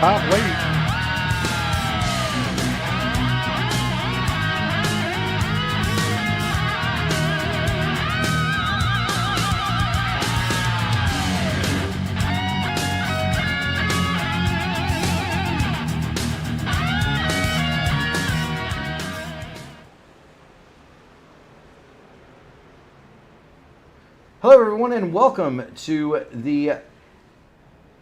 top lead. Hello, everyone, and welcome to the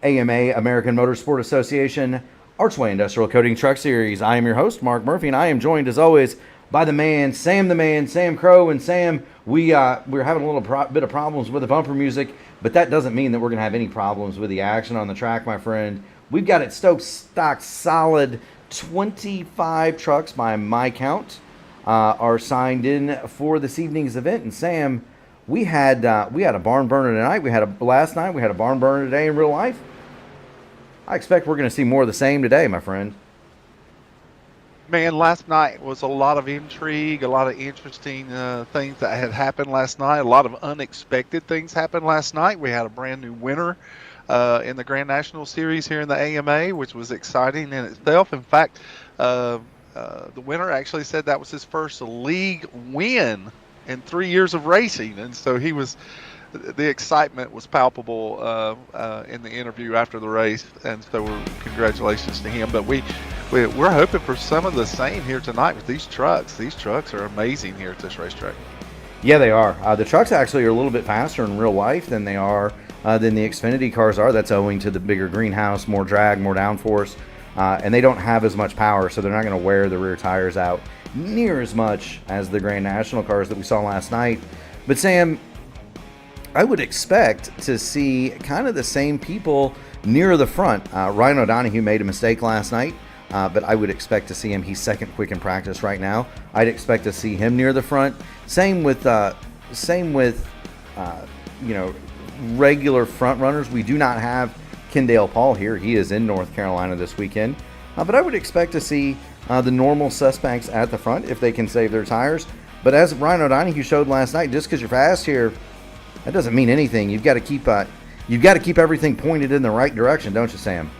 AMA, American Motorsport Association, Archway Industrial Coating Truck Series. I am your host, Mark Murphy, and I am joined, as always, by the man, Sam Crow. And Sam, we're having a little bit of problems with the bumper music, but that doesn't mean that we're going to have any problems with the action on the track, my friend. We've got it stocked solid. 25 trucks, by my count, are signed in for this evening's event. And Sam, we had a barn burner tonight. Last night we had a barn burner today in real life. I expect we're going to see more of the same today, my friend. Man, last night was a lot of intrigue, a lot of interesting things that had happened last night. A lot of unexpected things happened last night. We had a brand new winner in the Grand National Series here in the AMA, which was exciting in itself. In fact, the winner actually said that was his first league win in 3 years of racing, and so the excitement was palpable in the interview after the race, and so congratulations to him. But we're hoping for some of the same here tonight with these trucks. These trucks are amazing here at this racetrack. Yeah, they are. The trucks actually are a little bit faster in real life than they are than the Xfinity cars are. That's owing to the bigger greenhouse, more drag, more downforce, and they don't have as much power, so they're not going to wear the rear tires out near as much as the Grand National cars that we saw last night. But Sam, I would expect to see kind of the same people near the front. Ryan O'Donoghue made a mistake last night, but I would expect to see him. He's second quick in practice right now. I'd expect to see him near the front. Same with regular front runners. We do not have Kendall Paul here. He is in North Carolina this weekend. But I would expect to see the normal suspects at the front if they can save their tires. But as Ryan O'Donoghue showed last night, just because you're fast here, that doesn't mean anything. You've got to keep everything pointed in the right direction, don't you, Sam?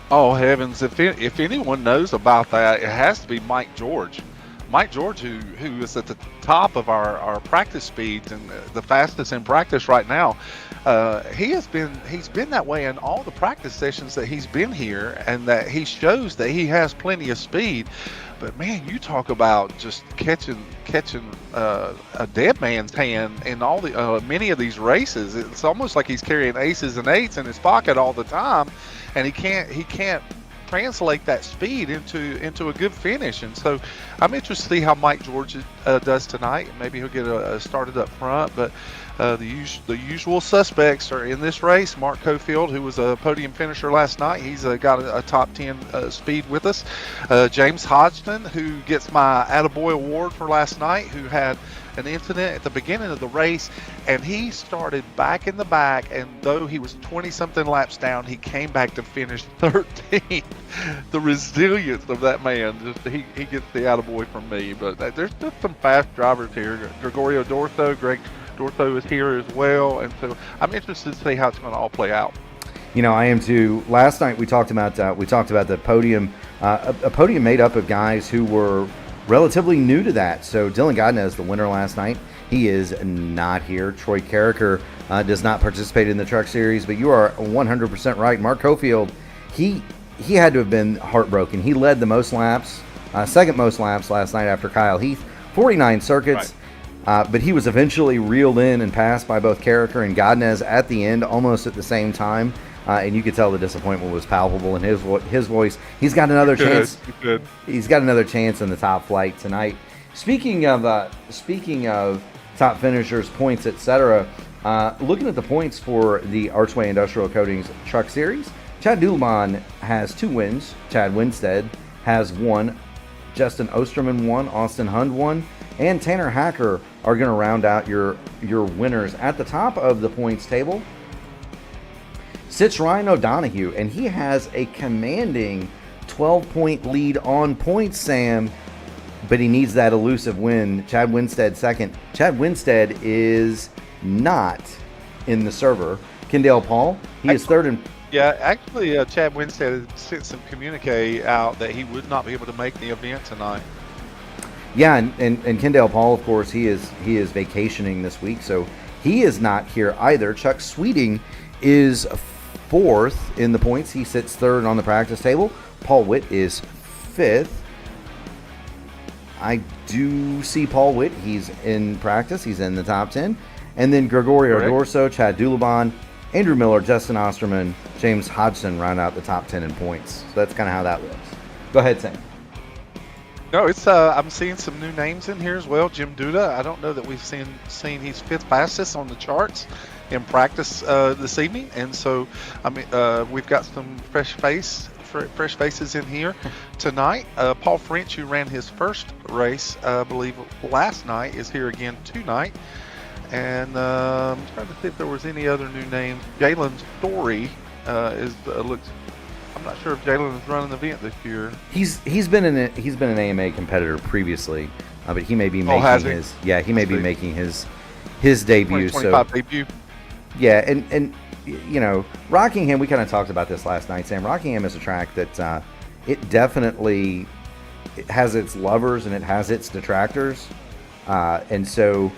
Oh heavens! If anyone knows about that, it has to be Mike George. Mike George, who is at the top of our practice speeds and the fastest in practice right now. He's been that way in all the practice sessions that he's been here, and that he shows that he has plenty of speed. But man, you talk about just catching a dead man's hand in all the many of these races. It's almost like he's carrying aces and eights in his pocket all the time, and he can't translate that speed into a good finish. And so I'm interested to see how Mike George does tonight. Maybe he'll get started up front, but the usual suspects are in this race. Mark Cofield, who was a podium finisher last night, he's got a top 10 speed with us. James Hodgson, who gets my Attaboy Award for last night, who had an incident at the beginning of the race, and he started back in the back, and though he was 20-something laps down, he came back to finish 13th. The resilience of that man, he gets the attaboy from me. But there's just some fast drivers here. Gregorio Greg Dortho is here as well, and so I'm interested to see how it's going to all play out. You know, I am too. Last night we talked about the podium, a podium made up of guys who were relatively new to that. So Dylan Godinez, the winner last night, he is not here. Troy Carricker does not participate in the Truck Series, but you are 100% right. Mark Cofield, he had to have been heartbroken. He led the most laps, second most laps last night after Kyle Heath, 49 circuits. Right. But he was eventually reeled in and passed by both Carricker and Godinez at the end, almost at the same time. And you could tell the disappointment was palpable in his voice. He's got another chance. He's got another chance in the top flight tonight. Speaking of top finishers, points, etc. Looking at the points for the Archway Industrial Coatings Truck Series, Chad Dulman has 2 wins. Chad Winstead has 1. Justin Osterman 1. Austin Hund 1. And Tanner Hacker are going to round out your winners. At the top of the points table sits Ryan O'Donoghue, and he has a commanding 12-point lead on points, Sam, but he needs that elusive win. Chad Winstead second. Chad Winstead is not in the server. Kendall Paul, he is third Yeah, actually, Chad Winstead had sent some communique out that he would not be able to make the event tonight. Yeah, and Kendall Paul, of course, he is vacationing this week, so he is not here either. Chuck Sweeting is fourth in the points. He sits third on the practice table. Paul Witt is fifth. I do see Paul Witt. He's in practice. He's in the top 10. And then Gregorio Dorso, Chad Dulaban, Andrew Miller, Justin Osterman, James Hodgson round out the top 10 in points. So that's kind of how that looks. Go ahead, Sam. No, it's I'm seeing some new names in here as well. Jim Duda, I don't know that we've seen he's fifth fastest on the charts in practice this evening, and so I mean we've got some fresh faces in here tonight. Paul French, who ran his first race, I believe last night, is here again tonight. And I'm trying to see if there was any other new names. Jalen Story looks. I'm not sure if Jalen is running the event this year. He's been an AMA competitor previously, but he may be making making his debut. 2025 debut. Yeah, and you know, Rockingham. We kind of talked about this last night, Sam. Rockingham is a track that it definitely has its lovers and it has its detractors, and so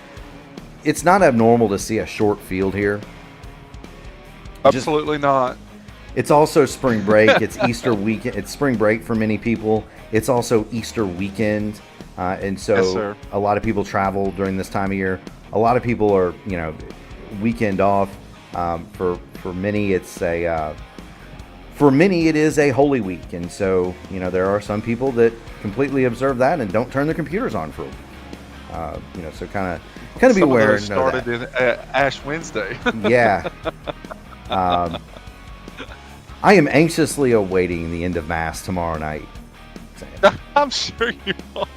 it's not abnormal to see a short field here. Absolutely not. It's also spring break. It's Easter weekend. It's spring break for many people. It's also Easter weekend, and so a lot of people travel during this time of year. A lot of people are, weekend off. For many, it is a holy week, and so there are some people that completely observe that and don't turn their computers on for a week. So kind of be aware. Some of those started in Ash Wednesday. Yeah. I am anxiously awaiting the end of Mass tomorrow night. I'm sure you are.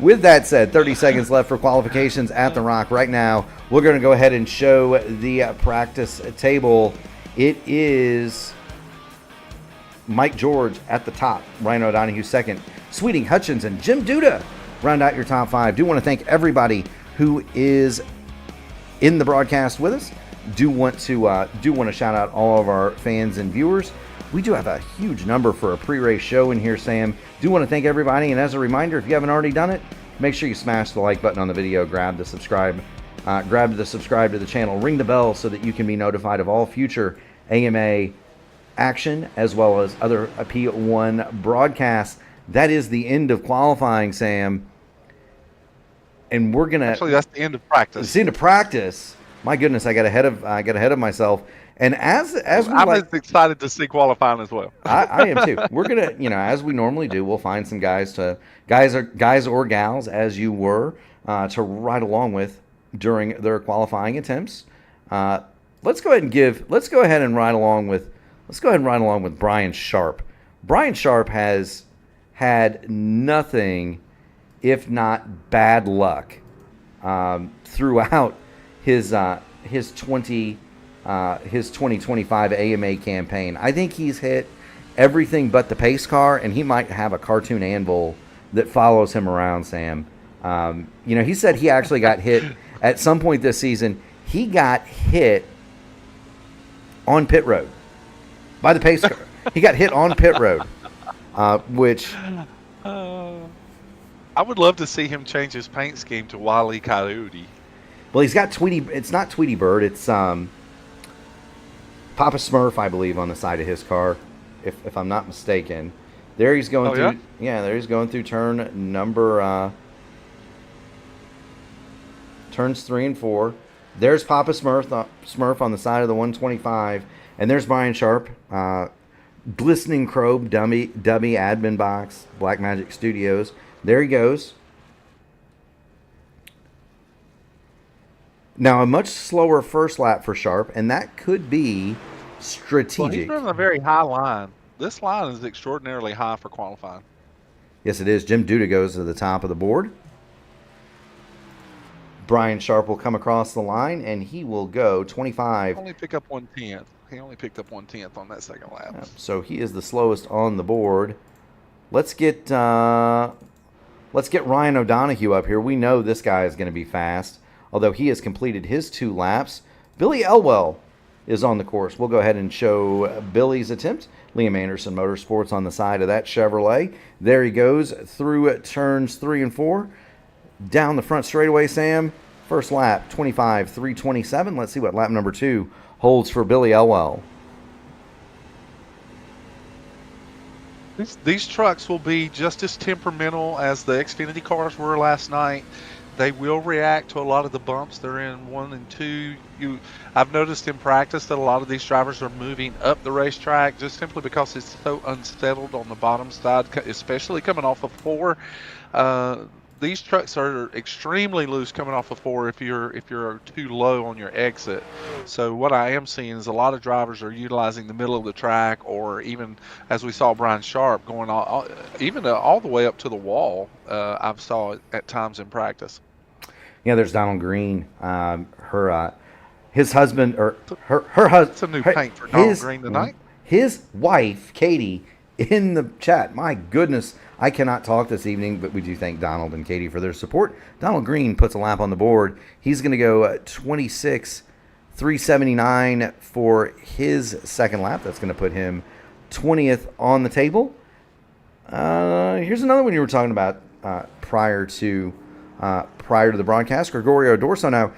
With that said, 30 seconds left for qualifications at the Rock. Right now, we're going to go ahead and show the practice table. It is Mike George at the top, Ryan O'Donohue second, Sweeting, Hutchins, and Jim Duda round out your top five. Do want to thank everybody who is in the broadcast with us. Do want to shout out all of our fans and viewers. We do have a huge number for a pre-race show in here, Sam. Do want to thank everybody, and as a reminder, if you haven't already done it, make sure you smash the like button on the video, grab the subscribe to the channel, ring the bell so that you can be notified of all future AMA action as well as other P1 broadcasts. That is the end of qualifying, Sam. And we're gonna actually that's the end of practice. It's the end of practice. My goodness, I got ahead of myself. And as I'm as excited to see qualifying as well. I am too. We're gonna, as we normally do, we'll find some guys or gals as you were to ride along with during their qualifying attempts. Let's go ahead and ride along with Brian Sharp. Brian Sharp has had nothing if not bad luck throughout his 2025 AMA campaign. I think he's hit everything but the pace car, and he might have a cartoon anvil that follows him around, Sam. He said he actually got hit at some point this season. He got hit on pit road by the pace car. He got hit on pit road, which... I would love to see him change his paint scheme to Wile E. Coyote. Well, he's got Tweety. It's not Tweety Bird. It's Papa Smurf, I believe, on the side of his car, if I'm not mistaken. There he's going through. Yeah, there he's going through turn number turns 3 and 4. There's Papa Smurf on the side of the 125, and there's Brian Sharp, glistening chrome dummy admin box, Blackmagic Studios. There he goes. Now, a much slower first lap for Sharp, and that could be strategic. Well, he's running a very high line. This line is extraordinarily high for qualifying. Yes, it is. Jim Duda goes to the top of the board. Brian Sharp will come across the line, and he will go 25. He only picked up 1/10. He only picked up 1/10 on that second lap. So he is the slowest on the board. Let's get Ryan O'Donohue up here. We know this guy is going to be fast, although he has completed his 2 laps. Billy Elwell is on the course. We'll go ahead and show Billy's attempt. Liam Anderson Motorsports on the side of that Chevrolet. There he goes through turns 3 and 4. Down the front straightaway, Sam. First lap, 25.327. Let's see what lap number 2 holds for Billy Elwell. These trucks will be just as temperamental as the Xfinity cars were last night. They will react to a lot of the bumps. They're in 1 and 2. I've noticed in practice that a lot of these drivers are moving up the racetrack just simply because it's so unsettled on the bottom side, especially coming off of 4. These trucks are extremely loose coming off of 4 if you're too low on your exit. So what I am seeing is a lot of drivers are utilizing the middle of the track, or even as we saw Brian Sharp going all the way up to the wall. I've saw it at times in practice. Yeah, there's Donald Green. His husband, or her husband. It's a new paint for Donald Green tonight. His wife, Katie, in the chat. My goodness, I cannot talk this evening, but we do thank Donald and Katie for their support. Donald Green puts a lap on the board. He's going to go 26.379 for his second lap. That's going to put him 20th on the table. Here's another one you were talking about prior to the broadcast. Gregorio Dorso. Now,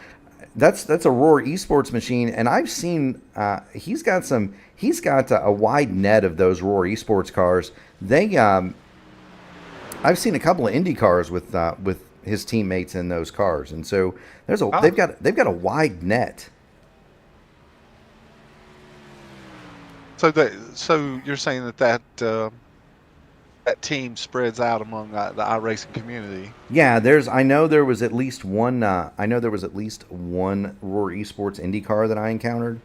that's a Roar Esports machine, and I've seen he's got a wide net of those Roar Esports cars. I've seen a couple of Indy cars with his teammates in those cars, and so they've got a wide net. So you're saying that team spreads out among the iRacing community? Yeah, I know there was at least one Roar Esports Indy car that I encountered,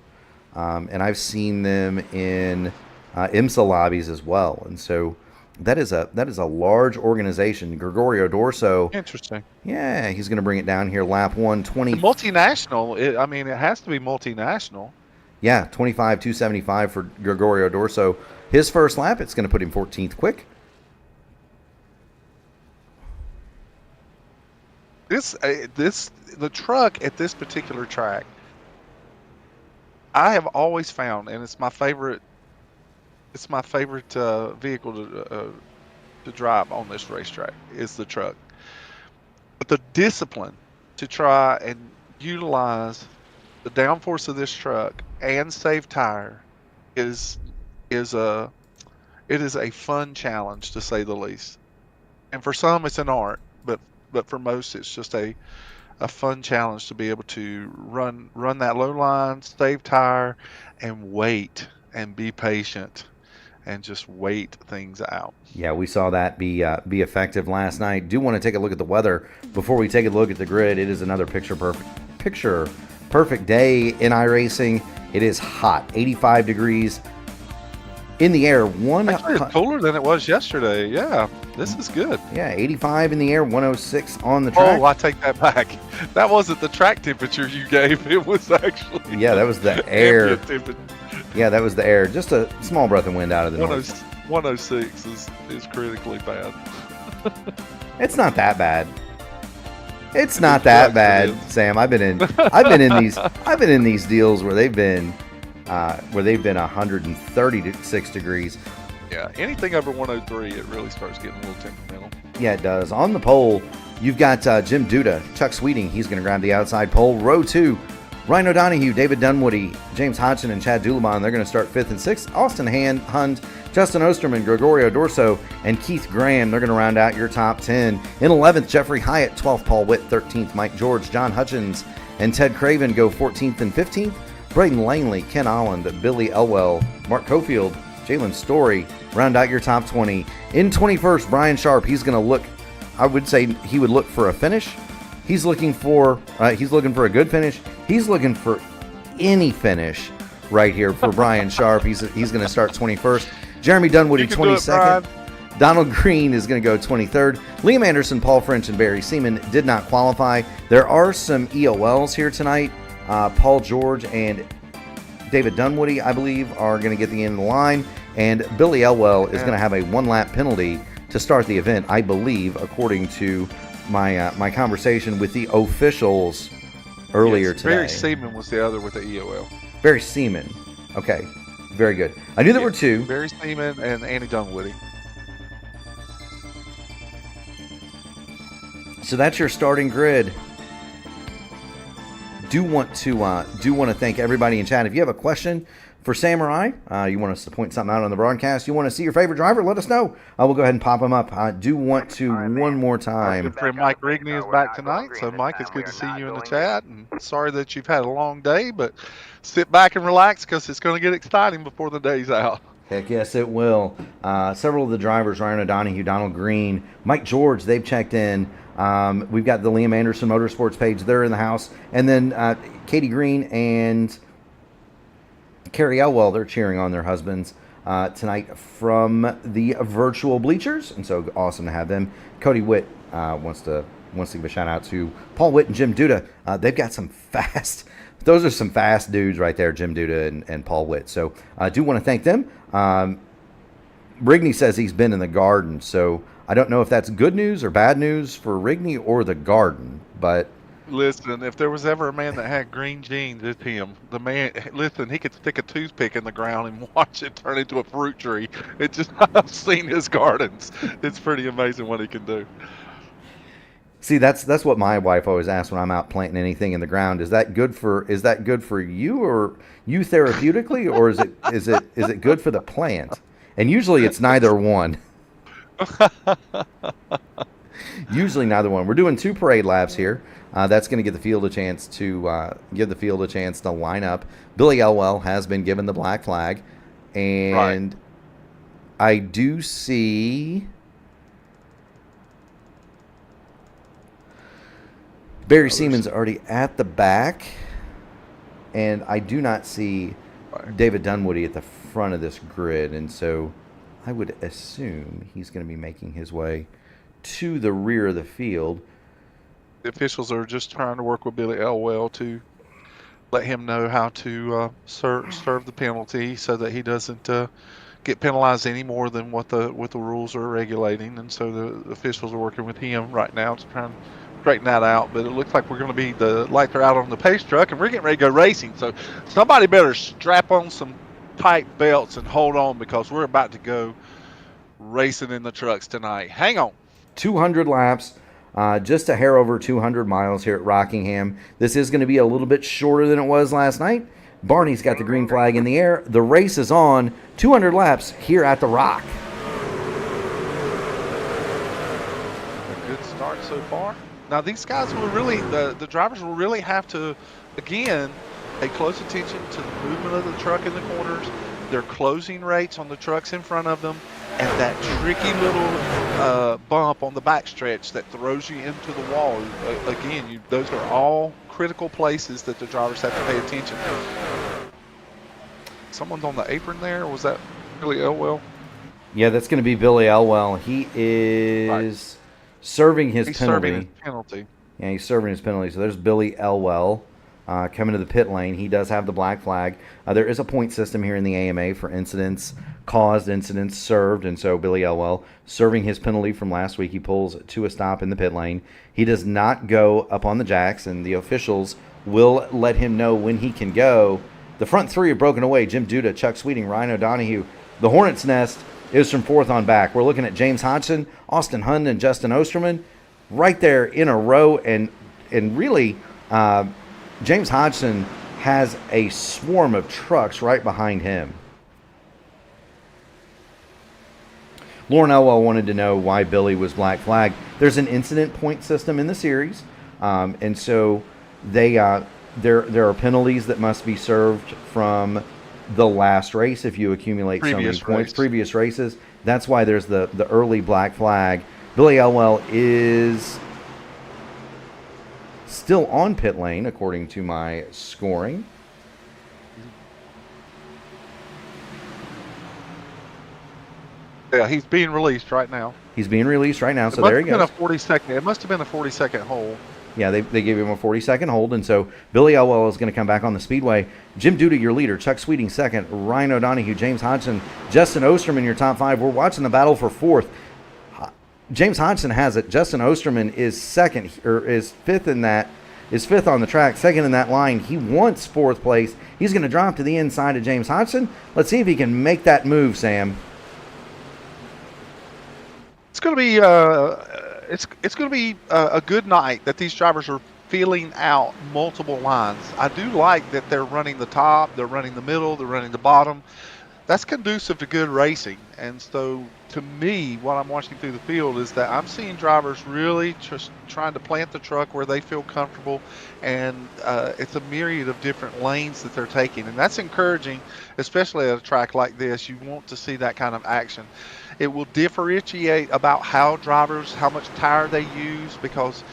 and I've seen them in IMSA lobbies as well, and so. That is a large organization. Gregorio Dorso. Interesting. Yeah, he's going to bring it down here. Lap 120. Multinational. It has to be multinational. Yeah, 25.275 for Gregorio Dorso. His first lap, it's going to put him 14th quick. The truck at this particular track, I have always found, and it's my favorite. It's my favorite vehicle to drive on this racetrack is the truck. But the discipline to try and utilize the downforce of this truck and save tire is a fun challenge, to say the least. And for some, it's an art, but for most, it's just a fun challenge to be able to run that low line, save tire, and wait and be patient. And just wait things out. Yeah, we saw that be effective last night. Do want to take a look at the weather before we take a look at the grid. It is another picture perfect day in iRacing. It is hot, 85 degrees in the air. Actually, it's cooler than it was yesterday. Yeah, this is good. Yeah, 85 in the air, 106 on the track. Oh, I take that back. That wasn't the track temperature you gave. It was actually that was the air. Temperature. Yeah, that was the air. Just a small breath of wind out of the north. 106 is critically bad. It's not that bad. It's not that bad, Sam. I've been in these deals where they've been 136 degrees. Yeah, anything over 103, it really starts getting a little temperamental. Yeah, it does. On the pole, you've got Jim Duda, Chuck Sweeting. He's going to grab the outside pole. Row 2. Ryan O'Donohue, David Dunwoody, James Hodgson, and Chad Dulabon, they're going to start 5th and 6th. Austin Hund, Justin Osterman, Gregorio Dorso, and Keith Graham, they're going to round out your top 10. In 11th, Jeffrey Hyatt, 12th, Paul Witt, 13th, Mike George, John Hutchins, and Ted Craven go 14th and 15th. Braden Langley, Ken Holland, Billy Elwell, Mark Cofield, Jalen Story, round out your top 20. In 21st, Brian Sharp, he's going to look, I would say he would look for a finish. He's looking for a good finish. He's looking for any finish right here for Brian Sharp. He's going to start 21st. Jeremy Dunwoody, 22nd. Donald Green is going to go 23rd. Liam Anderson, Paul French, and Barry Seaman did not qualify. There are some EOLs here tonight. Paul George and David Dunwoody, I believe, are going to get the end of the line. And Billy Elwell is going to have a one-lap penalty to start the event, I believe, according to my conversation with the officials earlier today. Barry Seaman was the other with the EOL. Barry Seaman. Okay, very good. I knew there were two. Barry Seaman and Andy Dunwoody. So that's your starting grid. Do want to thank everybody in chat. If you have a question for Samurai, you want us to point something out on the broadcast, you want to see your favorite driver, let us know. We'll go ahead and pop them up. I do want to one more time. Good friend Mike Rigney is back tonight, so Mike, it's good to see you in the chat. And sorry that you've had a long day, but sit back and relax because it's going to get exciting before the day's out. Heck yes, it will. Several of the drivers, Ryan O'Donohue, Donald Green, Mike George, they've checked in. We've got the Liam Anderson Motorsports page. They're in the house. And then Katie Green and Carrie Elwell, they're cheering on their husbands tonight from the virtual bleachers. And so awesome to have them. Cody Witt wants to give a shout out to Paul Witt and Jim Duda. They've got some fast... Those are some fast dudes right there, Jim Duda and Paul Witt. So I do want to thank them. Rigney says he's been in the garden, so I don't know if that's good news or bad news for Rigney or the garden, but... Listen, if there was ever a man that had green jeans, it's him. The man, listen, he could stick a toothpick in the ground and watch it turn into a fruit tree. I've seen his gardens. It's pretty amazing what he can do. See, that's what my wife always asks when I'm out planting anything in the ground. Is that good for you or you therapeutically, or is it good for the plant? And usually it's neither one. Usually neither one. We're doing 2 parade laps here. That's going to give the field a chance to line up. Billy Elwell has been given the black flag, and right. I do see Barry Seaman's already at the back, and I do not see David Dunwoody at the front of this grid, and so I would assume he's going to be making his way to the rear of the field. The officials are just trying to work with Billy Elwell to let him know how to serve the penalty so that he doesn't get penalized any more than what the rules are regulating, and so the officials are working with him right now to try and straighten that out. But it looks like we're going to be, the lights are out on the pace truck and we're getting ready to go racing, so somebody better strap on some tight belts and hold on because we're about to go racing in the trucks tonight. Hang on. 200 laps, just a hair over 200 miles here at Rockingham. This is going to be a little bit shorter than it was last night. Barney's got the green flag in the air. The race is on. 200 laps here at the Rock. A good start so far. Now these guys will really, the drivers will really have to, again, pay close attention to the movement of the truck in the corners, their closing rates on the trucks in front of them, and that tricky little bump on the backstretch that throws you into the wall. Again, those are all critical places that the drivers have to pay attention to. Someone's on the apron there, or was that Billy Elwell? Yeah, that's going to be Billy Elwell. He is serving his penalty. Yeah, he's serving his penalty. So there's Billy Elwell coming to the pit lane. He does have the black flag. There is a point system here in the AMA for incidents caused, incidents served, and so Billy Elwell serving his penalty from last week. He pulls to a stop in the pit lane. He does not go up on the jacks, and the officials will let him know when he can go. The front three are broken away. Jim Duda, Chuck Sweeting, Ryan O'Donohue. The Hornet's Nest is from fourth on back. We're looking at James Hodgson, Austin Hunt, and Justin Osterman right there in a row, and really James Hodgson has a swarm of trucks right behind him. Lauren Elwell wanted to know why Billy was black flag. There's an incident point system in the series, and so there are penalties that must be served from the last race if you accumulate so many points. Previous races. That's why there's the early black flag. Billy Elwell is still on pit lane according to my scoring. Yeah, he's being released right now. He's being released right now, so there he goes. It must have been a 40-second hold. Yeah, they gave him a 40-second hold, and so Billy Elwell is going to come back on the speedway. Jim Duda, your leader. Chuck Sweeting, second. Ryan O'Donohue, James Hodgson, Justin Osterman, your top five. We're watching the battle for fourth. James Hodgson has it. Justin Osterman is second, or is fifth in that is 5th on the track, second in that line. He wants 4th place. He's going to drop to the inside of James Hodgson. Let's see if he can make that move, Sam. It's going to be it's going to be a good night that these drivers are feeling out multiple lines. I do like that they're running the top, they're running the middle, they're running the bottom. That's conducive to good racing. And so, to me, what I'm watching through the field is that I'm seeing drivers really just trying to plant the truck where they feel comfortable, and it's a myriad of different lanes that they're taking, and that's encouraging, especially at a track like this. You want to see that kind of action. It will differentiate about how much tire they use, because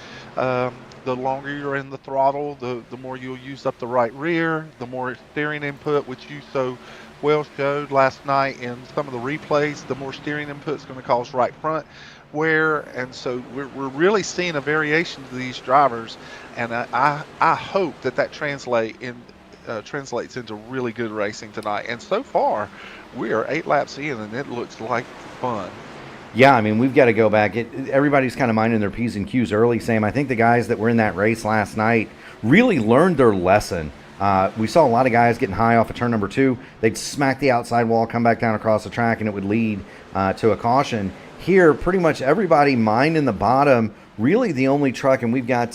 the longer you're in the throttle, the more you'll use up the right rear, the more steering input, which you so well showed last night in some of the replays. The more steering input is going to cause right front wear, and so we're really seeing a variation to these drivers, and I hope that translates into really good racing tonight. And so far, we are 8 laps in, and it looks like fun. Yeah, I mean, we've got to go back. Everybody's kind of minding their P's and Q's early, Sam. I think the guys that were in that race last night really learned their lesson. We saw a lot of guys getting high off of turn number 2. They'd smack the outside wall, come back down across the track, and it would lead to a caution. Here, pretty much everybody minding the bottom. Really, the only truck, and we've got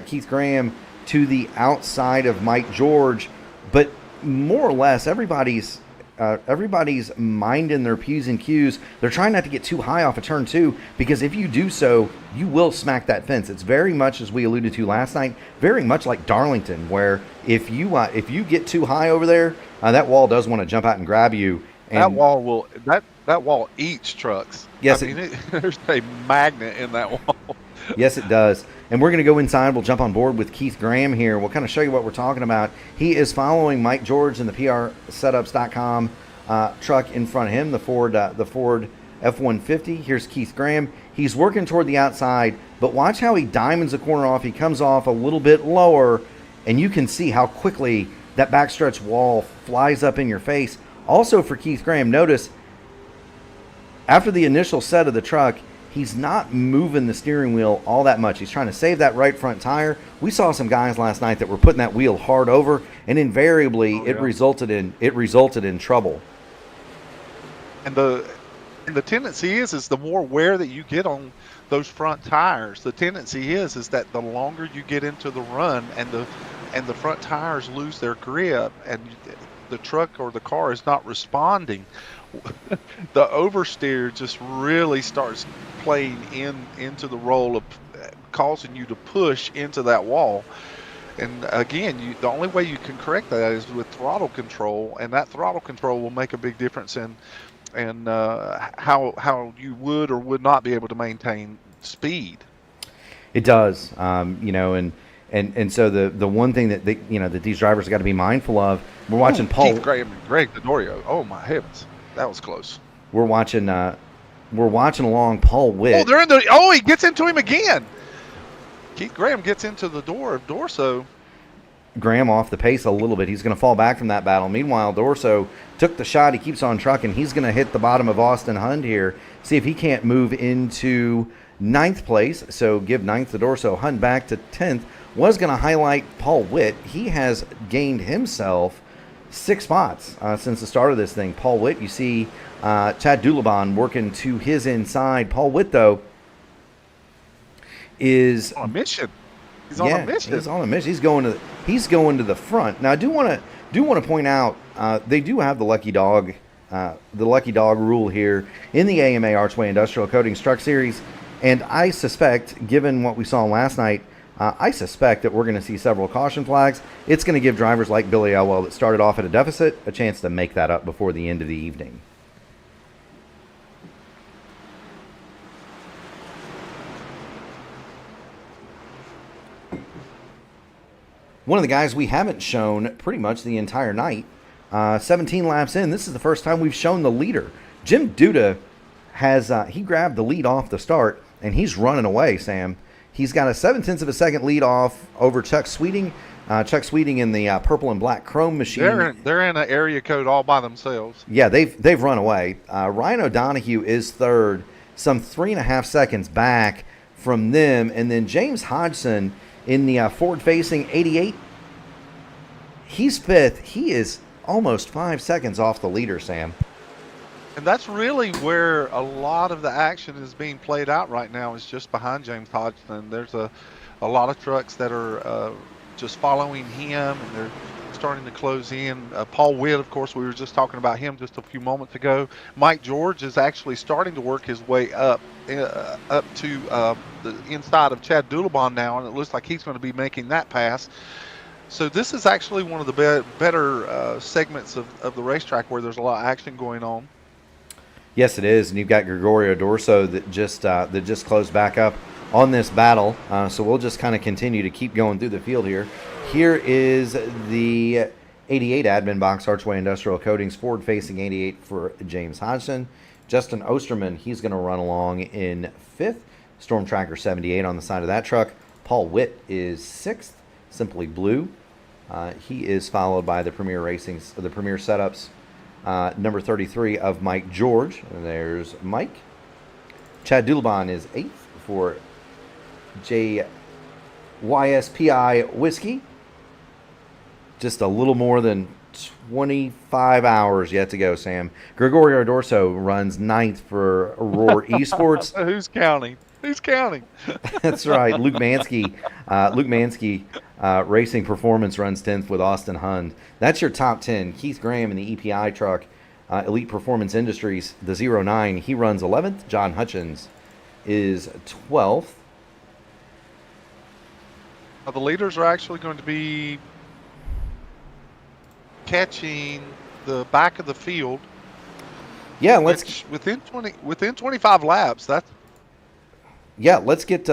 Keith Graham to the outside of Mike George, but more or less everybody's minding their P's and Q's. They're trying not to get too high off of turn 2, because if you do so, you will smack that fence. It's very much, as we alluded to last night, very much like Darlington, where if you get too high over there, that wall does want to jump out and grab you. And that wall eats trucks. Yes, there's a magnet in that wall. Yes, it does. And we're going to go inside. We'll jump on board with Keith Graham here. We'll kind of show you what we're talking about. He is following Mike George in the PRSetups.com truck in front of him, the Ford F-150. Here's Keith Graham. He's working toward the outside, but watch how he diamonds the corner off. He comes off a little bit lower, and you can see how quickly that backstretch wall flies up in your face. Also for Keith Graham, notice after the initial set of the truck, he's not moving the steering wheel all that much. He's trying to save that right front tire. We saw some guys last night that were putting that wheel hard over, and invariably it resulted in trouble. And the tendency is the more wear that you get on those front tires, the tendency is that the longer you get into the run, and the front tires lose their grip, and the truck or the car is not responding, the oversteer just really starts playing into the role of causing you to push into that wall. And again, the only way you can correct that is with throttle control, and that throttle control will make a big difference in how you would or would not be able to maintain speed. It does, and so the one thing that that these drivers got to be mindful of. We're watching Paul. Keith Graham and Greg Dodorio. Oh my heavens, that was close. We're watching along Paul Witt. He gets into him again. Keith Graham gets into the door of Dorso. Graham off the pace a little bit. He's going to fall back from that battle. Meanwhile, Dorso took the shot. He keeps on trucking. He's going to hit the bottom of Austin Hund here. See if he can't move into 9th place. So give 9th to Dorso. Hund back to 10th. Was going to highlight Paul Witt. He has gained himself 6 spots since the start of this thing. Paul Witt, you see Chad Dulabon working to his inside. Paul Witt, though, is on a mission. He's on a mission. He's on a mission. He's going to the front. Now, I do want to point out they do have the lucky dog rule here in the AMA Archway Industrial Coatings Truck Series, and I suspect, given what we saw last night, I suspect that we're going to see several caution flags. It's going to give drivers like Billy Elwell that started off at a deficit a chance to make that up before the end of the evening. One of the guys we haven't shown pretty much the entire night, 17 laps in, this is the first time we've shown the leader. Jim Duda he grabbed the lead off the start, and he's running away, Sam. He's got a 0.7 of a second lead off over Chuck Sweeting. Chuck Sweeting in the purple and black chrome machine. They're in an area code all by themselves. Yeah, they've run away. Ryan O'Donohue is third, some 3.5 seconds back from them, and then James Hodgson In the forward-facing 88, he's fifth. He is almost 5 seconds off the leader, Sam. And that's really where a lot of the action is being played out right now, is just behind James Hodgson. There's a lot of trucks that are just following him, and they're starting to close in. Paul Witt, of course, we were just talking about him just a few moments ago. Mike George is actually starting to work his way up to the inside of Chad Doulabon now, and it looks like he's going to be making that pass. So this is actually one of the better segments of the racetrack where there's a lot of action going on. Yes, it is, and you've got Gregorio Dorso that just closed back up on this battle. So we'll just kind of continue to keep going through the field here. Here is the 88 admin box, Archway Industrial Coatings, forward-facing 88 for James Hodgson. Justin Osterman, he's going to run along in fifth. Storm Tracker 78 on the side of that truck. Paul Witt is sixth, Simply Blue. He is followed by the Premier Setups. Number 33 of Mike George. And there's Mike. Chad Doulabon is 8th for JYSPI Whiskey. Just a little more than 25 hours yet to go, Sam. Gregorio Dorso runs 9th for Aurora Esports. Who's counting? Who's counting? That's right. Luke Mansky Racing Performance runs 10th with Austin Hund. That's your top 10. Keith Graham in the EPI truck, Elite Performance Industries, the 09, he runs 11th. John Hutchins is 12th. The leaders are actually going to be catching the back of the field. Yeah, let's within 25 laps. Let's get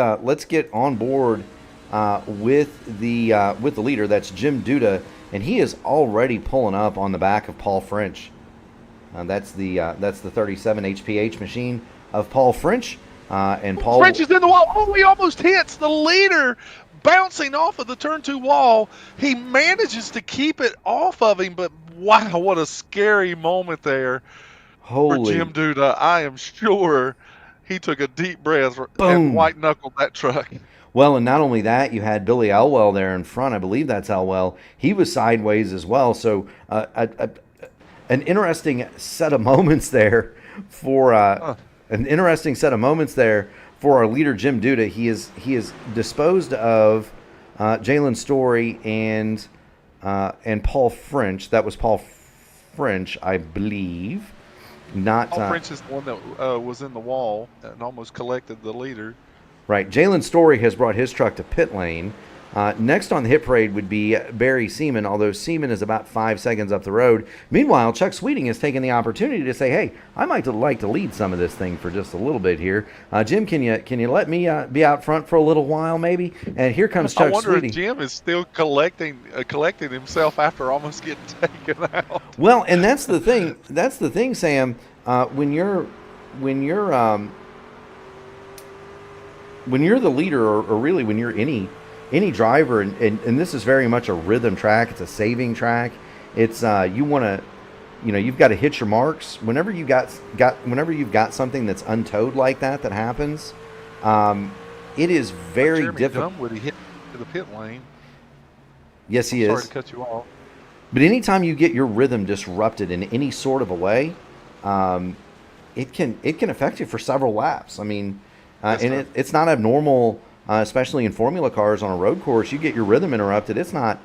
on board with the leader. That's Jim Duda, and he is already pulling up on the back of Paul French. That's the 37 HPH machine of Paul French, and Paul French is in the wall. Oh, he almost hits the leader, bouncing off of the turn 2 wall. He manages to keep it off of him, but wow, what a scary moment there for Jim Duda. I am sure he took a deep breath and white-knuckled that truck. Well, and not only that, you had Billy Elwell there in front. I believe that's Elwell. He was sideways as well. So an interesting set of moments there for our leader Jim Duda. He is disposed of Jalen Story and Paul French. That was Paul French, I believe. Paul French is the one that was in the wall and almost collected the leader. Right. Jalen Story has brought his truck to pit lane. Next on the hit parade would be Barry Seaman, although Seaman is about 5 seconds up the road. Meanwhile, Chuck Sweeting has taken the opportunity to say, hey, I might like to lead some of this thing for just a little bit here. Jim, can you let me be out front for a little while maybe? And here comes Chuck Sweeting. I wonder if Jim is still collecting himself after almost getting taken out. Well, and that's the thing. That's the thing, Sam. When you're the leader, or really when you're any driver, and this is very much a rhythm track. It's a saving track. It's you've got to hit your marks whenever you've got something that's untowed like that happens. It is very difficult. Would he hit to the pit lane? Yes, he is. Sorry to cut you off. But anytime you get your rhythm disrupted in any sort of a way, it can affect you for several laps. I mean, it's not abnormal. Especially in formula cars on a road course, you get your rhythm interrupted. It's not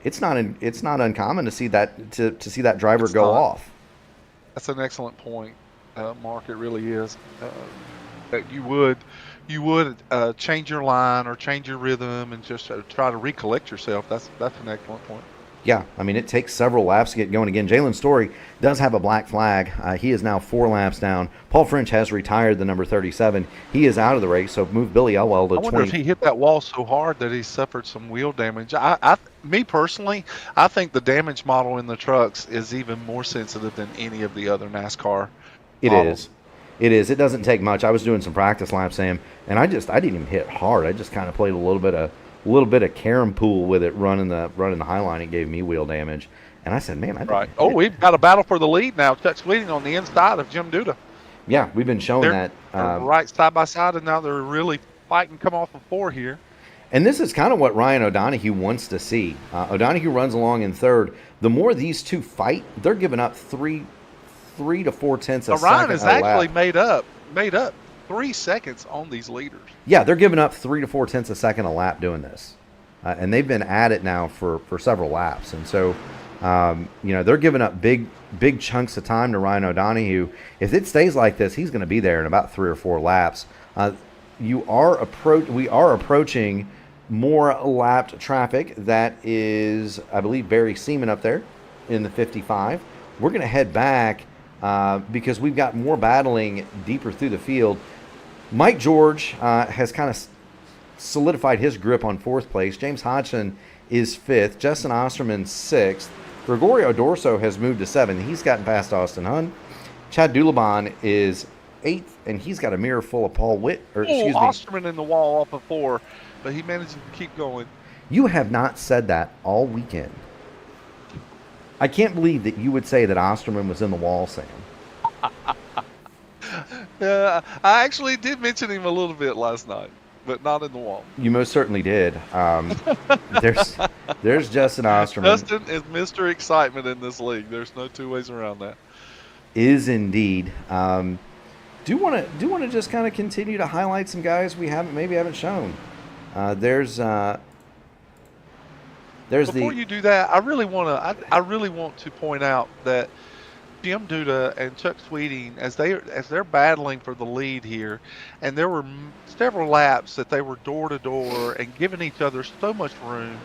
uncommon to see that driver go off. That's an excellent point, Mark. It really is. That you would change your line or change your rhythm and just try to recollect yourself. That's an excellent point. Yeah, I mean, it takes several laps to get going again. Jalen Story does have a black flag. He is now 4 laps down. Paul French has retired the number 37. He is out of the race, so move Billy Elwell to 20. I wonder if he hit that wall so hard that he suffered some wheel damage. Me personally, I think the damage model in the trucks is even more sensitive than any of the other NASCAR models. It is. It doesn't take much. I was doing some practice laps, Sam, and I didn't even hit hard. I just kind of played a little bit of carom pool with it running the high line. It gave me wheel damage, and I said, man, we've got a battle for the lead now. Chuck Sweeting on the inside of Jim Duda. Yeah, we've been showing they're right side by side, and now they're really fighting come off of 4 here. And this is kind of what Ryan O'Donohue wants to see. O'Donohue runs along in third. The more these two fight, they're giving up three to 4 tenths a second. Ryan has actually made up 3 seconds on these leaders. Yeah, they're giving up 3 to 4 tenths a second a lap doing this. And they've been at it now for several laps. And so, they're giving up big chunks of time to Ryan O'Donohue. If it stays like this, he's going to be there in about 3 or 4 laps. We are approaching more lapped traffic. That is, I believe, Barry Seaman up there in the 55. We're going to head back because we've got more battling deeper through the field. Mike George has kind of solidified his grip on 4th place. James Hodgson is 5th. Justin Osterman 6th. Gregorio Dorso has moved to 7th. He's gotten past Austin Hunn. Chad Dulabon is 8th, and he's got a mirror full of Paul Witt. Osterman in the wall off of 4, but he manages to keep going. You have not said that all weekend. I can't believe that you would say that Osterman was in the wall, Sam. I actually did mention him a little bit last night, but not in the wall. You most certainly did. There's Justin Osterman. Justin is Mr. Excitement in this league. There's no two ways around that. Is indeed. Do want to just kind of continue to highlight some guys we haven't shown. Before you do that, I really want to point out that Jim Duda and Chuck Sweeting, as they're battling for the lead here, and there were several laps that they were door to door and giving each other so much room.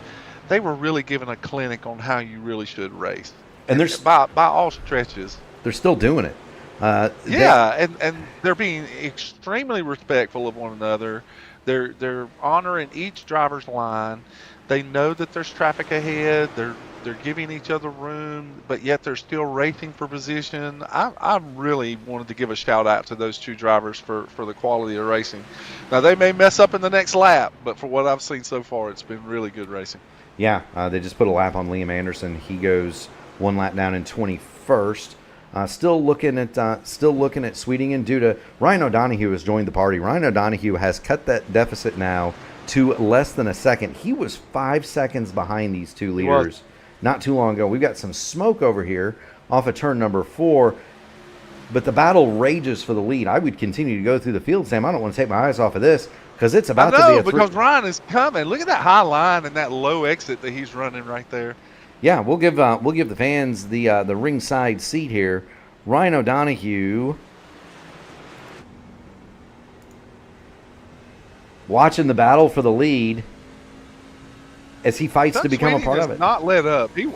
They were really giving a clinic on how you really should race, and there's by all stretches. They're still doing it. And they're being extremely respectful of one another. They're honoring each driver's line. They know that there's traffic ahead. They're giving each other room, but yet they're still racing for position. I really wanted to give a shout out to those two drivers for the quality of racing. Now they may mess up in the next lap, but for what I've seen so far, it's been really good racing. Yeah, they just put a lap on Liam Anderson. He goes 1 lap down in 21st. Still looking at Sweeting and Duda. Ryan O'Donohue has joined the party. Ryan O'Donohue has cut that deficit now to less than a second. He was 5 seconds behind these two leaders not too long ago. We've got some smoke over here off of turn number 4, but the battle rages for the lead. I would continue to go through the field, Sam. I don't want to take my eyes off of this because it's about to be a because Ryan is coming. Look at that high line and that low exit that he's running right there. Yeah, we'll give the fans the ringside seat here. Ryan O'Donohue watching the battle for the lead as he fights to become a part of it. Not let up. He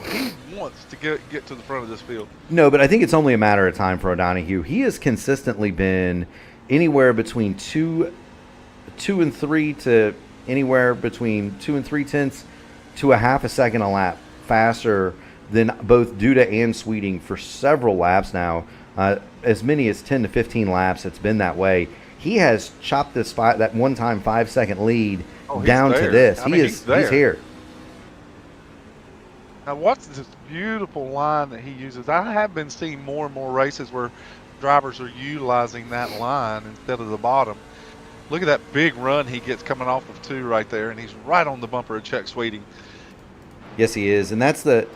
wants to get to the front of this field. No, but I think it's only a matter of time for O'Donohue. He has consistently been anywhere between 2 and 3 to anywhere between 2 and 3 tenths to a half a second a lap faster than both Duda and Sweeting for several laps now. As many as 10 to 15 laps, it's been that way. He has chopped that one-time 5-second lead down to this. He's here. Now, what's this beautiful line that he uses? I have been seeing more and more races where drivers are utilizing that line instead of the bottom. Look at that big run he gets coming off of 2 right there, and he's right on the bumper of Chuck Sweeting. Yes, he is, and that's the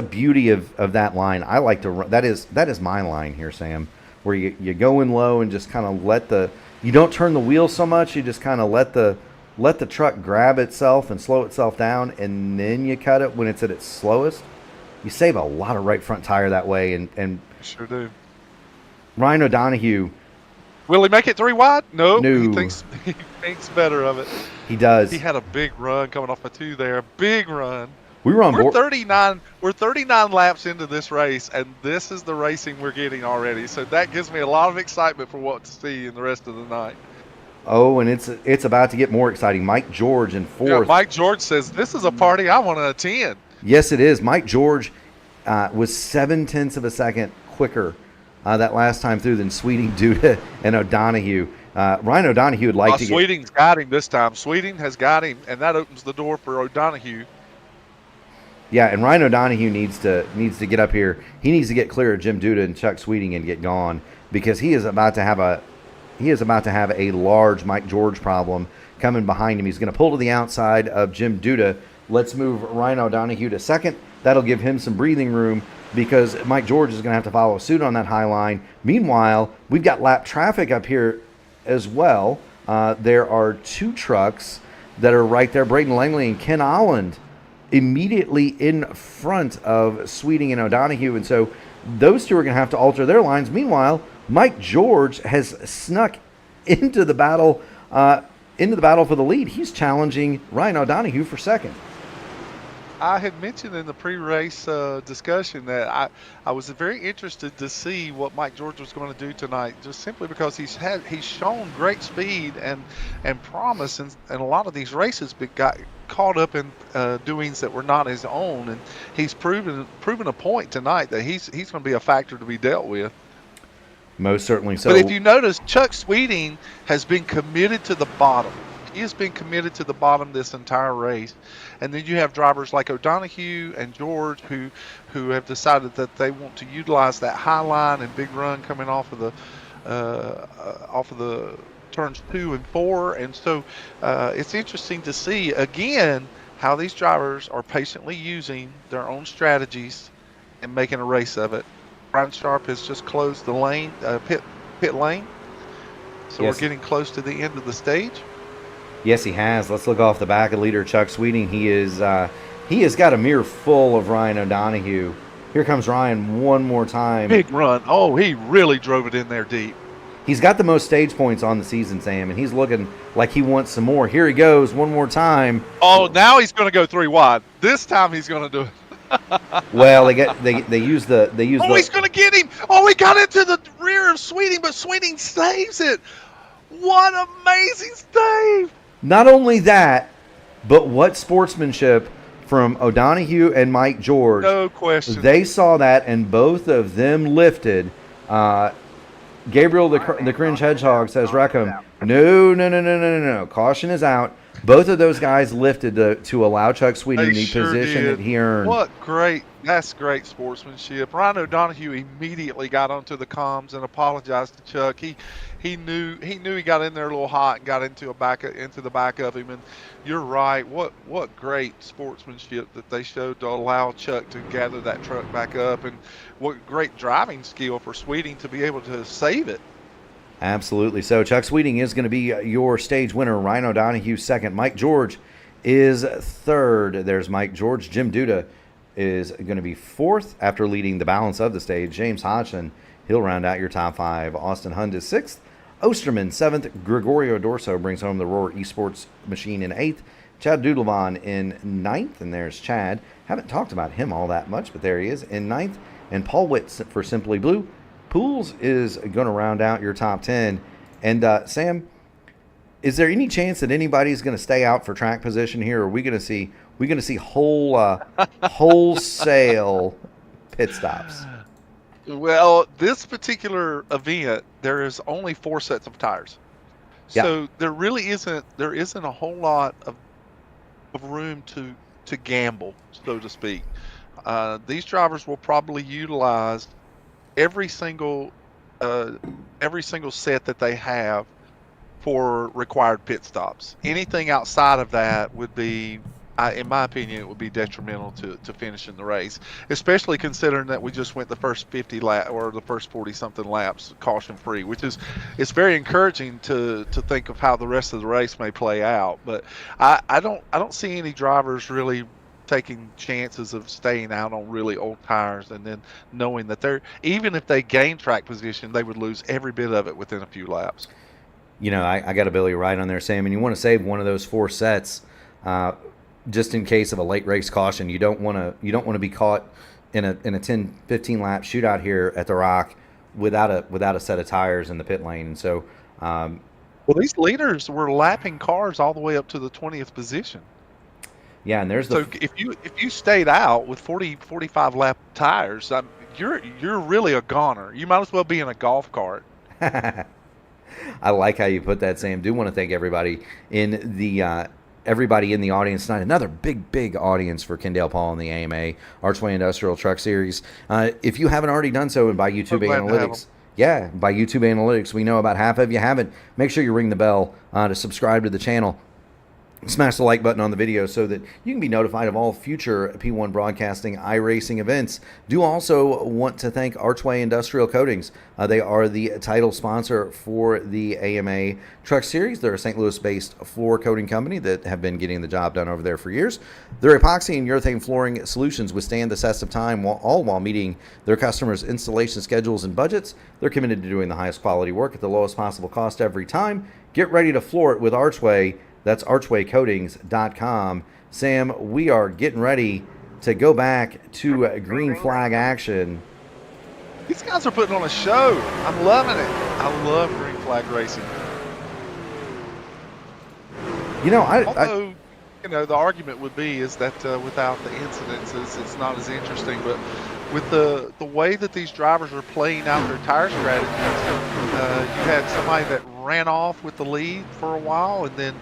beauty of that line. I like to run. That is my line here, Sam, where you go in low and just kind of you don't turn the wheel so much. You just kind of let the truck grab itself and slow itself down, and then you cut it when it's at its slowest. You save a lot of right front tire that way, and sure do. Ryan O'Donohue. Will he make it 3 wide? No. No. He thinks better of it. He does. He had a big run coming off of 2 there. Big run. We're 39 laps into this race, and this is the racing we're getting already. So that gives me a lot of excitement for what to see in the rest of the night. Oh, and it's about to get more exciting. Mike George in 4th. Yeah, Mike George says, this is a party I want to attend. Yes, it is. Mike George was 7 tenths of a second quicker that last time through than Sweeting, Duda, and O'Donohue. Ryan O'Donohue would like to get... Sweeting's got him this time. Sweeting has got him, and that opens the door for O'Donohue. Yeah, and Ryan O'Donohue needs to get up here. He needs to get clear of Jim Duda and Chuck Sweeting and get gone because he is about to have he is about to have a large Mike George problem coming behind him. He's going to pull to the outside of Jim Duda. Let's move Ryan O'Donohue to second. That'll give him some breathing room because Mike George is going to have to follow suit on that high line. Meanwhile, we've got lap traffic up here as well. There are two trucks that are right there. Braden Langley and Ken Holland immediately in front of Sweeting and O'Donohue. And so those two are going to have to alter their lines. Meanwhile, Mike George has snuck into the battle for the lead. He's challenging Ryan O'Donohue for second. I had mentioned in the pre-race discussion that I was very interested to see what Mike George was going to do tonight, just simply because he's shown great speed and promise in a lot of these races, but got caught up in doings that were not his own, and he's proven a point tonight that he's going to be a factor to be dealt with. Most certainly so. But if you notice, Chuck Sweeting has been committed to the bottom. He has been committed to the bottom this entire race. And then you have drivers like O'Donohue and George who have decided that they want to utilize that high line and big run coming off of the turns 2 and 4. And so it's interesting to see again how these drivers are patiently using their own strategies and making a race of it. Brian Sharp has just closed the lane, pit lane. So yes, we're getting close to the end of the stage. Yes, he has. Let's look off the back of leader Chuck Sweeting. He has got a mirror full of Ryan O'Donohue. Here comes Ryan one more time. Big run. Oh, he really drove it in there deep. He's got the most stage points on the season, Sam, and he's looking like he wants some more. Here he goes one more time. Oh, now he's going to go 3 wide. This time he's going to do it. Well, they use the. He's going to get him. Oh, he got into the rear of Sweeting, but Sweeting saves it. What amazing save! Not only that, but what sportsmanship from O'Donohue and Mike George. No question. They saw that, and both of them lifted. Gabriel, the Cringe Hedgehog, says, Rackham, no. Caution is out. Both of those guys lifted to allow Chuck Sweeting the position that he earned. That's great sportsmanship. Ryan O'Donohue immediately got onto the comms and apologized to Chuck. He knew he got in there a little hot and got into the back of him. And you're right. What great sportsmanship that they showed to allow Chuck to gather that truck back up, and what great driving skill for Sweeting to be able to save it. Absolutely. So Chuck Sweeting is going to be your stage winner. Ryan O'Donohue second. Mike George is third. There's Mike George. Jim Duda is going to be fourth after leading the balance of the stage. James Hodgson, he'll round out your top 5. Austin Hund is 6th. Osterman 7th. Gregorio Dorso brings home the Roar Esports machine in 8th. Chad Dudelvon in 9th. And there's Chad. Haven't talked about him all that much, but there he is in 9th. And Paul Witt for Simply Blue. Pools is going to round out your top 10. And Sam, is there any chance that anybody's going to stay out for track position here? Or are we going to see wholesale pit stops? Well, this particular event, there is only 4 sets of tires. So there really isn't a whole lot of room to gamble, so to speak. These drivers will probably utilize every single set that they have for required pit stops. Anything outside of that would be, in my opinion, it would be detrimental to finishing the race, especially considering that we just went the first 50 lap or the first 40 something laps caution free, which is, it's very encouraging to think of how the rest of the race may play out. But I don't see any drivers really taking chances of staying out on really old tires, and then knowing that even if they gain track position, they would lose every bit of it within a few laps. You know, I got a Billy right on there, Sam, and you want to save one of those 4 sets just in case of a late race caution. You don't want to be caught in a 10-15 lap shootout here at the Rock without a set of tires in the pit lane. And so well, these leaders were lapping cars all the way up to the 20th position. Yeah, and so if you stayed out with 45 lap tires, you're really a goner. You might as well be in a golf cart. I like how you put that, Sam. Do want to thank everybody in the audience tonight. Another big audience for Kendall Paul and the AMA Archway Industrial Truck Series. If you haven't already done so, and by YouTube Analytics, Yeah, by YouTube Analytics. We know about half of you haven't. Make sure you ring the bell to subscribe to the channel. Smash the like button on the video so that you can be notified of all future P1 Broadcasting iRacing events. Do also want to thank Archway Industrial Coatings. They are the title sponsor for the AMA Truck Series. They're a St. Louis-based floor coating company that have been getting the job done over there for years. Their epoxy and urethane flooring solutions withstand the test of time, all while meeting their customers' installation schedules and budgets. They're committed to doing the highest quality work at the lowest possible cost every time. Get ready to floor it with Archway. That's archwaycoatings.com. Sam, we are getting ready to go back to green flag action. These guys are putting on a show. I'm loving it. I love green flag racing. You know, although the argument would be is that without the incidences, it's not as interesting. But with the way that these drivers are playing out their tire strategies, you had somebody that ran off with the lead for a while, and then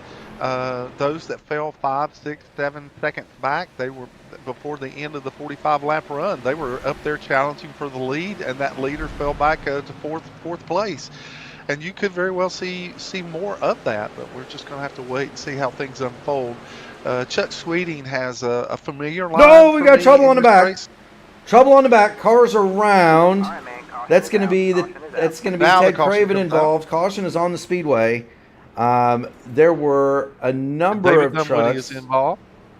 those that fell 5, 6, 7 seconds back, they were before the end of the 45 lap run. They were up there challenging for the lead, and that leader fell back to fourth place. And you could very well see more of that, but we're just going to have to wait and see how things unfold. Chuck Sweeting has a familiar line. No, we got trouble on the back. Race. Trouble on the back. Cars around. That's going to be Ted Craven involved. Caution is on the Speedway. There were a number of trucks.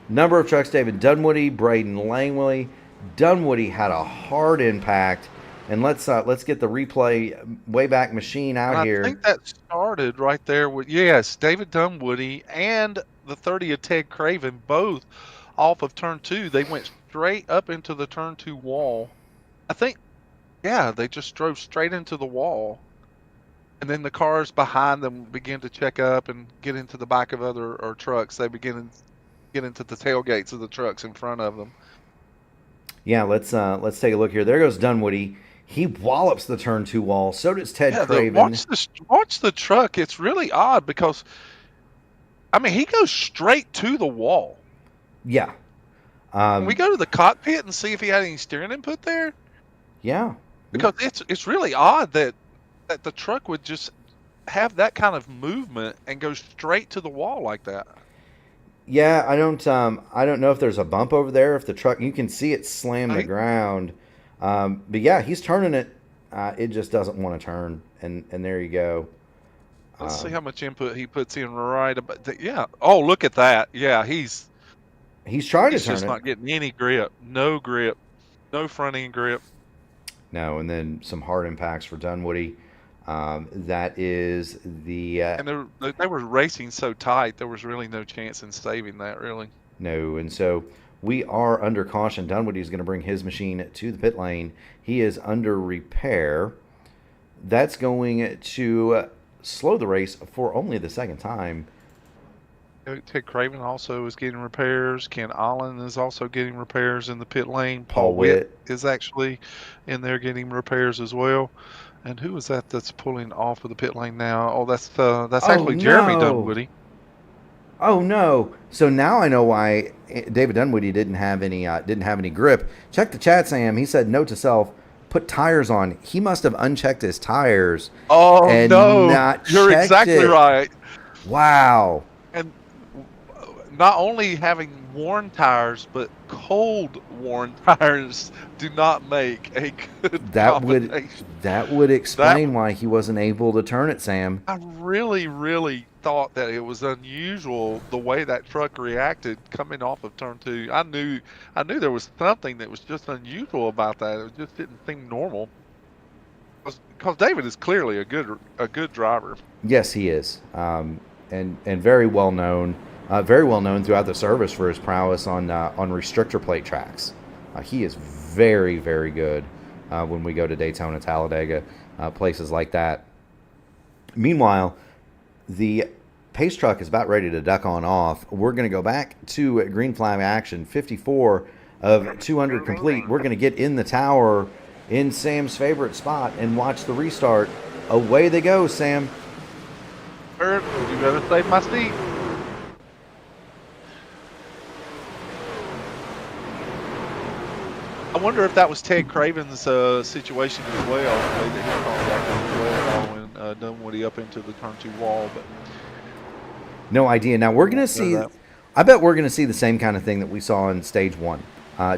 Number of trucks. David Dunwoody, Braden Langley. Dunwoody had a hard impact. And let's get the replay Wayback Machine out here. I think that started right there with David Dunwoody and the 30 of Ted Craven, both off of turn 2. They went straight up into the turn 2 wall. I think, they just drove straight into the wall. And then the cars behind them begin to check up and get into the back of other trucks. They begin to get into the tailgates of the trucks in front of them. Yeah, let's take a look here. There goes Dunwoody. He wallops the turn 2 wall. So does Ted Craven. Watch the truck. It's really odd because, he goes straight to the wall. Yeah. Can we go to the cockpit and see if he had any steering input there? Yeah. Because it's really odd that the truck would just have that kind of movement and go straight to the wall like that. Yeah, I don't know if there's a bump over there. If the truck, you can see it slam the ground. But yeah, he's turning it. It just doesn't want to turn, and there you go. Let's see how much input he puts in right about. Oh, look at that. Yeah, he's trying to turn it. He's just not getting any grip. No grip. No front end grip. No, and then some hard impacts for Dunwoody. That is the. And they were racing so tight, there was really no chance in saving that, really. No, and so we are under caution. Dunwoody is going to bring his machine to the pit lane. He is under repair. That's going to slow the race for only the second time. Ted Craven also is getting repairs. Ken Allen is also getting repairs in the pit lane. Paul Witt is actually in there getting repairs as well. And who is that that's pulling off of the pit lane now? Oh, that's actually Jeremy Dunwoody. Oh no! So now I know why David Dunwoody didn't have any grip. Check the chat, Sam. He said, note to self: put tires on. He must have unchecked his tires. Oh and no! Not You're exactly right. Wow. And not only having worn tires, but cold worn tires do not make a good combination. That would explain why he wasn't able to turn it, Sam. I really, really thought that it was unusual the way that truck reacted coming off of turn 2. I knew there was something that was just unusual about that. It just didn't seem normal. Because David is clearly a good driver. Yes, he is, and very well known. Very well known throughout the service for his prowess on restrictor plate tracks. He is very, very good when we go to Daytona, Talladega, places like that. Meanwhile, the pace truck is about ready to duck on off. We're going to go back to green flag action. 54 of 200 complete. We're going to get in the tower in Sam's favorite spot and watch the restart. Away they go, Sam. You better save my seat. I wonder if that was Ted Craven's situation as well, the way that he called that as well, following Dunwoody up into the turn 2 wall. But No idea. Now we're gonna see. I bet we're gonna see the same kind of thing that we saw in stage 1.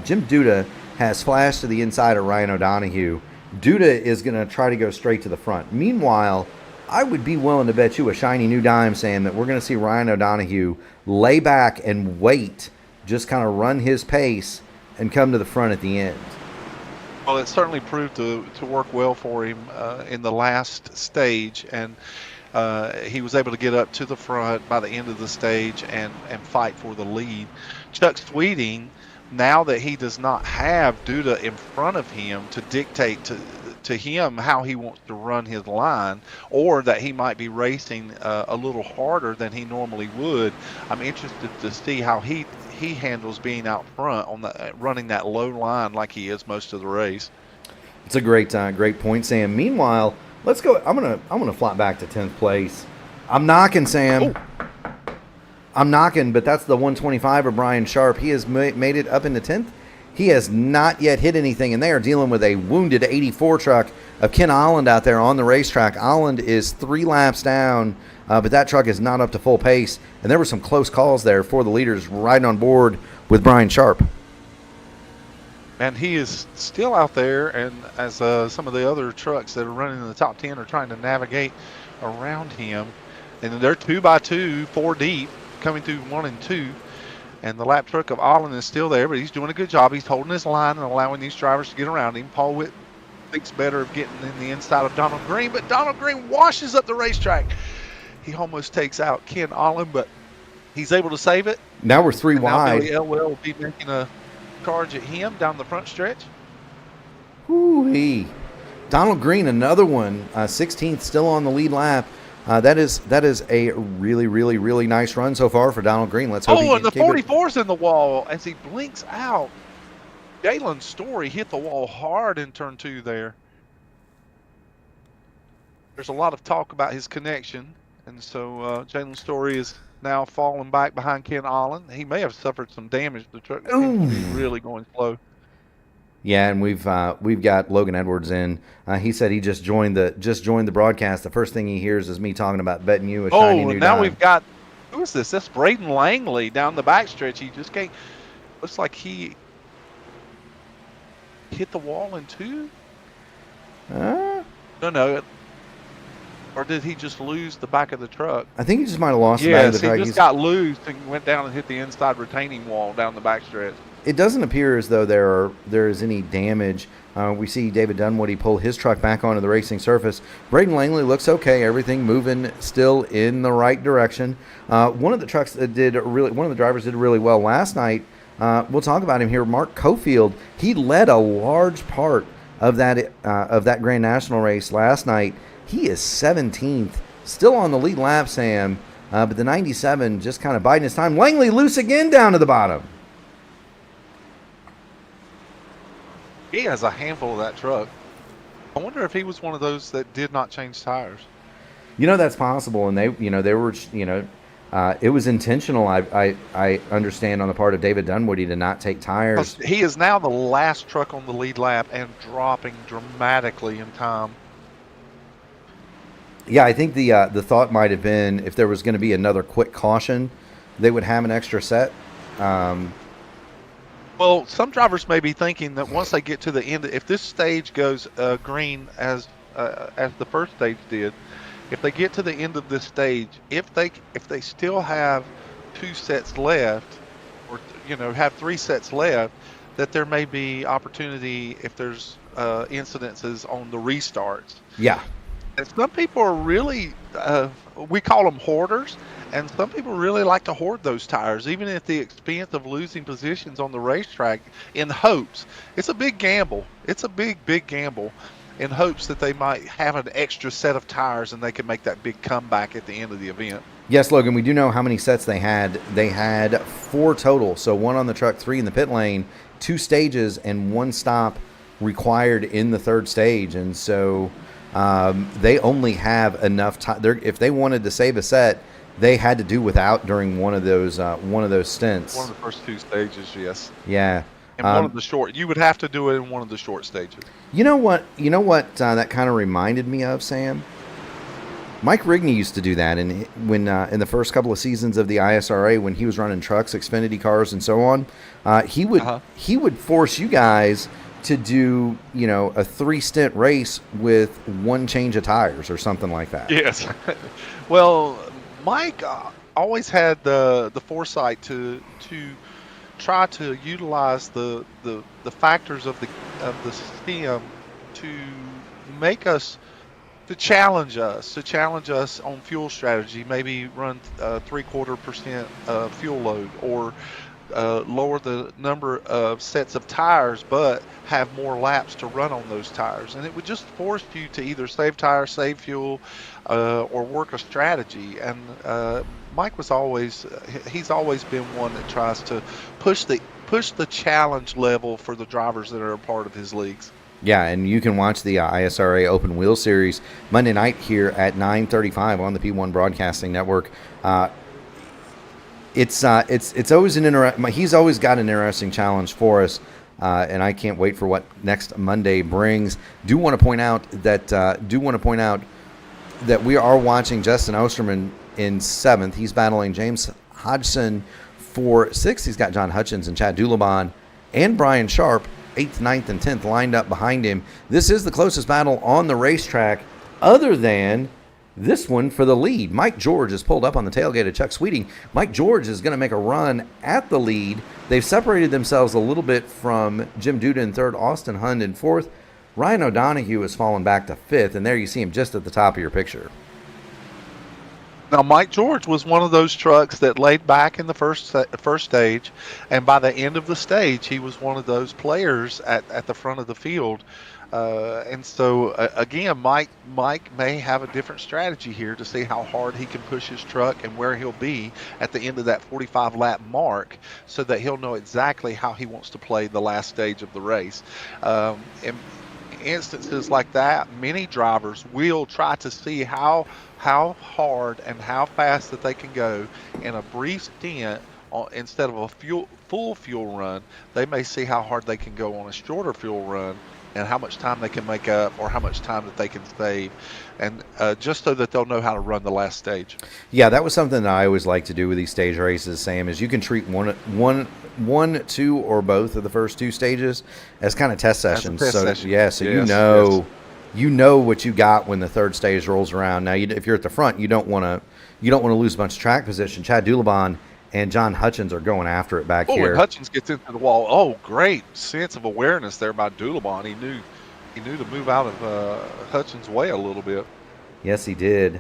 Jim Duda has flashed to the inside of Ryan O'Donoghue. Duda is gonna try to go straight to the front. Meanwhile, I would be willing to bet you a shiny new dime, Sam, that we're gonna see Ryan O'Donoghue lay back and wait, just kind of run his pace and come to the front at the end. Well, it certainly proved to work well for him in the last stage, and he was able to get up to the front by the end of the stage and fight for the lead. Chuck Sweeting, now that he does not have Duda in front of him to dictate to him how he wants to run his line, or that he might be racing a little harder than he normally would, I'm interested to see how he handles being out front on running that low line like he is most of the race. It's a great point, Sam. Meanwhile, let's go. I'm gonna flop back to 10th place. I'm knocking, Sam. Oh. I'm knocking, but that's the 125 of Brian Sharp. He has made it up into 10th. He has not yet hit anything, and they are dealing with a wounded 84 truck of Ken Olland out there on the racetrack. Olland is 3 laps down, but that truck is not up to full pace, and there were some close calls there for the leaders riding on board with Brian Sharp. And he is still out there, and as some of the other trucks that are running in the top 10 are trying to navigate around him, and they're 2x2, 4 deep, coming through 1 and 2. And the lap truck of Olin is still there, but he's doing a good job. He's holding his line and allowing these drivers to get around him. Paul Witt thinks better of getting in the inside of Donald Green, but Donald Green washes up the racetrack. He almost takes out Ken Olin, but he's able to save it. Now we're 3 wide. Now Billy Elwell will be making a charge at him down the front stretch. Woo-wee. Donald Green, another one, 16th, still on the lead lap. That is a really, really, really nice run so far for Donald Green. Let's hope. Oh, and the 44's in the wall as he blinks out. Jalen Story hit the wall hard in turn 2 there. There's a lot of talk about his connection, and so Jalen Story is now falling back behind Ken Olin. He may have suffered some damage. The truck is really going slow. Yeah, and we've got Logan Edwards in. He said he just joined the broadcast. The first thing he hears is me talking about betting you a shiny new and now dime. we've got, who is this? That's Braden Langley down the backstretch. He just can't. Looks like he hit the wall in 2. No. Or did he just lose the back of the truck? I think he just might have lost the back of the truck. He just got loose and went down and hit the inside retaining wall down the backstretch. It doesn't appear as though there is any damage. We see David Dunwoody pull his truck back onto the racing surface. Braden Langley looks okay. Everything moving still in the right direction. One of the drivers did really well last night. We'll talk about him here. Mark Cofield. He led a large part of that Grand National race last night. He is 17th, still on the lead lap, Sam. But the 97 just kind of biding his time. Langley loose again down to the bottom. He has a handful of that truck. I wonder if he was one of those that did not change tires. That's possible, and they were, it was intentional. I understand on the part of David Dunwoody to not take tires. He is now the last truck on the lead lap and dropping dramatically in time. Yeah, I think the thought might have been if there was going to be another quick caution, they would have an extra set. Well, some drivers may be thinking that once they get to the end, if this stage goes green as the first stage did, if they get to the end of this stage, if they still have 2 sets left, or have 3 sets left, that there may be opportunity if there's incidences on the restarts. Yeah. And some people are really, we call them hoarders. And some people really like to hoard those tires, even at the expense of losing positions on the racetrack, in hopes. It's a big gamble. It's a big, big gamble, in hopes that they might have an extra set of tires and they can make that big comeback at the end of the event. Yes, Logan, we do know how many sets they had. They had 4 total. So 1 on the truck, 3 in the pit lane, 2 stages, and 1 stop required in the 3rd stage. And so they only have enough time. If they wanted to save a set, they had to do without during one of those stints. One of the first 2 stages, yes. Yeah. In one of the short, you would have to do it in one of the short stages. You know what? That kind of reminded me of, Sam. Mike Rigney used to do that, and when in the first couple of seasons of the ISRA, when he was running trucks, Xfinity cars, and so on, he would force you guys to do a 3-stint race with one change of tires or something like that. Yes. Well, Mike always had the foresight to try to utilize the factors of the sim to make us to challenge us on fuel strategy. Maybe run 0.75% fuel load, or lower the number of sets of tires, but have more laps to run on those tires. And it would just force you to either save tires, save fuel, or work a strategy. And Mike was he's always been one that tries to push the challenge level for the drivers that are a part of his leagues. Yeah, and you can watch the ISRA Open Wheel Series Monday night here at 9:35 on the P1 Broadcasting Network. It's always he's always got an interesting challenge for us, and I can't wait for what next Monday brings. Do want to point out that we are watching Justin Osterman in 7th. He's battling James Hodgson for 6th. He's got John Hutchins and Chad Dulabon and Brian Sharp 8th, 9th, and 10th lined up behind him. This is the closest battle on the racetrack, other than this one for the lead. Mike George is pulled up on the tailgate of Chuck Sweeting. Mike George is going to make a run at the lead. They've separated themselves a little bit from Jim Duda in 3rd, Austin Hund in 4th. Ryan O'Donohue has fallen back to 5th, and there you see him just at the top of your picture. Now, Mike George was one of those trucks that laid back in the first stage, and by the end of the stage, he was one of those players at the front of the field. And so, again, Mike may have a different strategy here to see how hard he can push his truck and where he'll be at the end of that 45-lap mark, so that he'll know exactly how he wants to play the last stage of the race. In instances like that, many drivers will try to see how hard and how fast that they can go in a brief stint instead of a full fuel run. They may see how hard they can go on a shorter fuel run and how much time they can make up, or how much time that they can save, and just so that they'll know how to run the last stage. Yeah, that was something that I always like to do with these stage races, Sam, is you can treat one, 2, or both of the first 2 stages as kind of test sessions. Yes, you know what you got when the 3rd stage rolls around. Now, if you're at the front, you don't want to lose a bunch of track position. Chad Dulabon and John Hutchins are going after it back here. And Hutchins gets into the wall. Oh, great sense of awareness there by Dulabon. He knew to move out of Hutchins' way a little bit. Yes, he did.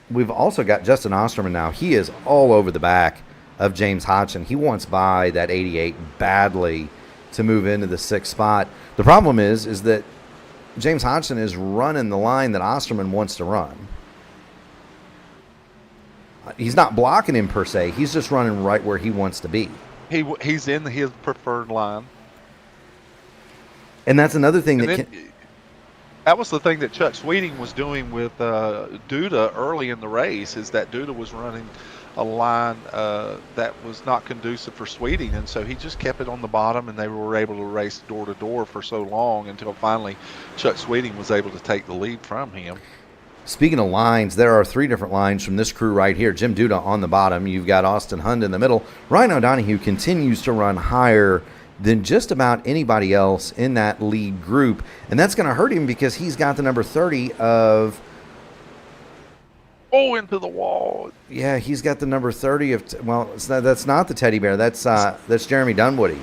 We've also got Justin Osterman now. He is all over the back of James Hodgson. He wants by that 88 badly to move into the 6th spot. The problem is that James Hodgson is running the line that Osterman wants to run. He's not blocking him per se. He's just running right where he wants to be. He's in his preferred line. And that's another thing that was the thing that Chuck Sweeting was doing with Duda early in the race, is that Duda was running a line that was not conducive for Sweeting, and so he just kept it on the bottom, and they were able to race door to door for so long until finally Chuck Sweeting was able to take the lead from him. Speaking of lines, there are 3 different lines from this crew right here. Jim Duda on the bottom. You've got Austin Hund in the middle. Ryan O'Donohue continues to run higher than just about anybody else in that lead group, and that's going to hurt him because he's got the number 30 of... Oh, into the wall. Yeah, he's got the number 30 of... Well, that's not the teddy bear. That's Jeremy Dunwoody.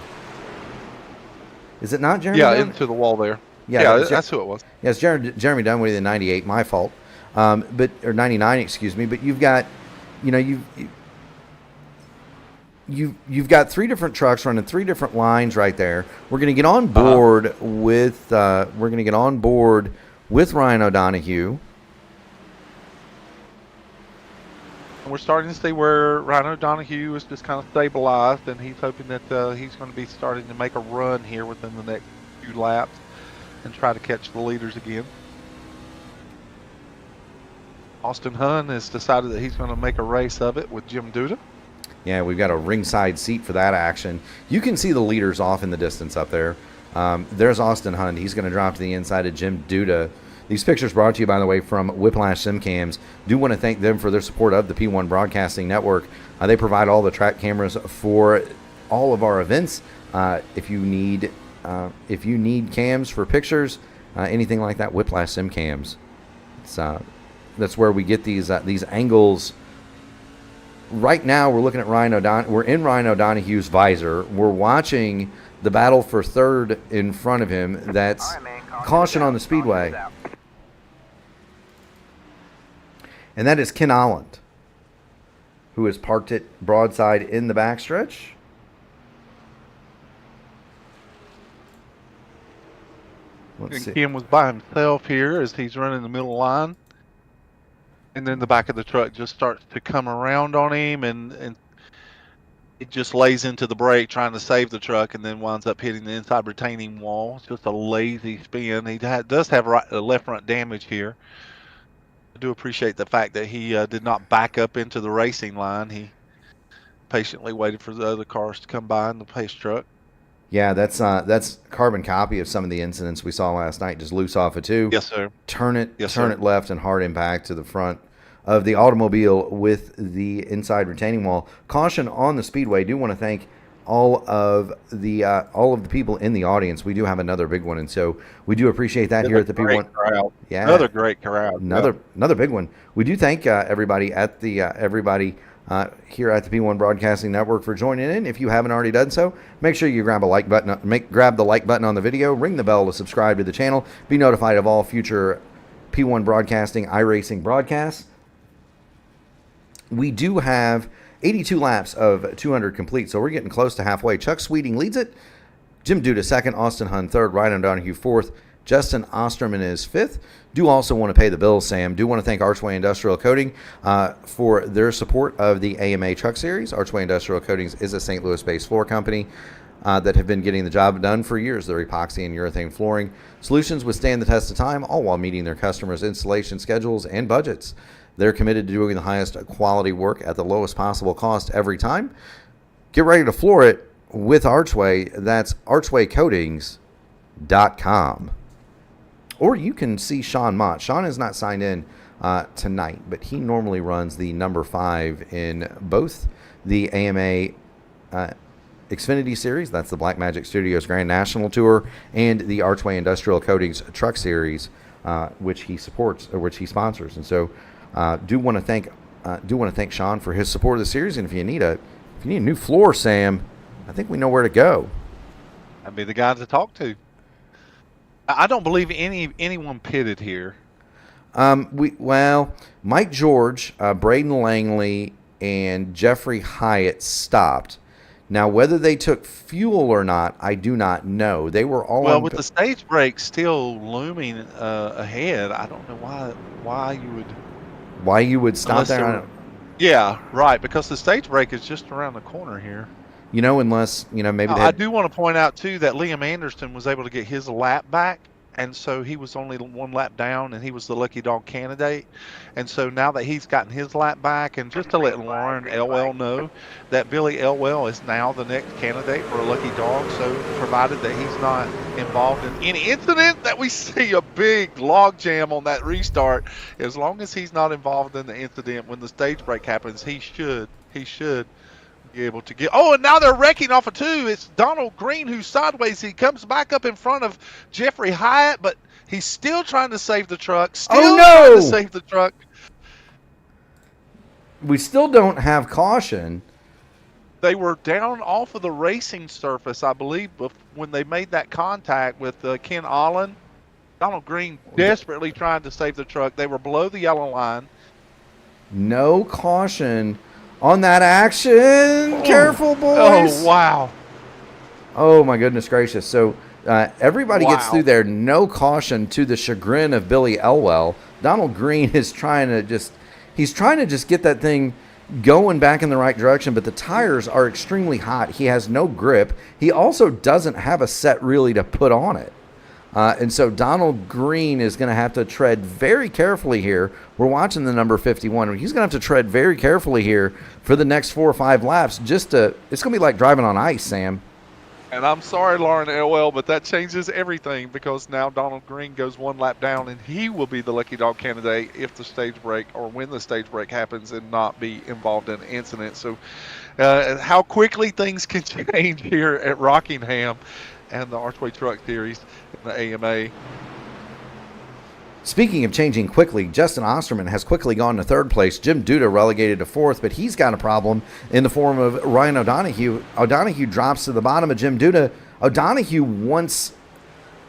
Is it not Jeremy Dunwoody? Into the wall there. Yeah, that's who it was. Yeah, it's Jeremy Dunwoody, the 98, my fault. Or 99, excuse me. But you've got, you've got 3 different trucks running 3 different lines right there. We're going to get on board with Ryan O'Donohue. And we're starting to see where Ryan O'Donohue is just kind of stabilized, and he's hoping that he's going to be starting to make a run here within the next few laps and try to catch the leaders again. Austin Hund has decided that he's going to make a race of it with Jim Duda. Yeah, we've got a ringside seat for that action. You can see the leaders off in the distance up there. There's Austin Hunt. He's going to drop to the inside of Jim Duda. These pictures brought to you, by the way, from Whiplash SimCams. Do want to thank them for their support of the P1 Broadcasting Network. They provide all the track cameras for all of our events. If you need cams for pictures, anything like that, Whiplash SimCams. That's where we get these angles. Right now, we're looking at we're in Ryan O'Donoghue's visor. We're watching the battle for third in front of him. That's caution on the Speedway. And that is Ken Holland, who has parked it broadside in the backstretch. Let's see. Ken was by himself here as he's running the middle line. And then the back of the truck just starts to come around on him, and it just lays into the brake trying to save the truck, and then winds up hitting the inside retaining wall. It's just a lazy spin. He does have left front damage here. I do appreciate the fact that he did not back up into the racing line. He patiently waited for the other cars to come by in the pace truck. Yeah, that's carbon copy of some of the incidents we saw last night. Just loose off of two. Yes, sir. Turn it left and hard impact to the front of the automobile with the inside retaining wall. Caution on the Speedway. Do want to thank all of the people in the audience. We do have another big one, and so we do appreciate that here at the P1 crowd. Yeah, another great crowd. Another big one. We do thank everybody at the here at the P1 Broadcasting Network for joining in. If you haven't already done so, make sure you grab the like button on the video, ring the bell to subscribe to the channel, be notified of all future P1 Broadcasting iRacing broadcasts. We do have 82 laps of 200 complete, so we're getting close to halfway. Chuck Sweeting leads it. Jim Duda second, Austin Hunt third, Ryan O'Donoghue fourth, Justin Osterman is fifth. Do also want to pay the bills, Sam. Do want to thank Archway Industrial Coating for their support of the AMA Truck Series. Archway Industrial Coatings is a St. Louis-based floor company that have been getting the job done for years. Their epoxy and urethane flooring solutions withstand the test of time, all while meeting their customers' installation schedules and budgets. They're committed to doing the highest quality work at the lowest possible cost every time. Get ready to floor it with Archway. That's archwaycoatings.com. Or you can see Sean Mott. Sean is not signed in tonight, but he normally runs the number 5 in both the AMA Xfinity Series, that's the Black Magic Studios Grand National Tour, and the Archway Industrial Coatings Truck Series, which he supports, or which he sponsors. And so, do want to thank Sean for his support of the series. And if you need a new floor, Sam, I think we know where to go. I'd be the guy to talk to. I don't believe anyone pitted here. Mike George, Braden Langley, and Jeffrey Hyatt stopped. Now, whether they took fuel or not, I do not know. They were all with the stage brake still looming ahead. I don't know why you would stop there. Yeah, right. Because the stage brake is just around the corner here. Unless maybe. I do want to point out too that Liam Anderson was able to get his lap back, and so he was only one lap down, and he was the lucky dog candidate. And so now that he's gotten his lap back, and just to let Lauren Elwell know that Billy Elwell is now the next candidate for a lucky dog, so provided that he's not involved in any incident that we see a big log jam on that restart, as long as he's not involved in the incident when the stage break happens, he should be able to get. Oh, and now they're wrecking off of 2. It's Donald Green who's sideways. He comes back up in front of Jeffrey Hyatt, but he's still trying to save the truck. Trying to save the truck. We still don't have caution. They were down off of the racing surface, I believe, when they made that contact with Ken Allen. Donald Green desperately trying to save the truck. They were below the yellow line. No caution on that action. Careful, boys. Oh, wow. Oh, my goodness gracious. So everybody gets through there. No caution, to the chagrin of Billy Elwell. Donald Green is trying to just get that thing going back in the right direction, but the tires are extremely hot. He has no grip. He also doesn't have a set really to put on it. And so Donald Green is going to have to tread very carefully here. We're watching the number 51. He's going to have to tread very carefully here for the next 4 or 5 laps. It's going to be like driving on ice, Sam. And I'm sorry, Lauren LL, but that changes everything because now Donald Green goes 1 lap down, and he will be the lucky dog candidate if the stage break or when the stage break happens and not be involved in an incident. So how quickly things can change here at Rockingham and the Archway Truck Series and the AMA. Speaking of changing quickly, Justin Osterman has quickly gone to 3rd place. Jim Duda relegated to 4th, but he's got a problem in the form of Ryan O'Donoghue. O'Donoghue drops to the bottom of Jim Duda. O'Donoghue wants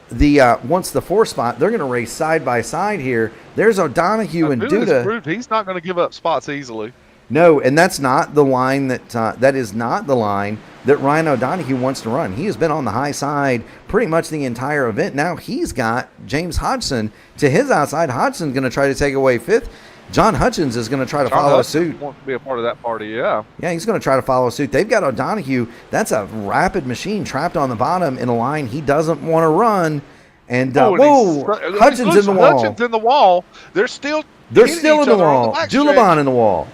the 4th spot. They're going to race side by side here. There's O'Donoghue and Duda. He's not going to give up spots easily. No, and that's not the line that is not the line that Ryan O'Donoghue wants to run. He has been on the high side pretty much the entire event. Now he's got James Hodgson to his outside. Hodgson's going to try to take away 5th. John Hutchins is going to try to follow suit. Wants to be a part of that party, yeah. Yeah, he's going to try to follow suit. They've got O'Donoghue. That's a rapid machine trapped on the bottom in a line he doesn't want to run. And Hutchins in the wall. Hutchins in the wall. They're still in the wall. Dulabon in the wall.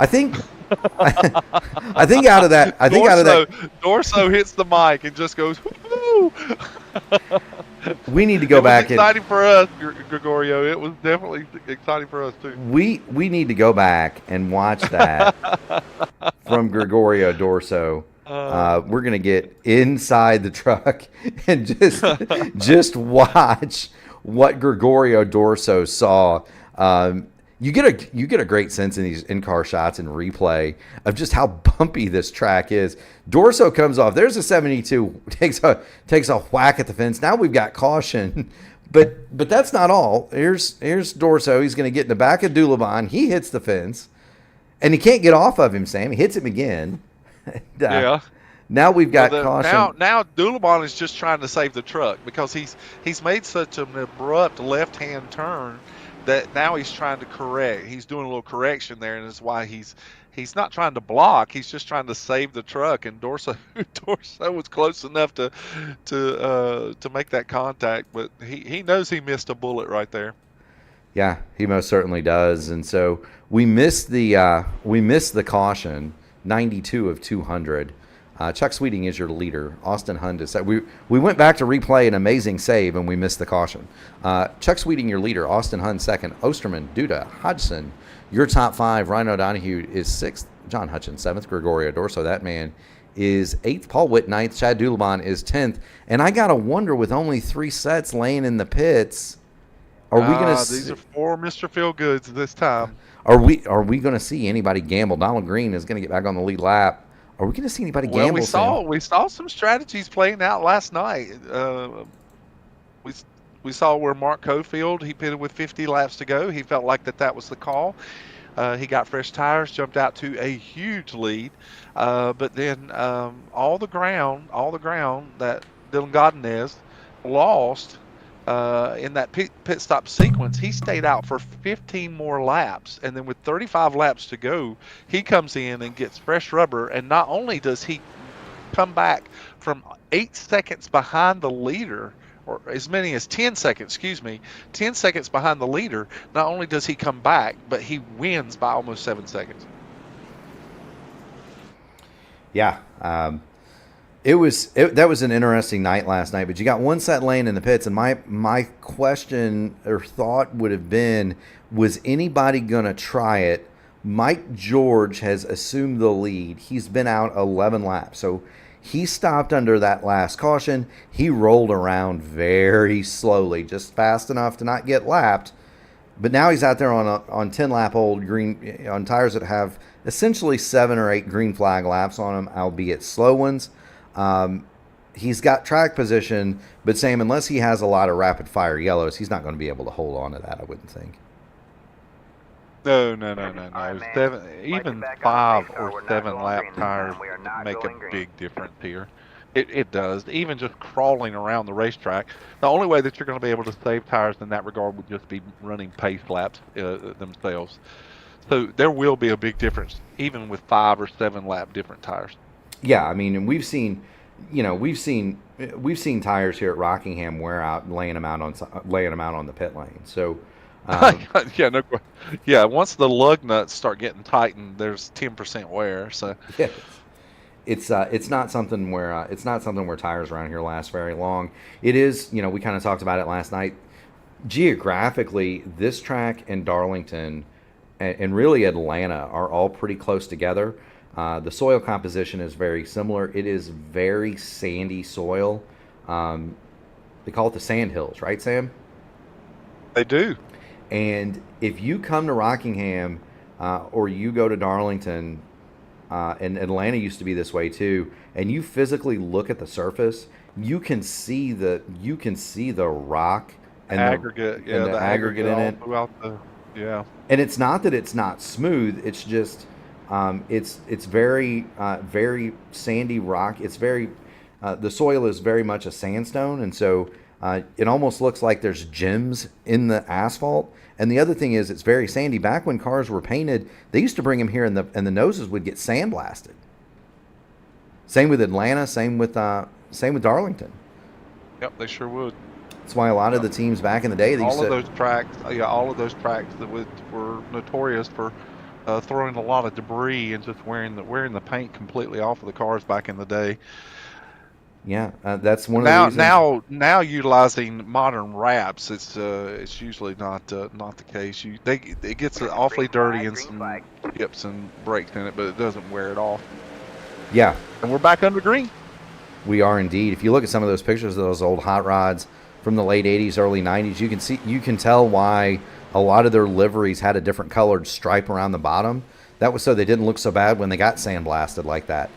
I think out of that. Dorso hits the mic and just goes, woo! We need to go back. It was exciting for us, Gregorio. It was definitely exciting for us too. We need to go back and watch that from Gregorio Dorso. We're gonna get inside the truck and just watch what Gregorio Dorso saw. You get a great sense in these in-car shots and replay of just how bumpy this track is. Dorso comes off. There's a 72, takes a whack at the fence. Now we've got caution, but that's not all. Here's Dorso. He's going to get in the back of Dulabon. He hits the fence, and he can't get off of him. Sam, he hits him again. Yeah. Now we've got caution. Now Dulabon is just trying to save the truck because he's made such an abrupt left-hand turn that now he's trying to correct. He's doing a little correction there, and that's why he's not trying to block. He's just trying to save the truck. And Dorso was close enough to make that contact, but he knows he missed a bullet right there. Yeah, he most certainly does. And so we missed the caution, 92 of 200. Chuck Sweeting is your leader. Austin Hunt is we went back to replay an amazing save and we missed the caution. Chuck Sweeting, your leader. Austin Hunt second. Osterman, Duda, Hodgson, your top 5. Ryan O'Donoghue is 6th. John Hutchins 7th. Gregorio Dorso, that man, is 8th. Paul Witt 9th. Chad Dulabon is 10th. And I gotta wonder, with only 3 sets laying in the pits, are we gonna? These are 4 Mr. Feelgoods this time. Are we gonna see anybody gamble? Donald Green is gonna get back on the lead lap. Are we going to see anybody gamble? Well, we saw some strategies playing out last night. We saw where Mark Cofield, he pitted with 50 laps to go. He felt like that was the call. He got fresh tires, jumped out to a huge lead. But then all the ground that Dylan Godinez lost in that pit stop sequence, he stayed out for 15 more laps, and then with 35 laps to go, he comes in and gets fresh rubber, and not only does he come back from 8 seconds behind the leader, or as many as 10 seconds behind the leader, not only does he come back, but he wins by almost 7 seconds. Yeah, that was an interesting night last night, but you got 1 set laying in the pits, and my question or thought would have been, was anybody going to try it? Mike George has assumed the lead. He's been out 11 laps, so he stopped under that last caution. He rolled around very slowly, just fast enough to not get lapped, but now he's out there on 10-lap old green, on tires that have essentially 7 or 8 green flag laps on them, albeit slow ones. He's got track position, but Sam, unless he has a lot of rapid fire yellows, he's not going to be able to hold on to that, I wouldn't think. No. Even 5 or 7 lap tires make a big difference here. It does. Even just crawling around the racetrack, the only way that you're going to be able to save tires in that regard would just be running pace laps themselves. So there will be a big difference, even with 5 or 7 lap different tires. Yeah, I mean, and we've seen we've seen tires here at Rockingham wear out, laying them out on the pit lane. So, Yeah, no, yeah. Once the lug nuts start getting tightened, there's 10% wear. So yes, it's not something where tires around here last very long. It is, we kind of talked about it last night. Geographically, this track and Darlington and really Atlanta are all pretty close together. The soil composition is very similar. It is very sandy soil. They call it the sand hills, right, Sam? they do. And if you come to Rockingham or you go to Darlington, and Atlanta used to be this way too, and you physically look at the surface, you can see the rock and Aggregate, the aggregate in all it. throughout the, yeah. And it's not that it's not smooth. It's just it's very very sandy rock. It's very the soil is very much a sandstone, and so it almost looks like there's gems in the asphalt. And the other thing is, it's very sandy. Back when cars were painted, they used to bring them here, and the noses would get sandblasted. Same with Atlanta. Same with Darlington. Yep, they sure would. That's why a lot of the teams back in the day, All of those tracks that were notorious for throwing a lot of debris and just wearing the paint completely off of the cars back in the day. Yeah, that's one of the reasons. Now utilizing modern wraps, it's usually not the case. It gets awfully dirty and some chips and breaks in it, but it doesn't wear it off. Yeah, and we're back under green. We are indeed. If you look at some of those pictures of those old hot rods from the late 80s, early 90s, you can tell why a lot of their liveries had a different colored stripe around the bottom. That was so they didn't look so bad when they got sandblasted like that.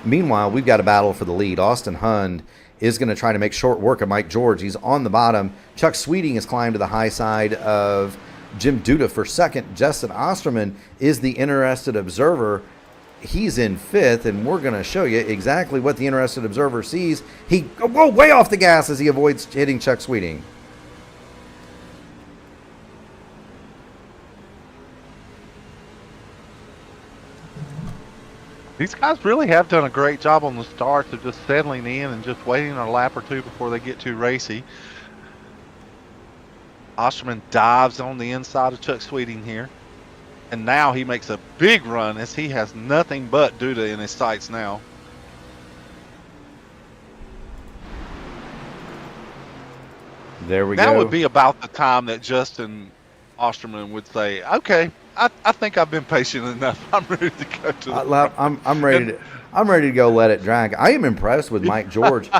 Meanwhile, we've got a battle for the lead. Austin Hund is going to try to make short work of Mike George. He's on the bottom. Chuck Sweeting has climbed to the high side of Jim Duda for second. Justin Osterman is the interested observer. He's in fifth, and we're going to show you exactly what the interested observer sees. He way off the gas as he avoids hitting Chuck Sweeting. These guys really have done a great job on the starts of just settling in and just waiting a lap or two before they get too racy. Osterman dives on the inside of Chuck Sweeting here. And now he makes a big run as he has nothing but Duda in his sights now. There we go. That would be about the time that Justin Osterman would say, okay, I think I've been patient enough. I'm ready to go to the I'm ready to go let it drag. I am impressed with Mike George.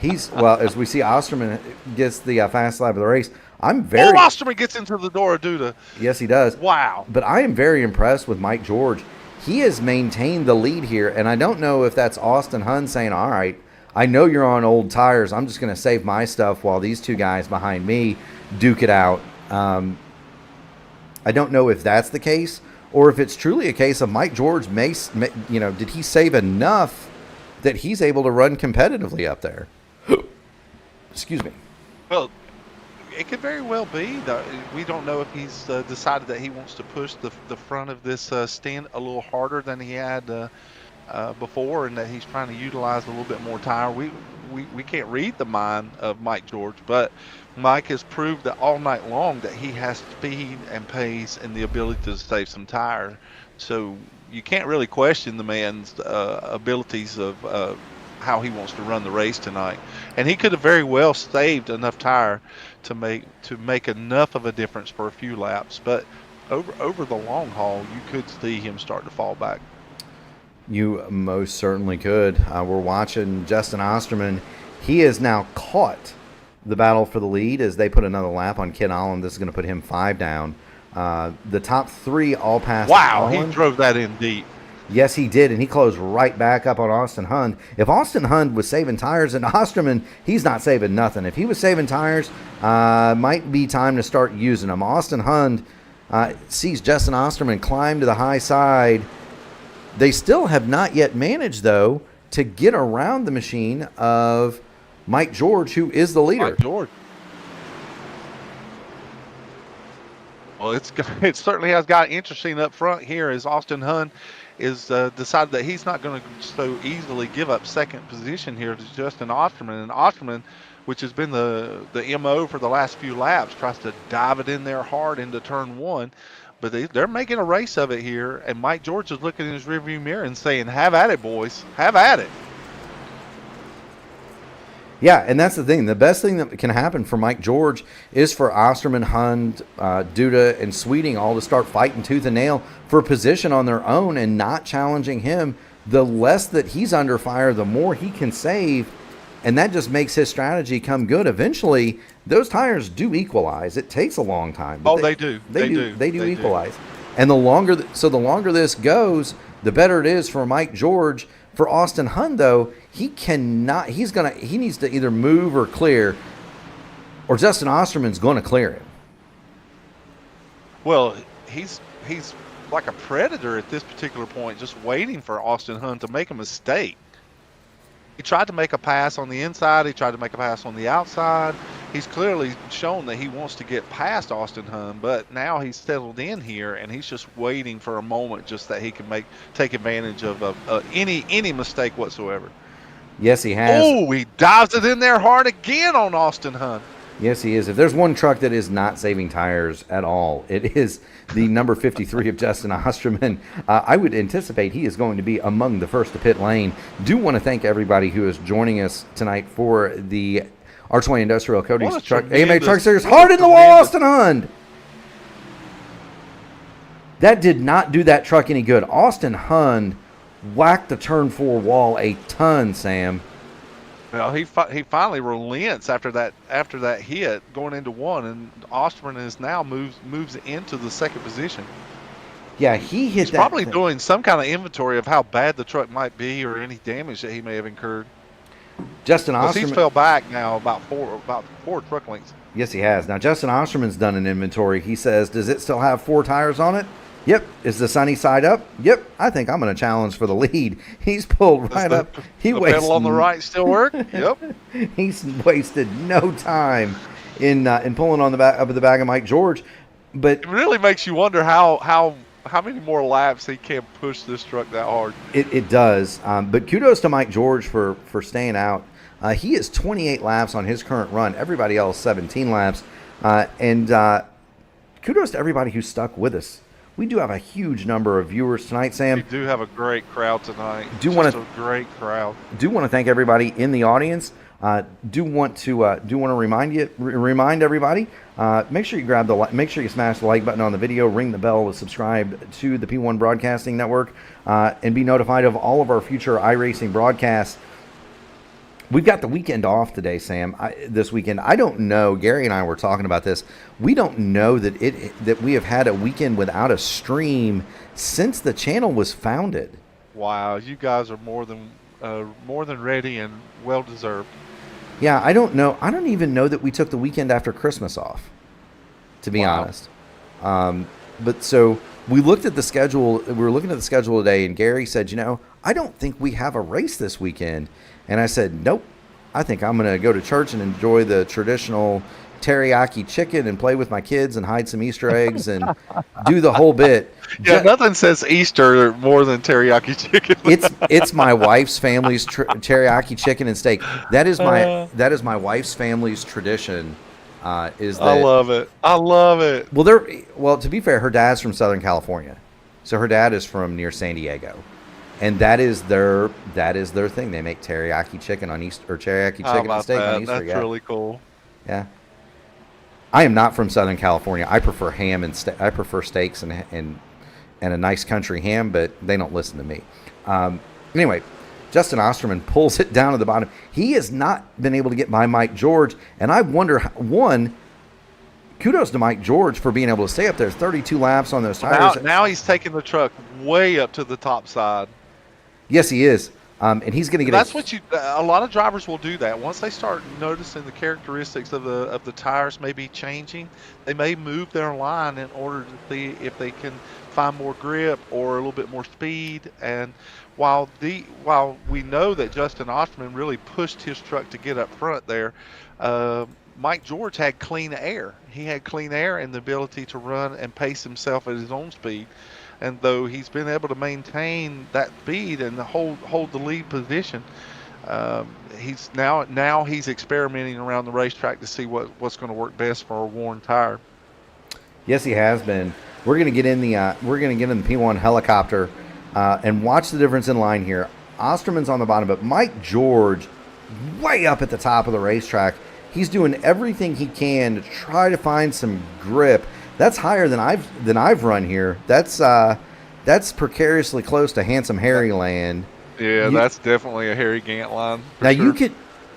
As we see Osterman gets the fast lap of the race. Osterman gets into the door of Duda. Yes, he does. Wow. But I am very impressed with Mike George. He has maintained the lead here, and I don't know if that's Austin Hund saying, all right, I know you're on old tires. I'm just going to save my stuff while these two guys behind me duke it out. I don't know if that's the case, or if it's truly a case of Mike George did he save enough that he's able to run competitively up there? Excuse me. Well, it could very well be. We don't know if he's decided that he wants to push the front of this stand a little harder than he had before, and that he's trying to utilize a little bit more tire. We can't read the mind of Mike George, but Mike has proved that all night long that he has speed and pace and the ability to save some tire. So you can't really question the man's abilities of how he wants to run the race tonight. And he could have very well saved enough tire to make enough of a difference for a few laps. But over the long haul, you could see him start to fall back. You most certainly could. We're watching Justin Osterman. He has now caught the battle for the lead as they put another lap on Ken Holland. This is going to put him 5 down. The top 3 all passed. Wow, Holland. He drove that in deep. Yes, he did, and he closed right back up on Austin Hund. If Austin Hund was saving tires, and Osterman, he's not saving nothing. If he was saving tires, might be time to start using them. Austin Hund sees Justin Osterman climb to the high side. They still have not yet managed, though, to get around the machine of Mike George, who is the leader. Mike George. Well, it certainly has got interesting up front here as Austin Hunn is decided that he's not going to so easily give up second position here to Justin Osterman. And Osterman, which has been the MO for the last few laps, tries to dive it in there hard into turn one. But they're making a race of it here. And Mike George is looking in his rearview mirror and saying, have at it, boys. Have at it. Yeah, and that's the thing. The best thing that can happen for Mike George is for Osterman, Hund, Duda, and Sweeting all to start fighting tooth and nail for position on their own and not challenging him. The less that he's under fire, the more he can save, and that just makes his strategy come good. Eventually, those tires do equalize. It takes a long time. But they do. They do equalize. And the longer this goes, the better it is for Mike George. For Austin Hund, though, he needs to either move or clear, or Justin Osterman's going to clear him. Well, he's like a predator at this particular point, just waiting for Austin Hund to make a mistake. He tried to make a pass on the inside. He tried to make a pass on the outside. He's clearly shown that he wants to get past Austin Hund, but now he's settled in here, and he's just waiting for a moment just that he can take advantage of any mistake whatsoever. Yes, he has. Oh, he dives it in there hard again on Austin Hund. Yes, he is. If there's one truck that is not saving tires at all, it is the number 53 of Justin Osterman. I would anticipate he is going to be among the first to pit lane. Do want to thank everybody who is joining us tonight for the Archway Industrial Coatings Truck AMA Truck Series. Hard in the wall, Austin Hund. That did not do that truck any good. Austin Hund whacked the turn 4 wall a ton, Sam. Well, he finally relents after that hit going into one, and Osterman is now moves into the second position. Yeah, he's probably doing some kind of inventory of how bad the truck might be or any damage that he may have incurred. Justin Osterman, he's fell back now about four truck lengths. Yes, he has. Now Justin Osterman's done an inventory. He says, "Does it still have 4 tires on it?" Yep. Is the sunny side up? Yep. I think I'm going to challenge for the lead. He's pulled right up. The pedal on the right still work? Yep. He's wasted no time in pulling on the back up at the back of Mike George. But it really makes you wonder how many more laps he can push this truck that hard. It does. But kudos to Mike George for staying out. He is 28 laps on his current run. Everybody else 17 laps. And kudos to everybody who stuck with us. We do have a huge number of viewers tonight, Sam. We do have a great crowd tonight. A great crowd. Do want to thank everybody in the audience. Do want to remind everybody. Make sure you smash the like button on the video, ring the bell to subscribe to the P1 Broadcasting Network, and be notified of all of our future iRacing broadcasts. We've got the weekend off today, Sam. This weekend, I don't know. Gary and I were talking about this. We don't know that we have had a weekend without a stream since the channel was founded. Wow, you guys are more than ready and well deserved. Yeah, I don't know. I don't even know that we took the weekend after Christmas off, to be honest. But so we looked at the schedule. We were looking at the schedule today, and Gary said, I don't think we have a race this weekend. And I said, nope, I think I'm going to go to church and enjoy the traditional teriyaki chicken and play with my kids and hide some Easter eggs and do the whole bit. Yeah, nothing says Easter more than teriyaki chicken. It's my wife's family's teriyaki chicken and steak. That is my wife's family's tradition. I love it. I love it. Well, to be fair, her dad's from Southern California, so her dad is from near San Diego. And that is their thing. They make teriyaki chicken on Easter, or teriyaki chicken and steak on Easter. That's really cool. Yeah. I am not from Southern California. I prefer ham and I prefer steaks and a nice country ham, but they don't listen to me. Anyway, Justin Osterman pulls it down to the bottom. He has not been able to get by Mike George, and I wonder, kudos to Mike George for being able to stay up there 32 laps on those tires. Now he's taking the truck way up to the top side. Yes, he is. And he's going to get. That's a lot of drivers will do that. Once they start noticing the characteristics of the tires may be changing, they may move their line in order to see if they can find more grip or a little bit more speed. And while we know that Justin Osterman really pushed his truck to get up front there, Mike George had clean air. He had clean air and the ability to run and pace himself at his own speed. And though he's been able to maintain that speed and hold the lead position, he's now he's experimenting around the racetrack to see what's going to work best for a worn tire. Yes, he has been. We're gonna get in the P1 helicopter and watch the difference in line here. Osterman's on the bottom, but Mike George way up at the top of the racetrack. He's doing everything he can to try to find some grip. That's higher than I've run here. That's precariously close to Handsome Harry land. Yeah, that's definitely a Harry Gant line. Now sure.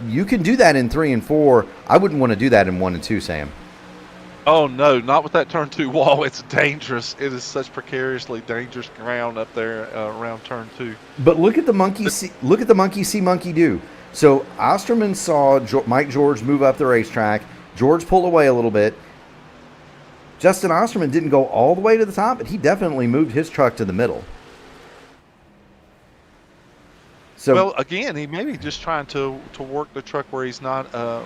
you can do that in 3 and 4. I wouldn't want to do that in 1 and 2, Sam. Oh no, not with that turn 2 wall. It's dangerous. It is such precariously dangerous ground up there around turn 2. But look at the monkey see monkey do. So Osterman saw Mike George move up the racetrack. George pulled away a little bit. Justin Osterman didn't go all the way to the top, but he definitely moved his truck to the middle. So, well, again, he may be just trying to work the truck where he's not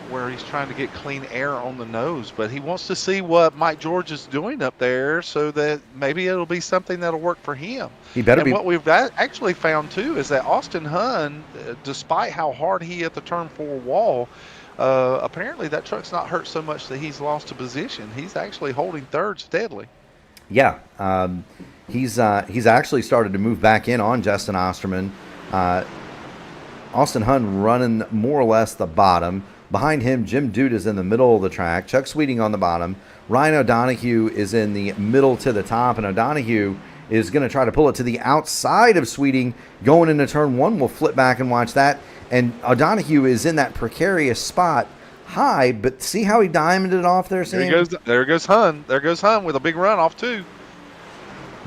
where he's trying to get clean air on the nose, but he wants to see what Mike George is doing up there, so that maybe it'll be something that'll work for him. He better be. What we've actually found too is that Austin Hunn, despite how hard he hit the turn 4 wall, apparently that truck's not hurt so much that he's lost a position. He's actually holding third steadily. Yeah, he's actually started to move back in on Justin Osterman. Austin Hunn running more or less the bottom. Behind him, Jim Duda's in the middle of the track. Chuck Sweeting on the bottom. Ryan O'Donohue is in the middle to the top, and O'Donohue is going to try to pull it to the outside of Sweeting. Going into turn 1, we'll flip back and watch that. And O'Donohue is in that precarious spot high, but see how he diamonded it off there, Sam? There goes Hunn. There goes Hunn with a big run off too.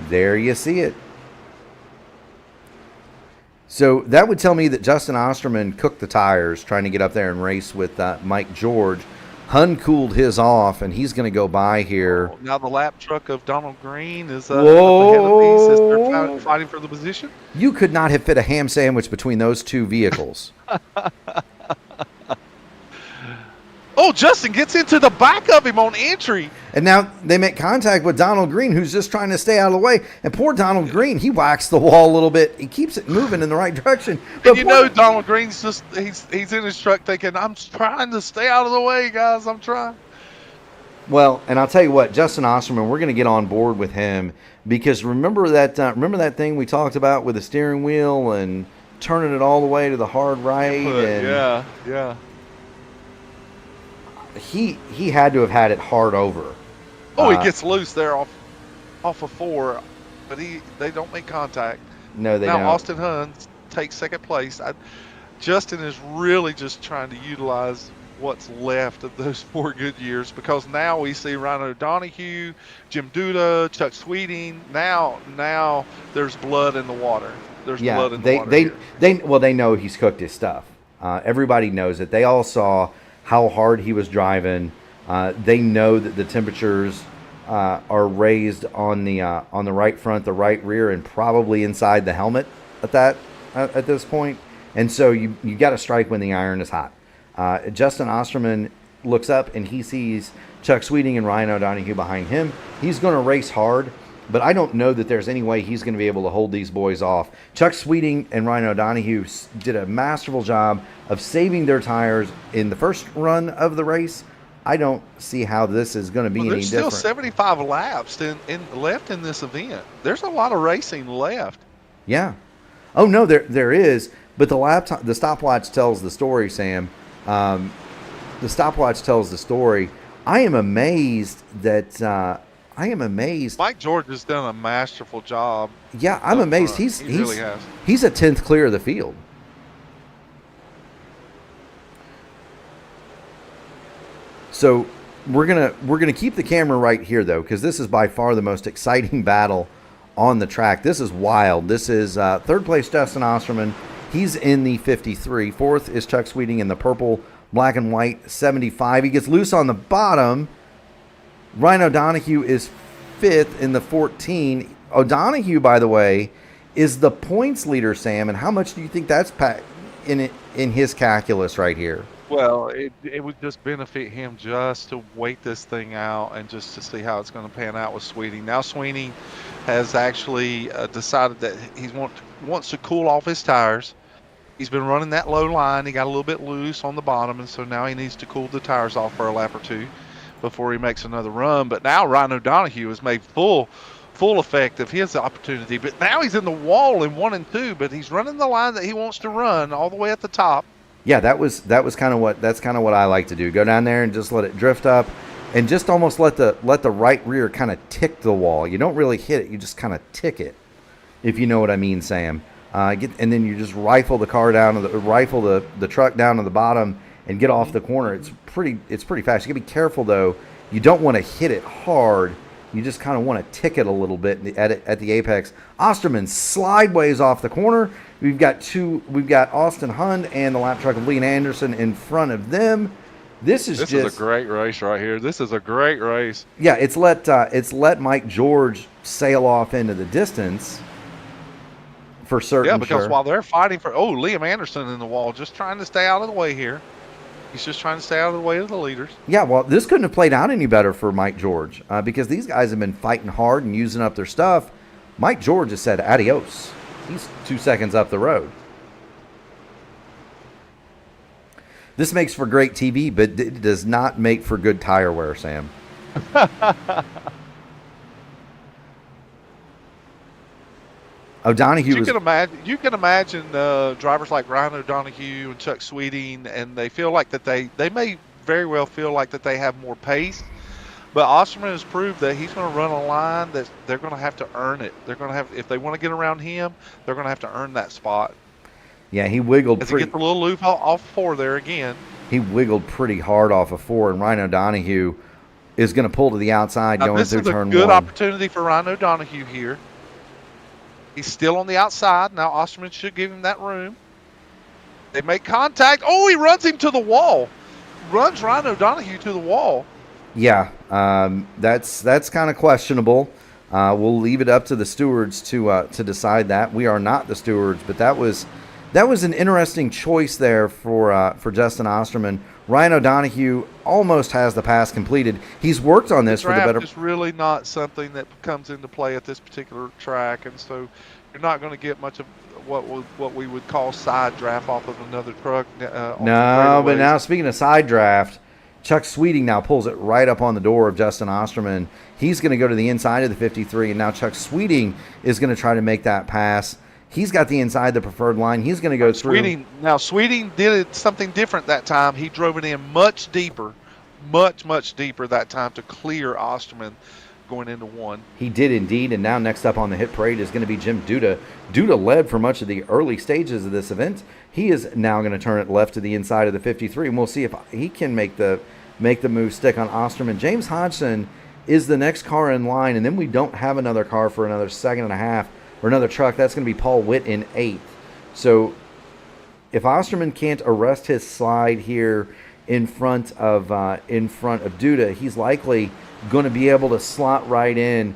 There you see it. So that would tell me that Justin Osterman cooked the tires trying to get up there and race with Mike George. Hunn cooled his off, and he's going to go by here. Oh, now the lap truck of Donald Green is up ahead of these as they're fighting for the position. You could not have fit a ham sandwich between those two vehicles. Oh, Justin gets into the back of him on entry. And now they make contact with Donald Green, who's just trying to stay out of the way. And poor Donald Green, he whacks the wall a little bit. He keeps it moving in the right direction. But and Donald Green's just, he's in his truck thinking, I'm trying to stay out of the way, guys. I'm trying. Well, and I'll tell you what, Justin Osterman, we're going to get on board with him because remember that thing we talked about with the steering wheel and turning it all the way to the hard right? Yeah. He had to have had it hard over. Oh, he gets loose there off of 4, but they don't make contact. No, they don't. Now Austin Hunn takes second place. Justin is really just trying to utilize what's left of those 4 good years, because now we see Ryan O'Donohue, Jim Duda, Chuck Sweeting. Now there's blood in the water. Blood in the water. They know he's cooked his stuff. Everybody knows it. They all saw how hard he was driving. They know that the temperatures are raised on the right front, the right rear, and probably inside the helmet at this point. And so you got to strike when the iron is hot. Justin Osterman looks up and he sees Chuck Sweeting and Ryan O'Donohue behind him. He's going to race hard, but I don't know that there's any way he's going to be able to hold these boys off. Chuck Sweeting and Ryan O'Donohue did a masterful job of saving their tires in the first run of the race. I don't see how this is going to be any different. There's still 75 laps left in this event. There's a lot of racing left. Yeah. Oh, no, there is. But the stopwatch tells the story, Sam. The stopwatch tells the story. I am amazed. Mike George has done a masterful job. Yeah, I'm amazed. He really has. He's a 10th clear of the field. So we're gonna keep the camera right here though, because this is by far the most exciting battle on the track. This is wild. This is third place Justin Osterman. He's in the 53. Fourth is Chuck Sweeting in the purple, black and white 75. He gets loose on the bottom. Ryan O'Donohue is fifth in the 14. O'Donohue, by the way, is the points leader, Sam. And how much do you think that's in his calculus right here? Well, it would just benefit him just to wait this thing out and just to see how it's going to pan out with Sweeney. Now Sweeney has actually decided that wants to cool off his tires. He's been running that low line. He got a little bit loose on the bottom, and so now he needs to cool the tires off for a lap or two before he makes another run. But now Ryan O'Donoghue has made full effect of his opportunity. But now he's in the wall in 1 and 2, but he's running the line that he wants to run all the way at the top. Yeah, that's kind of what I like to do. Go down there and just let it drift up, and just almost let the right rear kind of tick the wall. You don't really hit it; you just kind of tick it, if you know what I mean, Sam. And then you just rifle the car down, rifle the truck down to the bottom, and get off the corner. It's pretty fast. You gotta be careful though. You don't want to hit it hard. You just kind of want to tick it a little bit at the apex. Osterman slideways off the corner. We've got Austin Hund and the lap truck of Lee Anderson in front of them. This is a great race right here. This is a great race. Yeah, it's let Mike George sail off into the distance for certain. Yeah, because while they're fighting for Liam Anderson in the wall, just trying to stay out of the way here. He's just trying to stay out of the way of the leaders. Yeah, well, this couldn't have played out any better for Mike George because these guys have been fighting hard and using up their stuff. Mike George has said adios. He's 2 seconds up the road. This makes for great TV, but it does not make for good tire wear, Sam. O'Donoghue. You can imagine drivers like Ryan O'Donoghue and Chuck Sweeting, and they feel like that they may very well feel like that they have more pace. But Osterman has proved that he's going to run a line that they're going to have to earn it. They're going to have, if they want to get around him, they're going to have to earn that spot. Yeah, he wiggled. As he gets a little loop off 4 there again. He wiggled pretty hard off of 4, and Ryan O'Donoghue is going to pull to the outside going through turn 1. This is a good opportunity for Ryan O'Donoghue here. He's still on the outside. Now Osterman should give him that room. They make contact. Oh, he runs him to the wall. Runs Ryan O'Donoghue to the wall. Yeah, that's kind of questionable. We'll leave it up to the stewards to decide that. We are not the stewards, but that was an interesting choice there for Justin Osterman. Ryan O'Donoghue almost has the pass completed. He's worked on this for the better. It's really not something that comes into play at this particular track, and so you're not going to get much of what we would call side draft off of another truck. No, but now speaking of side draft, Chuck Sweeting now pulls it right up on the door of Justin Osterman. He's going to go to the inside of the 53, and now Chuck Sweeting is going to try to make that pass. He's got the inside the preferred line. He's going to go through. Sweeting did something different that time. He drove it in much deeper that time to clear Osterman going into 1. He did indeed, and now next up on the hit parade is going to be Jim Duda. Duda led for much of the early stages of this event. He is now going to turn it left to the inside of the 53, and we'll see if he can make the move stick on Osterman. James Hodgson is the next car in line, and then we don't have another car for another second and a half. Or another truck. That's going to be Paul Witt in 8th. So if Osterman can't arrest his slide here in front of Duda, he's likely going to be able to slot right in.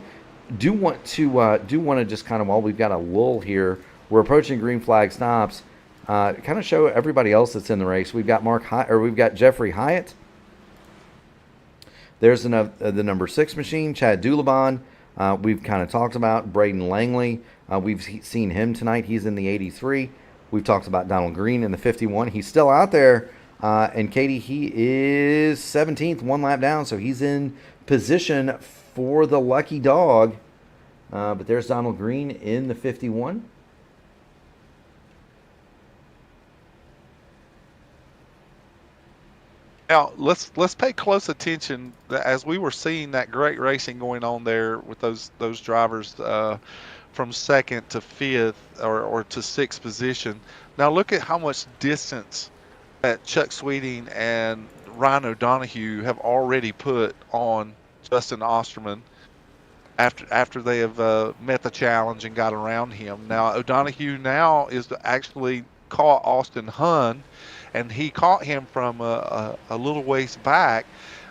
Do want to just kind of, while we've got a lull here, we're approaching green flag stops. Kind of show everybody else that's in the race. We've got we've got Jeffrey Hyatt. There's the number 6 machine, Chad Dulabon. We've kind of talked about Braden Langley. We've seen him tonight. He's in the 83. We've talked about Donald Green in the 51. He's still out there. And Katie, he is 17th, 1 lap down. So he's in position for the lucky dog. But there's Donald Green in the 51. Now let's pay close attention as we were seeing that great racing going on there with those drivers from 2nd to 5th or to 6th position. Now look at how much distance that Chuck Sweeting and Ryan O'Donoghue have already put on Justin Osterman after they have met the challenge and got around him. Now O'Donoghue now is actually caught Austin Hund, and he caught him from a little ways back,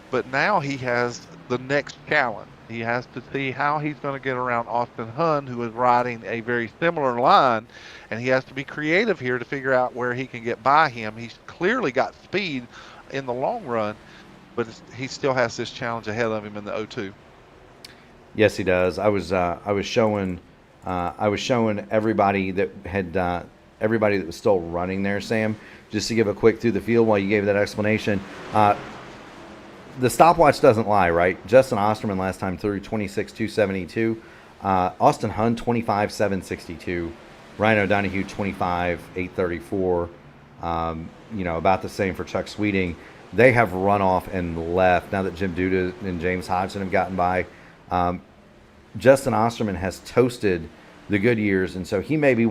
but now he has the next challenge. He has to see how he's going to get around Austin Hunn, who is riding a very similar line, and he has to be creative here to figure out where he can get by him. He's clearly got speed in the long run, but he still has this challenge ahead of him in the O2. Yes, he does. I was showing everybody that had everybody that was still running there, Sam, just to give a quick through the field while you gave that explanation. The stopwatch doesn't lie, right? Justin Osterman last time through 26,272. Austin Hunn 25,762. Ryan O'Donoghue 25,834. About the same for Chuck Sweeting. They have run off and left now that Jim Duda and James Hodgson have gotten by. Justin Osterman has toasted the good years, and so he may be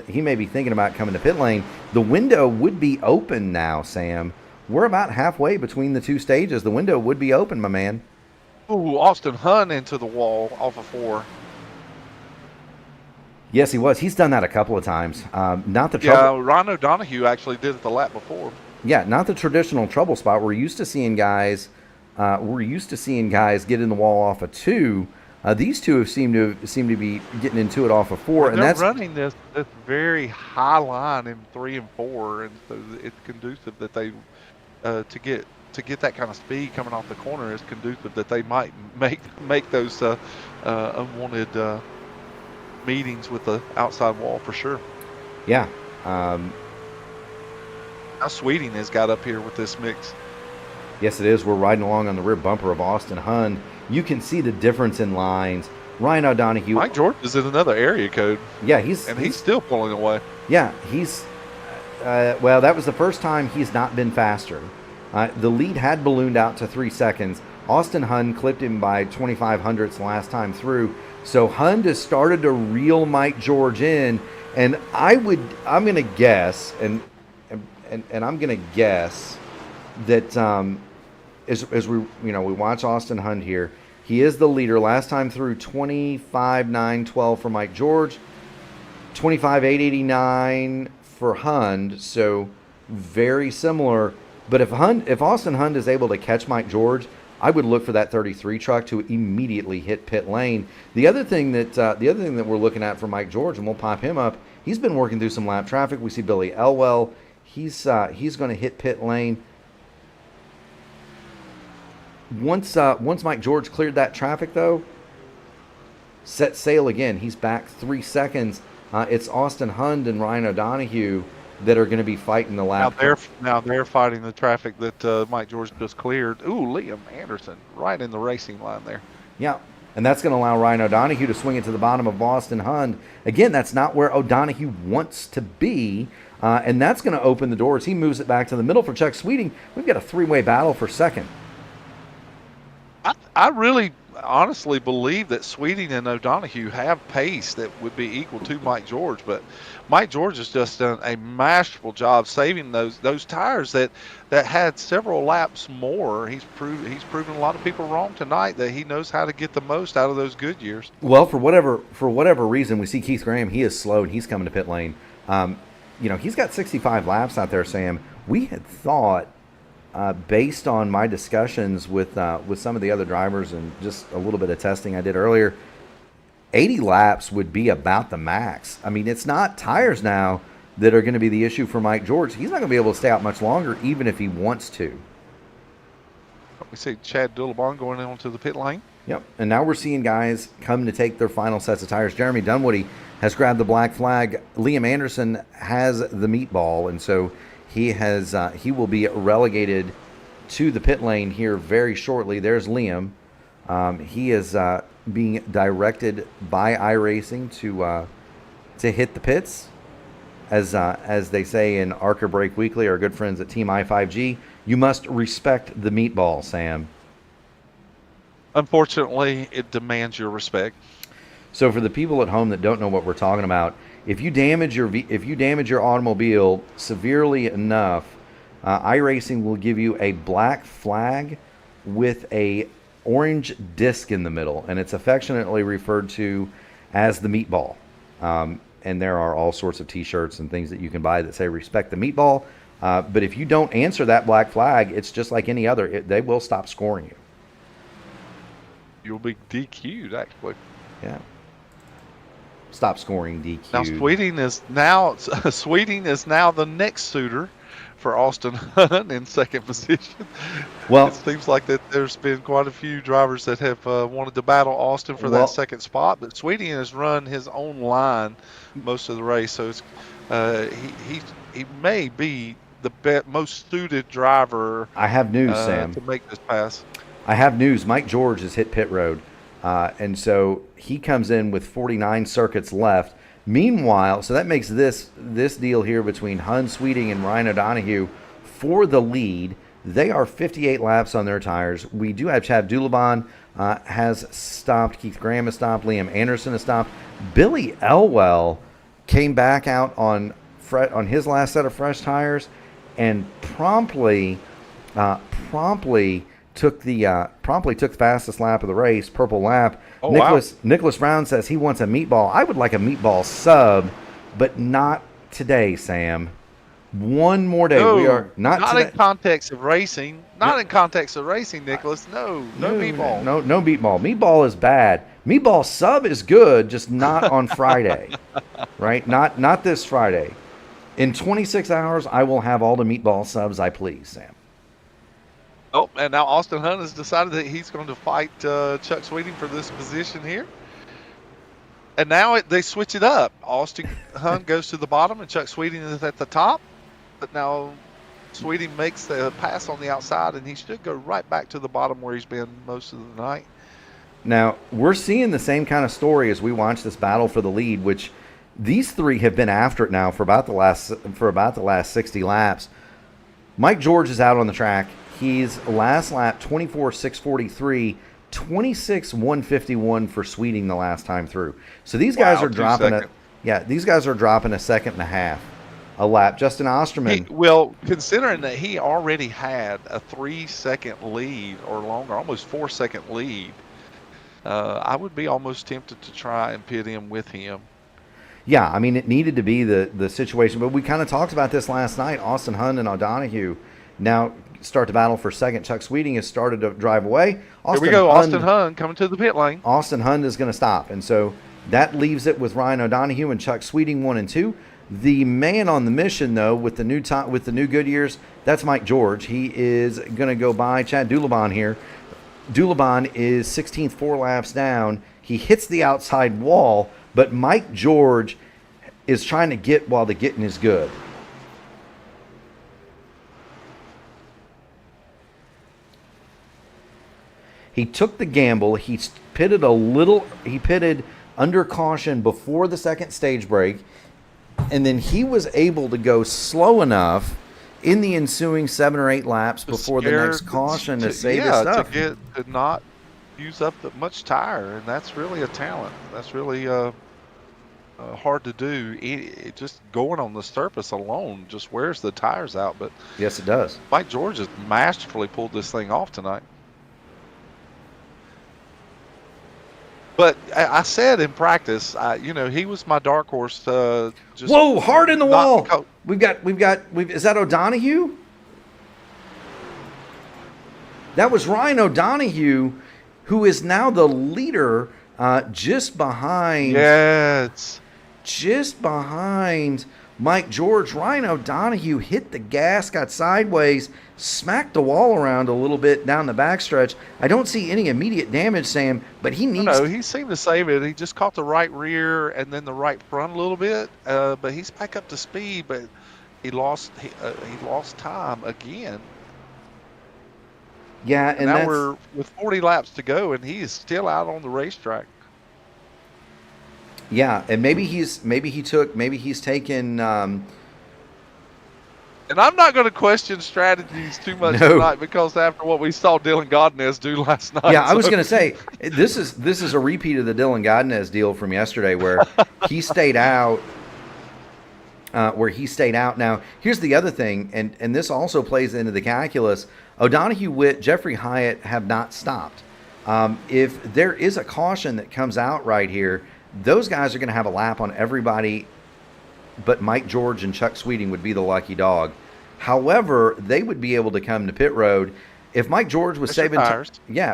he may be thinking about coming to pit lane. The window would be open now, Sam. We're about halfway between the two stages. The window would be open, my man. Ooh, Austin Hunn into the wall off of 4. Yes, he was. He's done that a couple of times. Not the trouble. Yeah, Ron O'Donoghue actually did it the lap before. Yeah, not the traditional trouble spot. We're used to seeing guys. Get in the wall off of 2. These two have seemed to be getting into it off of 4, and they're that's running this very high line in 3 and 4, and so it's conducive that they to get that kind of speed coming off the corner is conducive that they might make those unwanted meetings with the outside wall for sure. Yeah. How Sweeting has got up here with this mix. Yes, it is. We're riding along on the rear bumper of Austin Hunn. You can see the difference in lines. Ryan O'Donoghue. Mike George is in another area code. Yeah, he's still pulling away. Yeah, well, that was the first time he's not been faster. The lead had ballooned out to 3 seconds. Austin Hunn clipped him by 25 hundredths last time through. So Hunn has started to reel Mike George in, and I'm going to guess, and I'm going to guess that as we watch Austin Hunn here, he is the leader. Last time through 25,912 for Mike George, 25,889 for Hunn, so very similar. But if Austin Hunn is able to catch Mike George, I would look for that 33 truck to immediately hit pit lane. The other thing that we're looking at for Mike George, and we'll pop him up, he's been working through some lap traffic. We see Billy Elwell. He's going to hit pit lane. Once Mike George cleared that traffic, though, set sail again. He's back 3 seconds. It's Austin Hunn and Ryan O'Donoghue that are going to be fighting the lap. Now they're fighting the traffic that Mike George just cleared. Ooh, Liam Anderson right in the racing line there. Yeah, and that's going to allow Ryan O'Donoghue to swing it to the bottom of Austin Hunn. Again, that's not where O'Donoghue wants to be, and that's going to open the doors. He moves it back to the middle for Chuck Sweeting. We've got a 3-way battle for second. I really honestly believe that Sweeting and O'Donoghue have pace that would be equal to Mike George, but Mike George has just done a masterful job saving those tires that had several laps more. He's proven a lot of people wrong tonight that he knows how to get the most out of those good years. Well, for whatever reason, we see Keith Graham. He is slowed. He's coming to pit lane. He's got 65 laps out there, Sam. We had thought, based on my discussions with some of the other drivers and just a little bit of testing I did earlier, 80 laps would be about the max. I mean, it's not tires now that are going to be the issue for Mike George. He's not going to be able to stay out much longer, even if he wants to. We see Chad Dillabon going onto the pit lane. Yep, and now we're seeing guys come to take their final sets of tires. Jeremy Dunwoody has grabbed the black flag. Liam Anderson has the meatball, and so he will be relegated to the pit lane here very shortly. There's Liam. He is being directed by iRacing to hit the pits, as they say in Arca Break Weekly. Our good friends at Team I5G. You must respect the meatball, Sam. Unfortunately, it demands your respect. So for the people at home that don't know what we're talking about, if you damage your automobile severely enough, iRacing will give you a black flag with a orange disc in the middle, and it's affectionately referred to as the meatball. And there are all sorts of T-shirts and things that you can buy that say "Respect the meatball." But if you don't answer that black flag, it's just like any other. They will stop scoring you. You'll be DQ'd, actually. Yeah. Stop scoring DQ. Now, Sweeting is now the next suitor for Austin Hunt in second position. Well, it seems like that there's been quite a few drivers that have wanted to battle Austin for that second spot, but Sweeting has run his own line most of the race, so it's, he may be the most suited driver. I have news, Sam, to make this pass. I have news. Mike George has hit pit road, and so he comes in with 49 circuits left. Meanwhile, so that makes this deal here between Hun Sweeting and Ryan O'Donoghue for the lead. They are 58 laps on their tires. We do have Chad Dulabon has stopped. Keith Graham has stopped. Liam Anderson has stopped. Billy Elwell came back out on his last set of fresh tires and promptly took the fastest lap of the race, purple lap. Oh, Nicholas Brown says he wants a meatball. I would like a meatball sub, but not today, Sam. One more day. No, we are not in context of racing. Not in context of racing, Nicholas. No meatball. No meatball. Meatball is bad. Meatball sub is good, just not on Friday. Right? Not this Friday. In 26 hours, I will have all the meatball subs I please, Sam. Oh, and now Austin Hunt has decided that he's going to fight Chuck Sweeting for this position here. And now they switch it up. Austin Hunt goes to the bottom and Chuck Sweeting is at the top. But now Sweeting makes the pass on the outside and he should go right back to the bottom where he's been most of the night. Now, we're seeing the same kind of story as we watch this battle for the lead, which these three have been after it now for about the last 60 laps. Mike George is out on the track. He's last lap 24.643, 26.151 for Sweeting the last time through. So these guys are dropping a second and a half a lap. Justin Osterman. Considering that he already had a 3-second lead or longer, almost 4-second lead, I would be almost tempted to try and pit him with him. Yeah, I mean, it needed to be the situation, but we kind of talked about this last night. Austin Hunt and O'Donoghue now start to battle for second. Chuck Sweeting has started to drive away. Here we go, Austin Hunt coming to the pit lane. Austin Hunt is going to stop, and so that leaves it with Ryan O'Donoghue and Chuck Sweeting 1 and 2. The man on the mission, though, with the new Goodyears, that's Mike George. He is going to go by Chad Dulabon here. Dulabon is 16th, 4 laps down. He hits the outside wall, but Mike George is trying to get while the getting is good. He took the gamble. He pitted under caution before the second stage break, and then he was able to go slow enough in the ensuing 7 or 8 laps before the next caution to save his stuff. To not use up that much tire, and that's really a talent. That's really hard to do. It just going on the surface alone just wears the tires out. But yes, it does. Mike George has masterfully pulled this thing off tonight. But I said in practice, he was my dark horse. Whoa, hard in the wall. We've got. Is that O'Donoghue? That was Ryan O'Donoghue, who is now the leader, just behind. Yes. Just behind Mike George. Ryan O'Donoghue hit the gas, got sideways, smacked the wall around a little bit down the backstretch. I don't see any immediate damage, Sam, but he needs. No, he seemed to save it. He just caught the right rear and then the right front a little bit, but he's back up to speed. But he lost time again. Yeah, and now we're with 40 laps to go, and he is still out on the racetrack. Yeah, and maybe he's taken. And I'm not going to question strategies too much tonight because after what we saw Dylan Godinez do last night. Yeah, I was going to say this is a repeat of the Dylan Godinez deal from yesterday where he stayed out. Now, here's the other thing, and this also plays into the calculus. O'Donoghue, Witt, Jeffrey Hyatt have not stopped. If there is a caution that comes out right here, those guys are going to have a lap on everybody, but Mike George and Chuck Sweeting would be the lucky dog. However, they would be able to come to pit road. if Mike George was Fresher saving tires.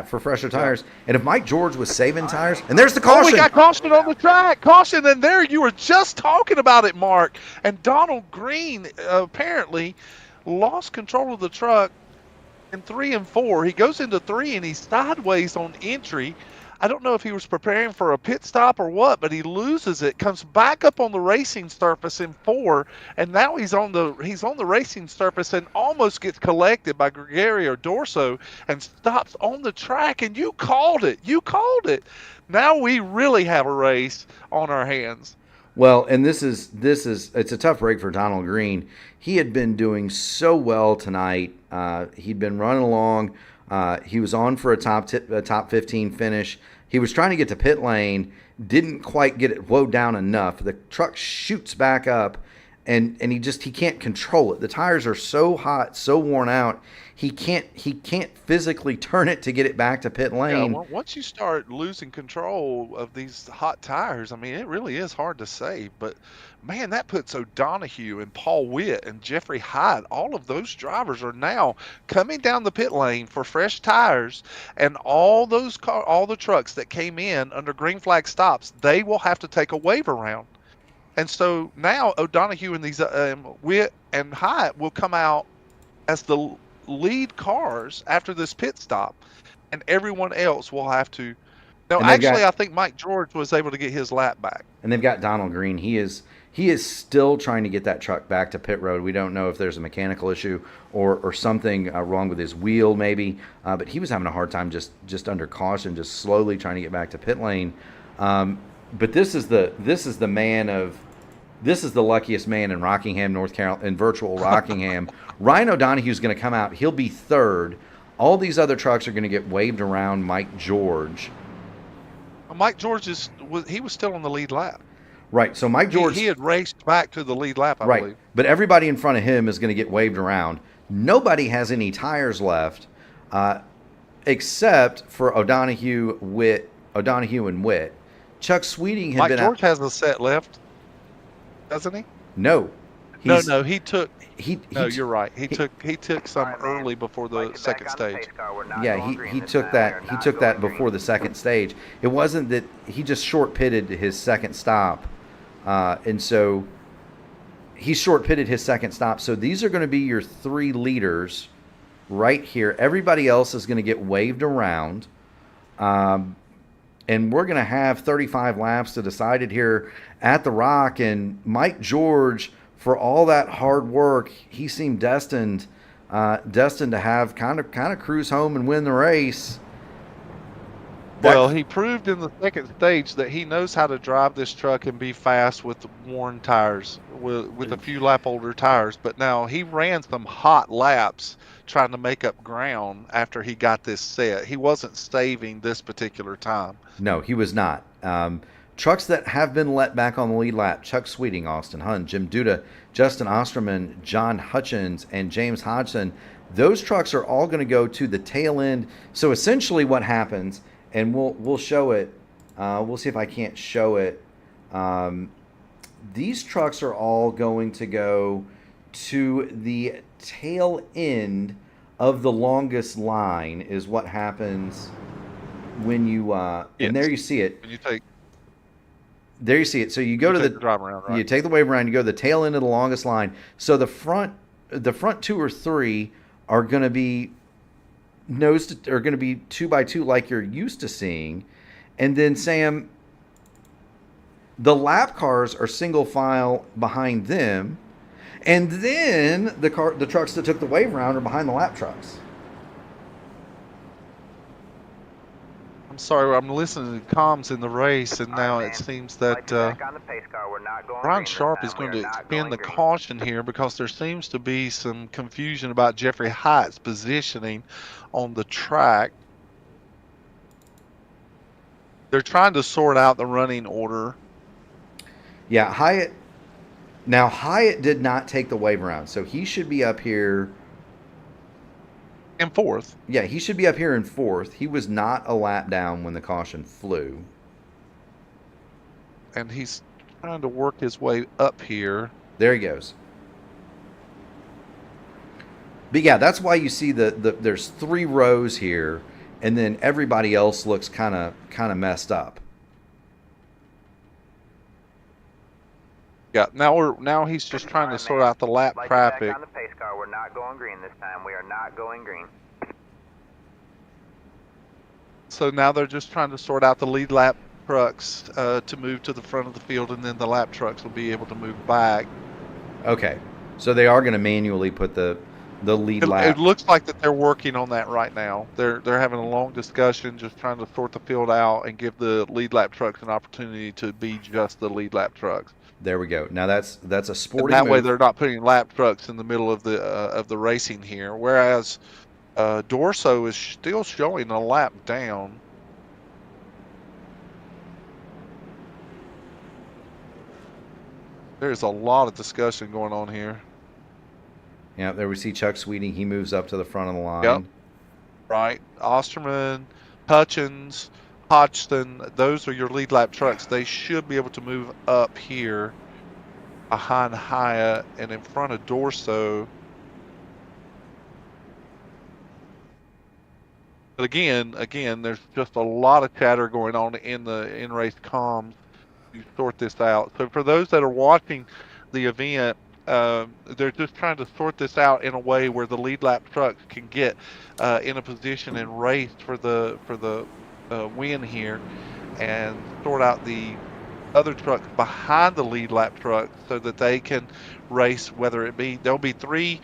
for fresher Yeah. tires, and if Mike George was saving tires, and there's the Oh, we caution. got caution on the track. Caution, and there you were just talking about it, Mark. And Donald Green apparently lost control of the truck in 3 and 4. He goes into 3 and he's sideways on entry. I don't know if he was preparing for a pit stop or what, but he loses it, comes back up on the racing surface in 4, and now he's on the racing surface and almost gets collected by Gregorio Dorso and stops on the track. And you called it. You called it. Now we really have a race on our hands. Well, and this is it's a tough break for Donald Green. He had been doing so well tonight. He'd been running along. He was on for a top 15 finish. He was trying to get to pit lane, didn't quite get it woed down enough. The truck shoots back up, and he can't control it. The tires are so hot, so worn out. He can't physically turn it to get it back to pit lane. Yeah, well, once you start losing control of these hot tires, I mean, it really is hard to save. But man, that puts O'Donoghue and Paul Witt and Jeffrey Hyde, all of those drivers are now coming down the pit lane for fresh tires, and all the trucks that came in under green flag stops, they will have to take a wave around. And so now O'Donoghue and these Witt and Hyde will come out as the lead cars after this pit stop, and everyone else will have to. No, actually, I think Mike George was able to get his lap back. And they've got Donald Green. He is still trying to get that truck back to pit road. We don't know if there's a mechanical issue or something wrong with his wheel, maybe. But he was having a hard time just under caution, just slowly trying to get back to pit lane. But this is the luckiest man in Rockingham, North Carolina, in virtual Rockingham. Ryan O'Donoghue is going to come out. He'll be third. All these other trucks are going to get waved around Mike George. Mike George he was still on the lead lap. Right. So Mike George, he had raced back to the lead lap, I believe. But everybody in front of him is going to get waved around. Nobody has any tires left, except for O'Donoghue and Witt. Chuck Sweeting had been. Mike George has a set left, doesn't he? No. No, he took. No, you're right. He took some early before the second stage. Yeah, he took that. He took that before the second stage. It wasn't that he just short pitted his second stop, and so he short pitted his second stop. So these are going to be your 3 leaders right here. Everybody else is going to get waved around, and we're going to have 35 laps to decide it here at the Rock. And Mike George, for all that hard work, he seemed destined to have kind of cruise home and win the race. Well, he proved in the second stage that he knows how to drive this truck and be fast with worn tires, with a few lap older tires. But now he ran some hot laps trying to make up ground after he got this set. He wasn't saving this particular time. No, he was not. Trucks that have been let back on the lead lap: Chuck Sweeting, Austin Hunn, Jim Duda, Justin Osterman, John Hutchins, and James Hodgson. Those trucks are all going to go to the tail end. So essentially what happens, and we'll show it. We'll see if I can't show it. These trucks are all going to go to the tail end of the longest line is what happens when you Yes. and there you see it. When you take There you see it. So you go to the drive around, right? You take the wave around. You go to the tail end of the longest line. So the front 2 or 3 are going to be 2x2 like you're used to seeing, and then Sam, the lap cars are single file behind them, and then the trucks that took the wave round are behind the lap trucks. I'm sorry, I'm listening to comms in the race, and now it seems that Ron Sharp is going to extend the caution here because there seems to be some confusion about Jeffrey Hyde's positioning on the track. They're trying to sort out the running order. Yeah, Hyatt did not take the wave round, so he should be up here in 4th. Yeah, he should be up here in 4th. He was not a lap down when the caution flew. And he's trying to work his way up here. There he goes. But yeah, that's why you see the there's 3 rows here, and then everybody else looks kind of messed up. Yeah, now he's just trying to sort out the lap traffic. Back on the pace car. We're not going green this time. We are not going green. So now they're just trying to sort out the lead lap trucks to move to the front of the field, and then the lap trucks will be able to move back. Okay, so they are going to manually put the lead lap. It looks like that they're working on that right now. They're having a long discussion, just trying to sort the field out and give the lead lap trucks an opportunity to be just the lead lap trucks. There we go. Now that's a sporting. And that way move. they're not putting lap trucks in the middle of the racing here. Whereas Dorso is still showing a lap down. There's a lot of discussion going on here. Yeah, there we see Chuck Sweeting. He moves up to the front of the line. Yep. Right. Osterman, Hutchins, Hodgson, those are your lead lap trucks. They should be able to move up here behind Hyatt and in front of Dorso. But again, there's just a lot of chatter going on in the in-race comms to sort this out. So for those that are watching the event, they're just trying to sort this out in a way where the lead lap trucks can get in a position and race for the win here, and sort out the other trucks behind the lead lap truck so that they can race. Whether it be there'll be three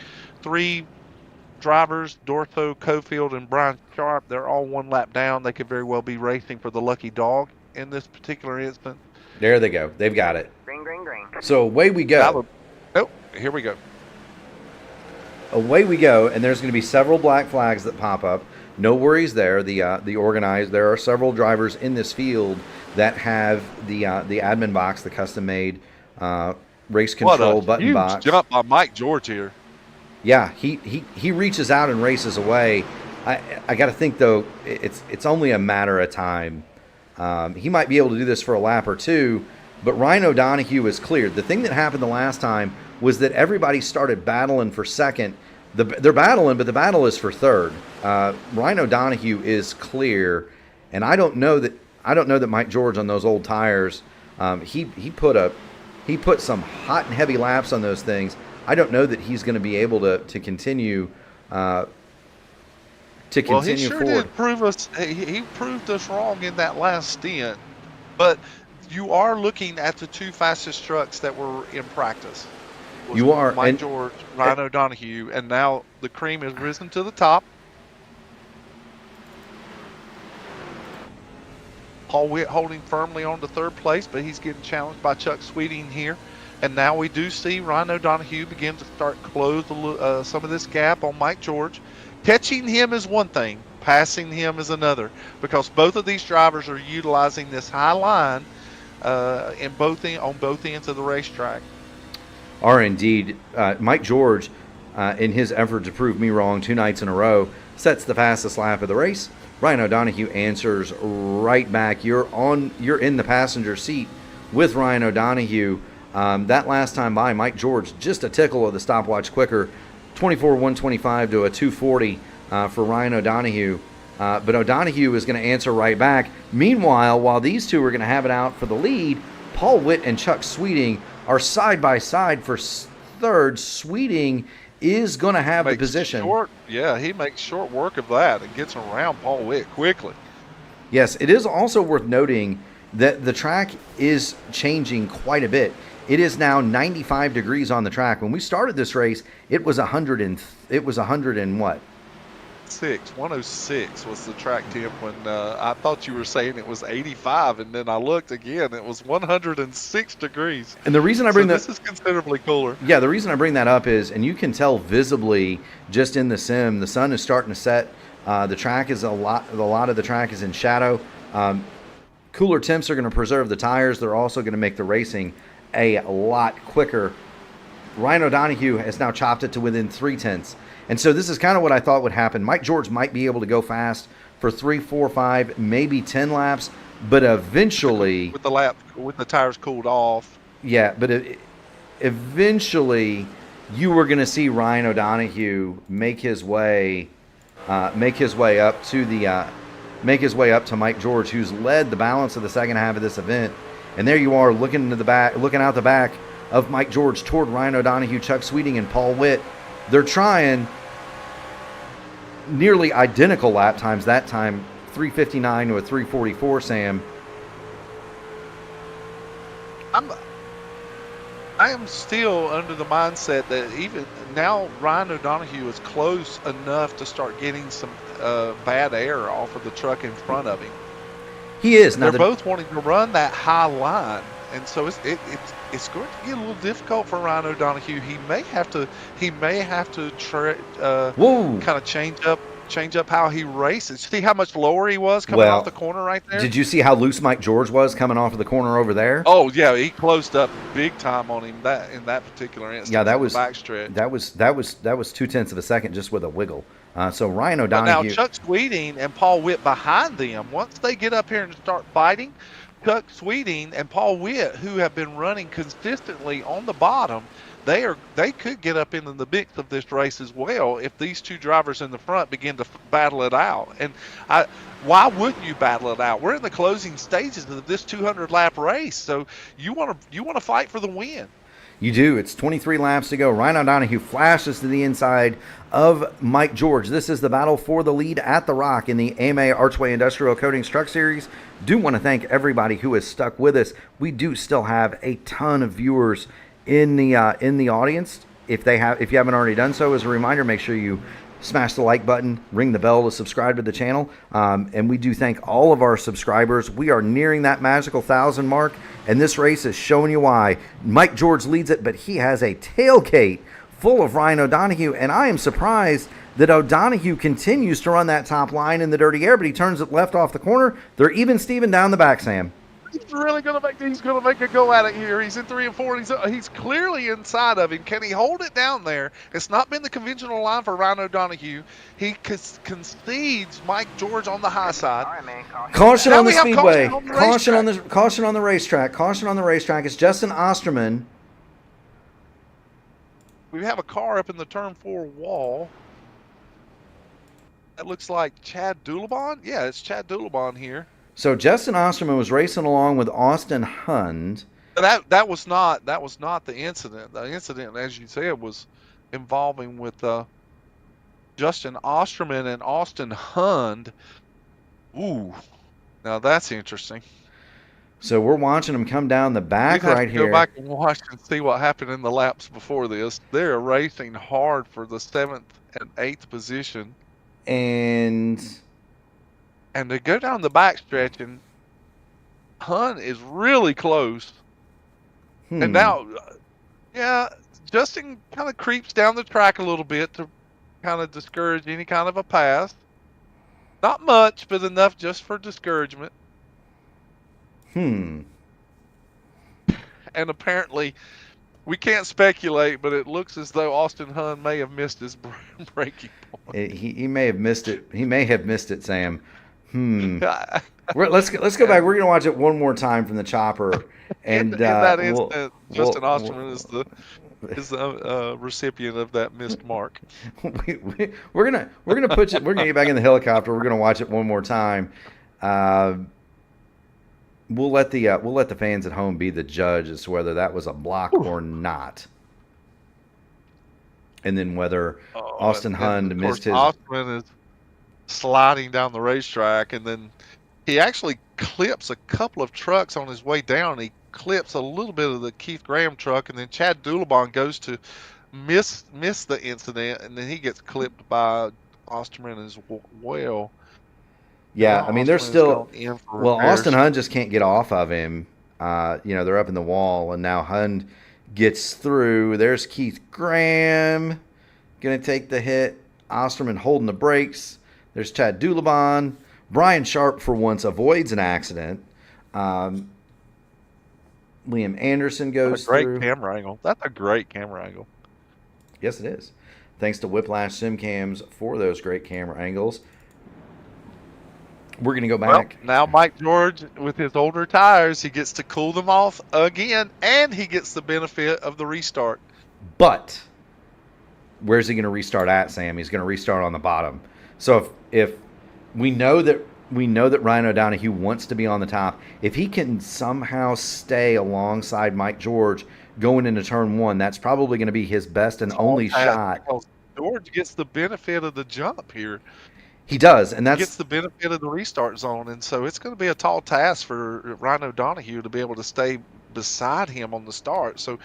drivers, Dorso, Cofield, and Brian Sharp. They're all 1 lap down. They could very well be racing for the lucky dog in this particular instance. There they go. They've got it. Green, green, green. So away we go. Nope. Here we go. Away we go, and there's going to be several black flags that pop up. No worries there. The organized. There are several drivers in this field that have the admin box, the custom-made race control button box. What a huge jump by Mike George here. Yeah, he reaches out and races away. I got to think though, it's only a matter of time. He might be able to do this for a lap or two, but Ryan O'Donoghue is cleared. The thing that happened the last time was that everybody started battling for second. They're battling, but the battle is for third. Ryan O'Donoghue is clear, and I don't know that Mike George on those old tires. He put some hot and heavy laps on those things. I don't know that he's going to be able to continue. Well, he sure forward. Did prove us. He proved us wrong in that last stint. But you are looking at the 2 fastest trucks that were in practice. You are Mike George, Ryan O'Donoghue, and now the cream has risen to the top. Paul Witt holding firmly on to 3rd place, but he's getting challenged by Chuck Sweeting here. And now we do see Ryan O'Donoghue begin to start close some of this gap on Mike George. Catching him is one thing, passing him is another, because both of these drivers are utilizing this high line on both ends of the racetrack. Are indeed. Mike George, in his effort to prove me wrong 2 nights in a row, sets the fastest lap of the race. Ryan O'Donoghue answers right back. You're in the passenger seat with Ryan O'Donoghue. That last time by, Mike George just a tickle of the stopwatch quicker, 24.125 to a 2:40 for Ryan O'Donoghue. But O'Donoghue is going to answer right back. Meanwhile, while these two are going to have it out for the lead, Paul Witt and Chuck Sweeting are side by side for third. Sweeting is going to have the position. He makes short work of that and gets around Paul Witt quickly. Yes, it is also worth noting that the track is changing quite a bit. It is now 95 degrees on the track. When we started this race, it was 100 and what? 106 was the track temp when I thought you were saying it was 85, and then I looked again, it was 106 degrees. And the reason I bring this is considerably cooler. Yeah, the reason I bring that up is, and you can tell visibly just in the sim, the sun is starting to set. The track is a lot of the track is in shadow. Cooler temps are going to preserve the tires. They're also going to make the racing a lot quicker. Ryan O'Donoghue has now chopped it to within 0.3. And so this is kind of what I thought would happen. Mike George might be able to go fast for 3, 4, 5, maybe 10 laps, but eventually with the tires cooled off. Yeah, but eventually you were going to see Ryan O'Donoghue make his way up to Mike George, who's led the balance of the second half of this event. And there you are, looking out the back of Mike George toward Ryan O'Donoghue, Chuck Sweeting, and Paul Witt. They're trying nearly identical lap times that time, 3:59 to a 3:44, Sam. I am still under the mindset that even now Ryan O'Donoghue is close enough to start getting some bad air off of the truck in front of him. He is. They're both wanting to run that high line, and so it's going to get a little difficult for Ryan O'Donoghue. He may have to kind of change up how he races. See how much lower he was coming off the corner right there? Did you see how loose Mike George was coming off of the corner over there? Oh yeah, he closed up big time on him in that particular instance. Yeah, that was backstretch. That was 0.2 of a second just with a wiggle. So Ryan O'Donoghue. But now Chuck Sweeting and Paul Witt behind them. Once they get up here and start fighting, Chuck Sweeting and Paul Witt, who have been running consistently on the bottom, they could get up into the mix of this race as well if these two drivers in the front begin to battle it out. And why wouldn't you battle it out? We're in the closing stages of this 200 lap race, so you want to fight for the win. You do. It's 23 laps to go. Ryan O'Donoghue flashes to the inside of Mike George. This is the battle for the lead at the Rock in the AMA Archway Industrial Coatings Truck Series. Do want to thank everybody who has stuck with us. We do still have a ton of viewers in the audience. If you haven't already done so, as a reminder, make sure you smash the like button, ring the bell to subscribe to the channel. And we do thank all of our subscribers. We are nearing that magical 1,000 mark, and this race is showing you why. Mike George leads it, but he has a tailgate full of Ryan O'Donoghue, and I am surprised that O'Donoghue continues to run that top line in the dirty air, but he turns it left off the corner. They're even Steven down the back, Sam. He's really going to make a go at it here. He's in 3 and 4. And he's clearly inside of him. Can he hold it down there? It's not been the conventional line for Ryan O'Donoghue. He concedes Mike George on the high side. All right, man. Caution on the Speedway. Caution on the racetrack. Caution on the racetrack. It's Justin Osterman. We have a car up in the turn 4 wall. That looks like Chad Doulabon. Yeah, it's Chad Doulabon here. So Justin Osterman was racing along with Austin Hund. That was not the incident. The incident, as you said, was involving with Justin Osterman and Austin Hund. Ooh, now that's interesting. So we're watching them come down the back right here. Go back and watch and see what happened in the laps before this. They're racing hard for the 7th and 8th position. And they go down the backstretch, and Hunt is really close. And now, Justin kind of creeps down the track a little bit to kind of discourage any kind of a pass. Not much, but enough just for discouragement. And apparently, we can't speculate, but it looks as though Austin Hunt may have missed his braking point. He may have missed it. He may have missed it, Sam. Let's go back. We're gonna watch it one more time from the chopper. And in that instant, Justin Osterman is the recipient of that missed mark. We're gonna get back in the helicopter. We're gonna watch it one more time. We'll let the fans at home be the judge as to whether that was a block or not, and then whether Austin Hund missed his. Osterman is sliding down the racetrack, and then he actually clips a couple of trucks on his way down. He clips a little bit of the Keith Graham truck, and then Chad Doulabon goes to miss the incident, and then he gets clipped by Osterman as well. Yeah, I mean, they're still. Well, Austin Hund just can't get off of him. They're up in the wall, and now Hund gets through. There's Keith Graham going to take the hit. Osterman holding the brakes. There's Chad Doulabon. Brian Sharp, for once, avoids an accident. Liam Anderson goes through. Great camera angle. That's a great camera angle. Yes, it is. Thanks to Whiplash SimCams for those great camera angles. We're going to go back. Well, now Mike George, with his older tires, he gets to cool them off again, and he gets the benefit of the restart. But where's he going to restart at, Sam? He's going to restart on the bottom. So if we know that Ryan O'Donohue wants to be on the top, if he can somehow stay alongside Mike George going into turn one, that's probably going to be his best and only shot. Because George gets the benefit of the jump here. He does, and He gets the benefit of the restart zone, and so it's going to be a tall task for Ryan O'Donohue to be able to stay beside him on the start. So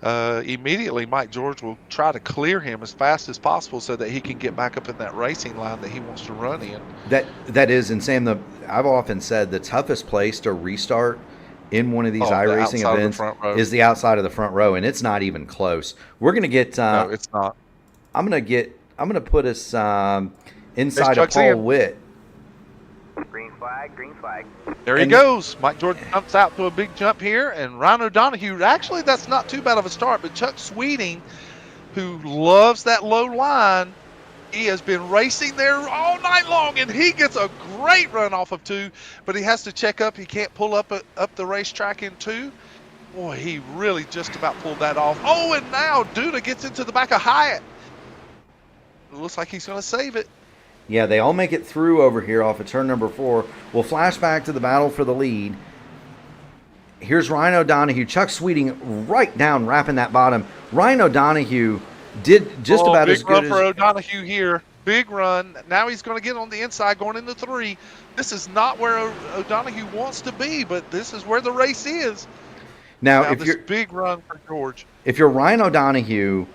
immediately Mike George will try to clear him as fast as possible so that he can get back up in that racing line that he wants to run in. That is, and Sam, I've often said the toughest place to restart in one of these iRacing events is the outside of the front row, and it's not even close. We're going to get no, it's not. I'm going to put us inside of Paul Witt. Green flag, green flag. There he goes. Mike George jumps out to a big jump here, and Ryan O'Donohue, actually that's not too bad of a start, but Chuck Sweeting, who loves that low line, he has been racing there all night long, and he gets a great run off of 2, but he has to check up. He can't pull up the racetrack in 2. Boy, he really just about pulled that off. Oh, and now Duda gets into the back of Hyatt. It looks like he's going to save it. Yeah, they all make it through over here off of turn number 4. We'll flash back to the battle for the lead. Here's Ryan O'Donohue. Chuck Sweeting right down, wrapping that bottom. Ryan O'Donohue did just about as good as... Big run for O'Donohue here. Big run. Now he's going to get on the inside going into 3. This is not where O'Donohue wants to be, but this is where the race is. Now if you're big run for George. If you're Ryan O'Donohue,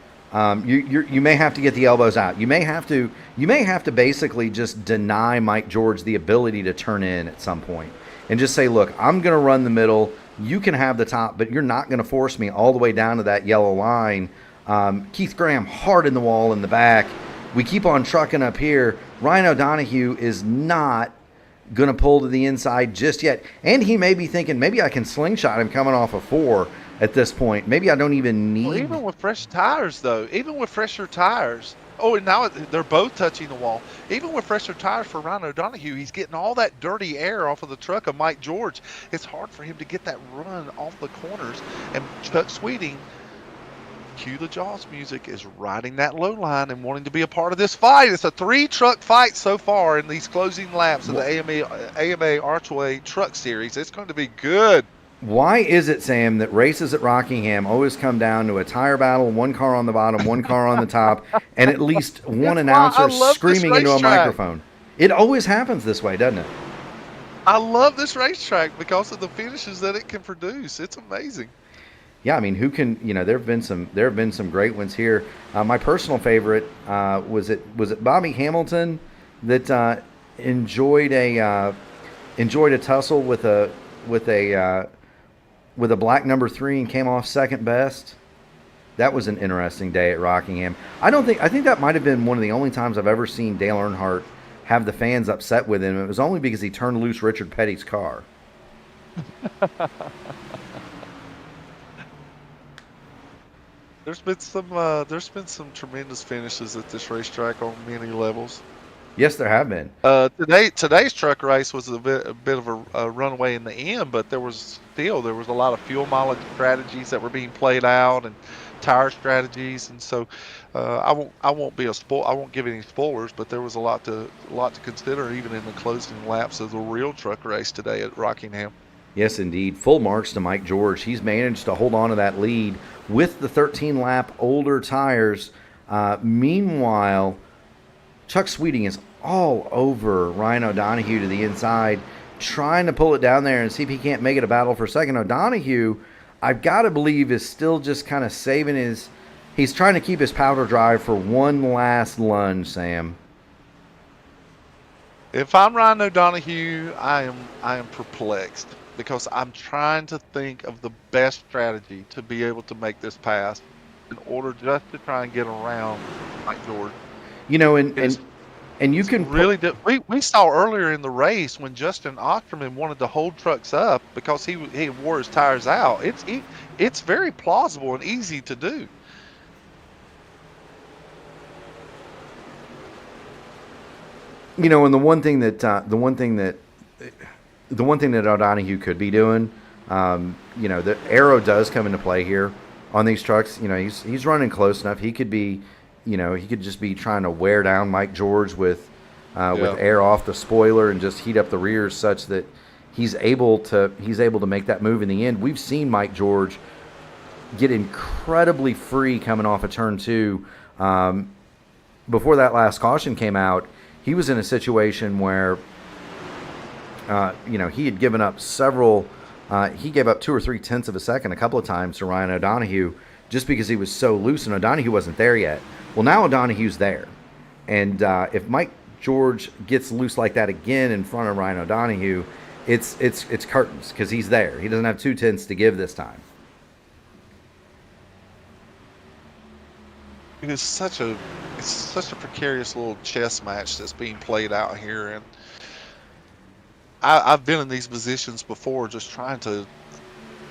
you may have to get the elbows out. You may have to basically just deny Mike George the ability to turn in at some point and just say, look, I'm going to run the middle. You can have the top, but you're not going to force me all the way down to that yellow line. Keith Graham hard in the wall in the back. We keep on trucking up here. Ryan O'Donohue is not going to pull to the inside just yet. And he may be thinking, maybe I can slingshot him coming off of 4 at this point. Maybe I don't even need... Well, even with fresh tires, though. Even with fresher tires. Oh, and now they're both touching the wall. Even with fresher tires for Ryan O'Donohue, he's getting all that dirty air off of the truck of Mike George. It's hard for him to get that run off the corners. And Chuck Sweeting, cue the Jaws music, is riding that low line and wanting to be a part of this fight. It's a 3-truck fight so far in these closing laps of the AMA Archway Truck Series. It's going to be good. Why is it, Sam, that races at Rockingham always come down to a tire battle, one car on the bottom, one car on the top, and at least one announcer screaming into a microphone? It always happens this way, doesn't it? I love this racetrack because of the finishes that it can produce. It's amazing. Yeah, I mean, who can? There have been some great ones here. My personal favorite was it Bobby Hamilton that enjoyed a tussle with a black number 3 and came off second best. That was an interesting day at Rockingham. I think that might have been one of the only times I've ever seen Dale Earnhardt have the fans upset with him. It was only because he turned loose Richard Petty's car. There's been some tremendous finishes at this racetrack on many levels. Yes, there have been. Today's truck race was a bit of a runaway in the end, but there was a lot of fuel mileage strategies that were being played out and tire strategies, and so I won't give any spoilers, but there was a lot to consider even in the closing laps of the real truck race today at Rockingham. Yes, indeed. Full marks to Mike George. He's managed to hold on to that lead with the 13-lap older tires. Meanwhile, Chuck Sweeting is all over Ryan O'Donohue to the inside, trying to pull it down there and see if he can't make it a battle for second. O'Donohue, I've got to believe, is still just kind of saving his... He's trying to keep his powder dry for one last lunge, Sam. If I'm Ryan O'Donohue, I am perplexed because I'm trying to think of the best strategy to be able to make this pass in order just to try and get around Mike George. And you can really we saw earlier in the race when Justin Osterman wanted to hold trucks up because he wore his tires out. It's very plausible and easy to do. And the one thing that O'Donohue could be doing, the aero does come into play here on these trucks. He's running close enough. He could be he could just be trying to wear down Mike George with air off the spoiler and just heat up the rears such that he's able to make that move in the end. We've seen Mike George get incredibly free coming off of turn 2. Before that last caution came out, he was in a situation where he had given up he gave up 2 or 3 tenths of a second a couple of times to Ryan O'Donoghue just because he was so loose, and O'Donoghue wasn't there yet. Well, now O'Donoghue's there. And if Mike George gets loose like that again in front of Ryan O'Donoghue, it's curtains because he's there. He doesn't have 2 tenths to give this time. It's such a precarious little chess match that's being played out here, and I've been in these positions before, just trying to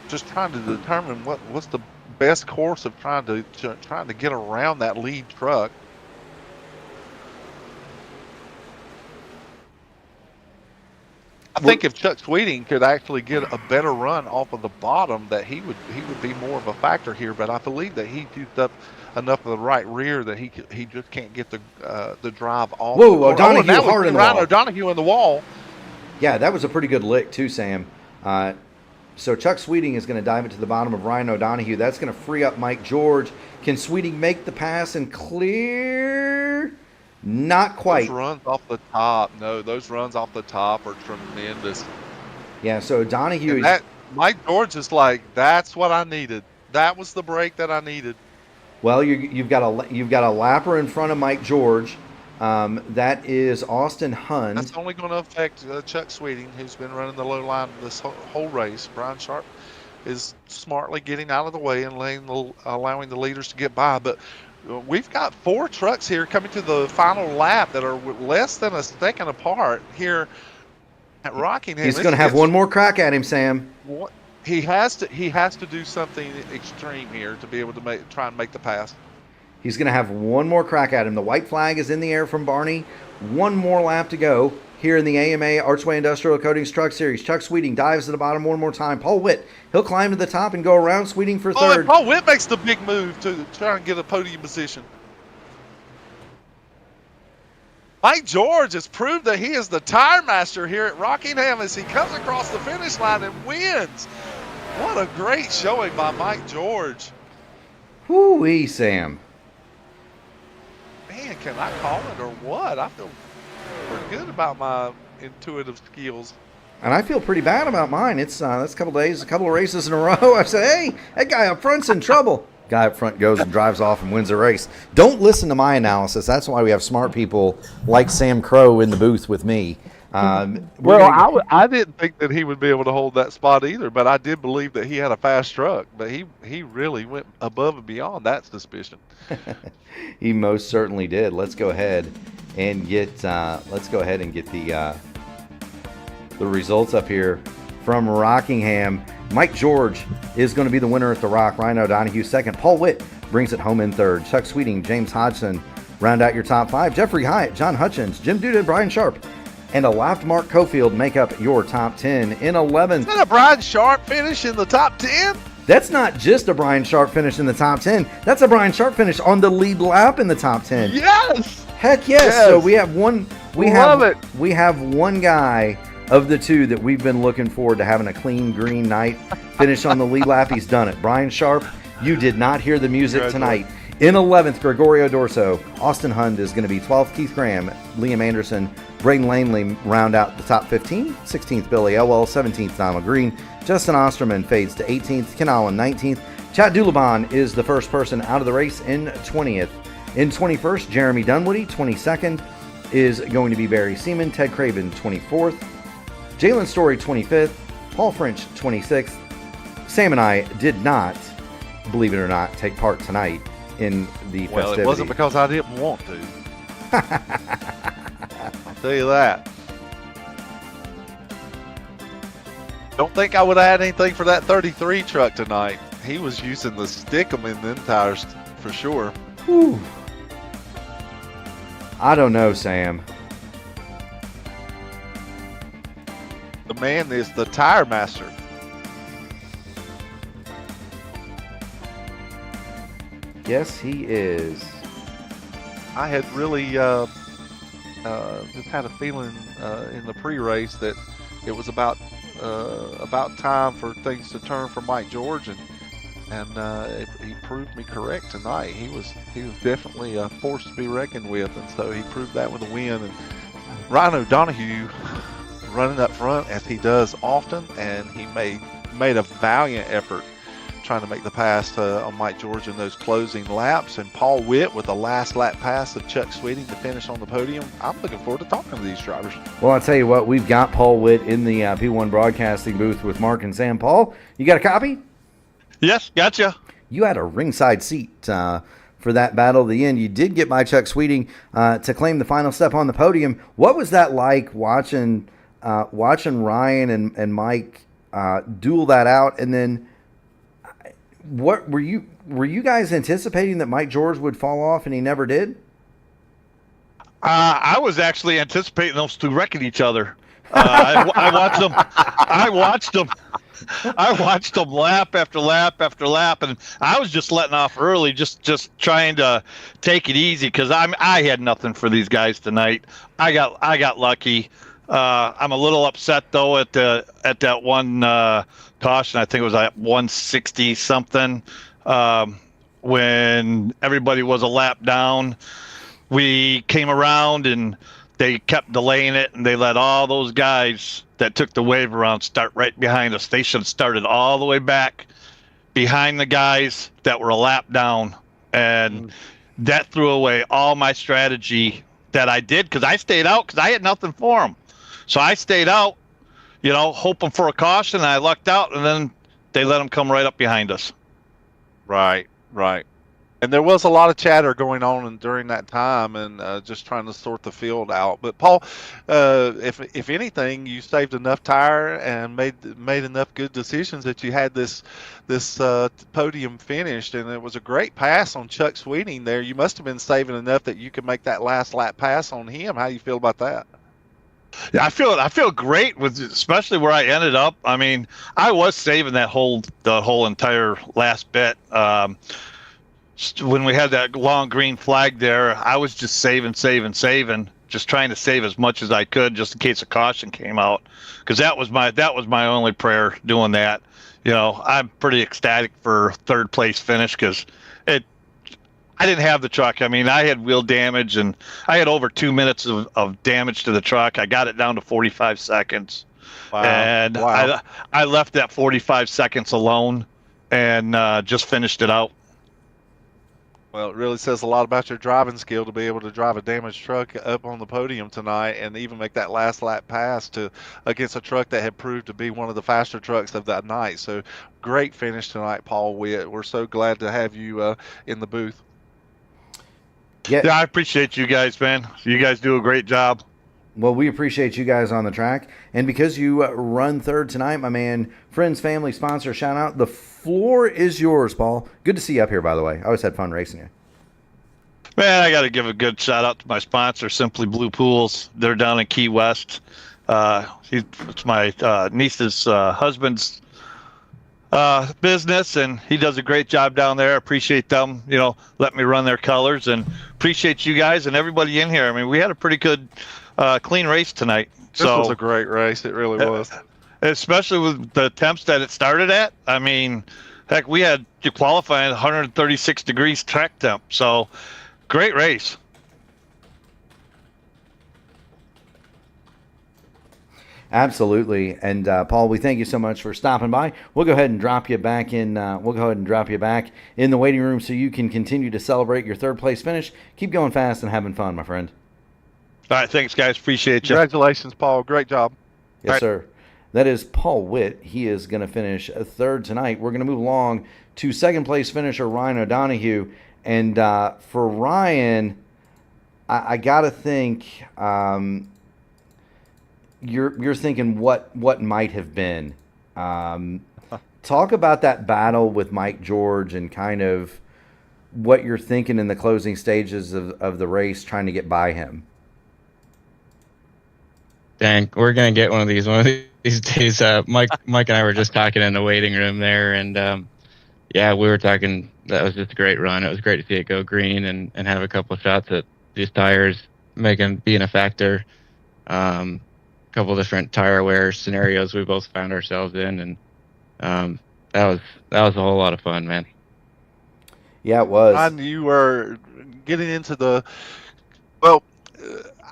determine what's the best course of trying to get around that lead truck. I think if Chuck Sweeting could actually get a better run off of the bottom, that he would be more of a factor here. But I believe that he used up enough of the right rear that he just can't get the drive off. Whoa, O'Donoghue hard in the wall. O'Donoghue in the wall. Yeah, that was a pretty good lick too, Sam. So Chuck Sweeting is going to dive it to the bottom of Ryan O'Donoghue. That's going to free up Mike George. Can Sweeting make the pass and clear? Not quite. Those runs off the top. No, those runs off the top are tremendous. Yeah, so O'Donoghue. Mike George is like, that's what I needed. That was the break that I needed. Well, you've got a lapper in front of Mike George. That is Austin Hund. That's only going to affect Chuck Sweeting, who's been running the low line this whole race. Brian Sharp is smartly getting out of the way and allowing the leaders to get by. But we've got 4 trucks here coming to the final lap that are less than a second apart here at Rockingham. He's going to have one more crack at him, Sam. He has to do something extreme here to be able to try and make the pass. He's going to have one more crack at him. The white flag is in the air from Barney. One more lap to go here in the AMA Archway Industrial Coatings Truck Series. Chuck Sweeting dives to the bottom one more time. Paul Witt, he'll climb to the top and go around Sweeting for third. And Paul Witt makes the big move to try and get a podium position. Mike George has proved that he is the tire master here at Rockingham as he comes across the finish line and wins. What a great showing by Mike George. Whoo-wee, Sam. Man, can I call it or what? I feel pretty good about my intuitive skills. And I feel pretty bad about mine. That's a couple days, a couple of races in a row. I said, hey, that guy up front's in trouble. Guy up front goes and drives off and wins a race. Don't listen to my analysis. That's why we have smart people like Sam Crow in the booth with me. I didn't think that he would be able to hold that spot either, but I did believe that he had a fast truck. But he really went above and beyond that suspicion. He most certainly did. Let's go ahead and get the results up here from Rockingham. Mike George is going to be the winner at the Rock. Ryan O'Donoghue second. Paul Witt brings it home in third. Chuck Sweeting, James Hodgson round out your top 5. Jeffrey Hyatt, John Hutchins, Jim Duda, Brian Sharp, and a lapped Mark Cofield make up your top 10. In 11th. Is that a Brian Sharp finish in the top 10? That's not just a Brian Sharp finish in the top 10. That's a Brian Sharp finish on the lead lap in the top 10. Yes! Heck yes. So we have one. We have one guy of the 2 that we've been looking forward to having a clean green night finish on the lead lap. He's done it. Brian Sharp, you did not hear the music tonight. In 11th, Gregorio Dorso. Austin Hund is going to be 12th. Keith Graham, Liam Anderson, Braden Langley round out the top 15. 16th, Billy Elwell. 17th, Donald Green. Justin Osterman fades to 18th. Ken Allen, 19th. Chad Dulabon is the first person out of the race in 20th. In 21st, Jeremy Dunwoody. 22nd is going to be Barry Seaman. Ted Craven, 24th. Jalen Story, 25th. Paul French, 26th. Sam and I did not, believe it or not, take part tonight in the festivity. Well, it wasn't because I didn't want to. I'll tell you that. Don't think I would add anything for that 33 truck tonight. He was using the stick-em in them tires for sure. Whew. I don't know, Sam. The man is the tire master. Yes, he is. I had really just had a feeling in the pre-race that it was about time for things to turn for Mike George, and he proved me correct tonight. He was definitely a force to be reckoned with, and so he proved that with a win. And Ryan O'Donoghue running up front as he does often, and he made a valiant effort trying to make the pass on Mike George in those closing laps, and Paul Witt with the last lap pass of Chuck Sweeting to finish on the podium. I'm looking forward to talking to these drivers. Well, I'll tell you what, we've got Paul Witt in the P1 broadcasting booth with Mark and Sam. Paul, you got a copy? Yes, gotcha. You had a ringside seat for that battle at the end. You did get by Chuck Sweeting to claim the final step on the podium. What was that like watching Ryan and Mike duel that out? And then what were you guys anticipating that Mike George would fall off and he never did? I was actually anticipating those two wrecking each other. I watched them lap after lap after lap, and I was just letting off early, just trying to take it easy because I had nothing for these guys tonight. I got lucky. I'm a little upset though at that one caution. I think it was at 160 something when everybody was a lap down. We came around and they kept delaying it, and they let all those guys that took the wave around start right behind us. They should have started all the way back behind the guys that were a lap down, and that threw away all my strategy that I did because I stayed out because I had nothing for them. So I stayed out, hoping for a caution, and I lucked out, and then they let them come right up behind us. Right. And there was a lot of chatter going on during that time, and just trying to sort the field out. But Paul, if anything, you saved enough tire and made enough good decisions that you had this podium finished, and it was a great pass on Chuck Sweeting there. You must have been saving enough that you could make that last lap pass on him. How do you feel about that? Yeah, I feel great with especially where I ended up. I mean, I was saving the whole entire last bit. When we had that long green flag there, I was just saving, just trying to save as much as I could, just in case a caution came out, because that was my only prayer doing that. I'm pretty ecstatic for third place finish because I didn't have the truck. I mean, I had wheel damage, and I had over 2 minutes of damage to the truck. I got it down to 45 seconds. Wow. And wow. I left that 45 seconds alone and just finished it out. Well, it really says a lot about your driving skill to be able to drive a damaged truck up on the podium tonight and even make that last lap pass against a truck that had proved to be one of the faster trucks of that night. So great finish tonight, Paul Witt. We're so glad to have you in the booth. Yeah, I appreciate you guys, man. You guys do a great job. Well, we appreciate you guys on the track. And because you run third tonight, my man, friends, family, sponsor, shout out. The floor is yours, Paul. Good to see you up here, by the way. I always had fun racing you. Man, I got to give a good shout out to my sponsor, Simply Blue Pools. They're down in Key West. It's my niece's husband's business, and he does a great job down there. I appreciate them, let me run their colors, and appreciate you guys and everybody in here. I mean, we had a pretty good clean race tonight. This was a great race. It really was. Especially with the temps that it started at. I mean, heck, we had to qualify at 136 degrees track temp. So, great race. Absolutely. And Paul, we thank you so much for stopping by. We'll go ahead and drop you back in. In the waiting room so you can continue to celebrate your third place finish. Keep going fast and having fun, my friend. All right, thanks, guys. Appreciate you. Congratulations, Paul. Great job. Yes, sir. That is Paul Witt. He is going to finish third tonight. We're going to move along to second place finisher Ryan O'Donoghue. And for Ryan, I got to think you're thinking what might have been. Talk about that battle with Mike George and kind of what you're thinking in the closing stages of the race, trying to get by him. Dang, we're gonna get one of these days. Mike and I were just talking in the waiting room there, and we were talking. That was just a great run. It was great to see it go green and have a couple of shots at these tires being a factor. A couple different tire wear scenarios we both found ourselves in, and that was a whole lot of fun, man. Yeah, it was. Ryan, you were getting into the well.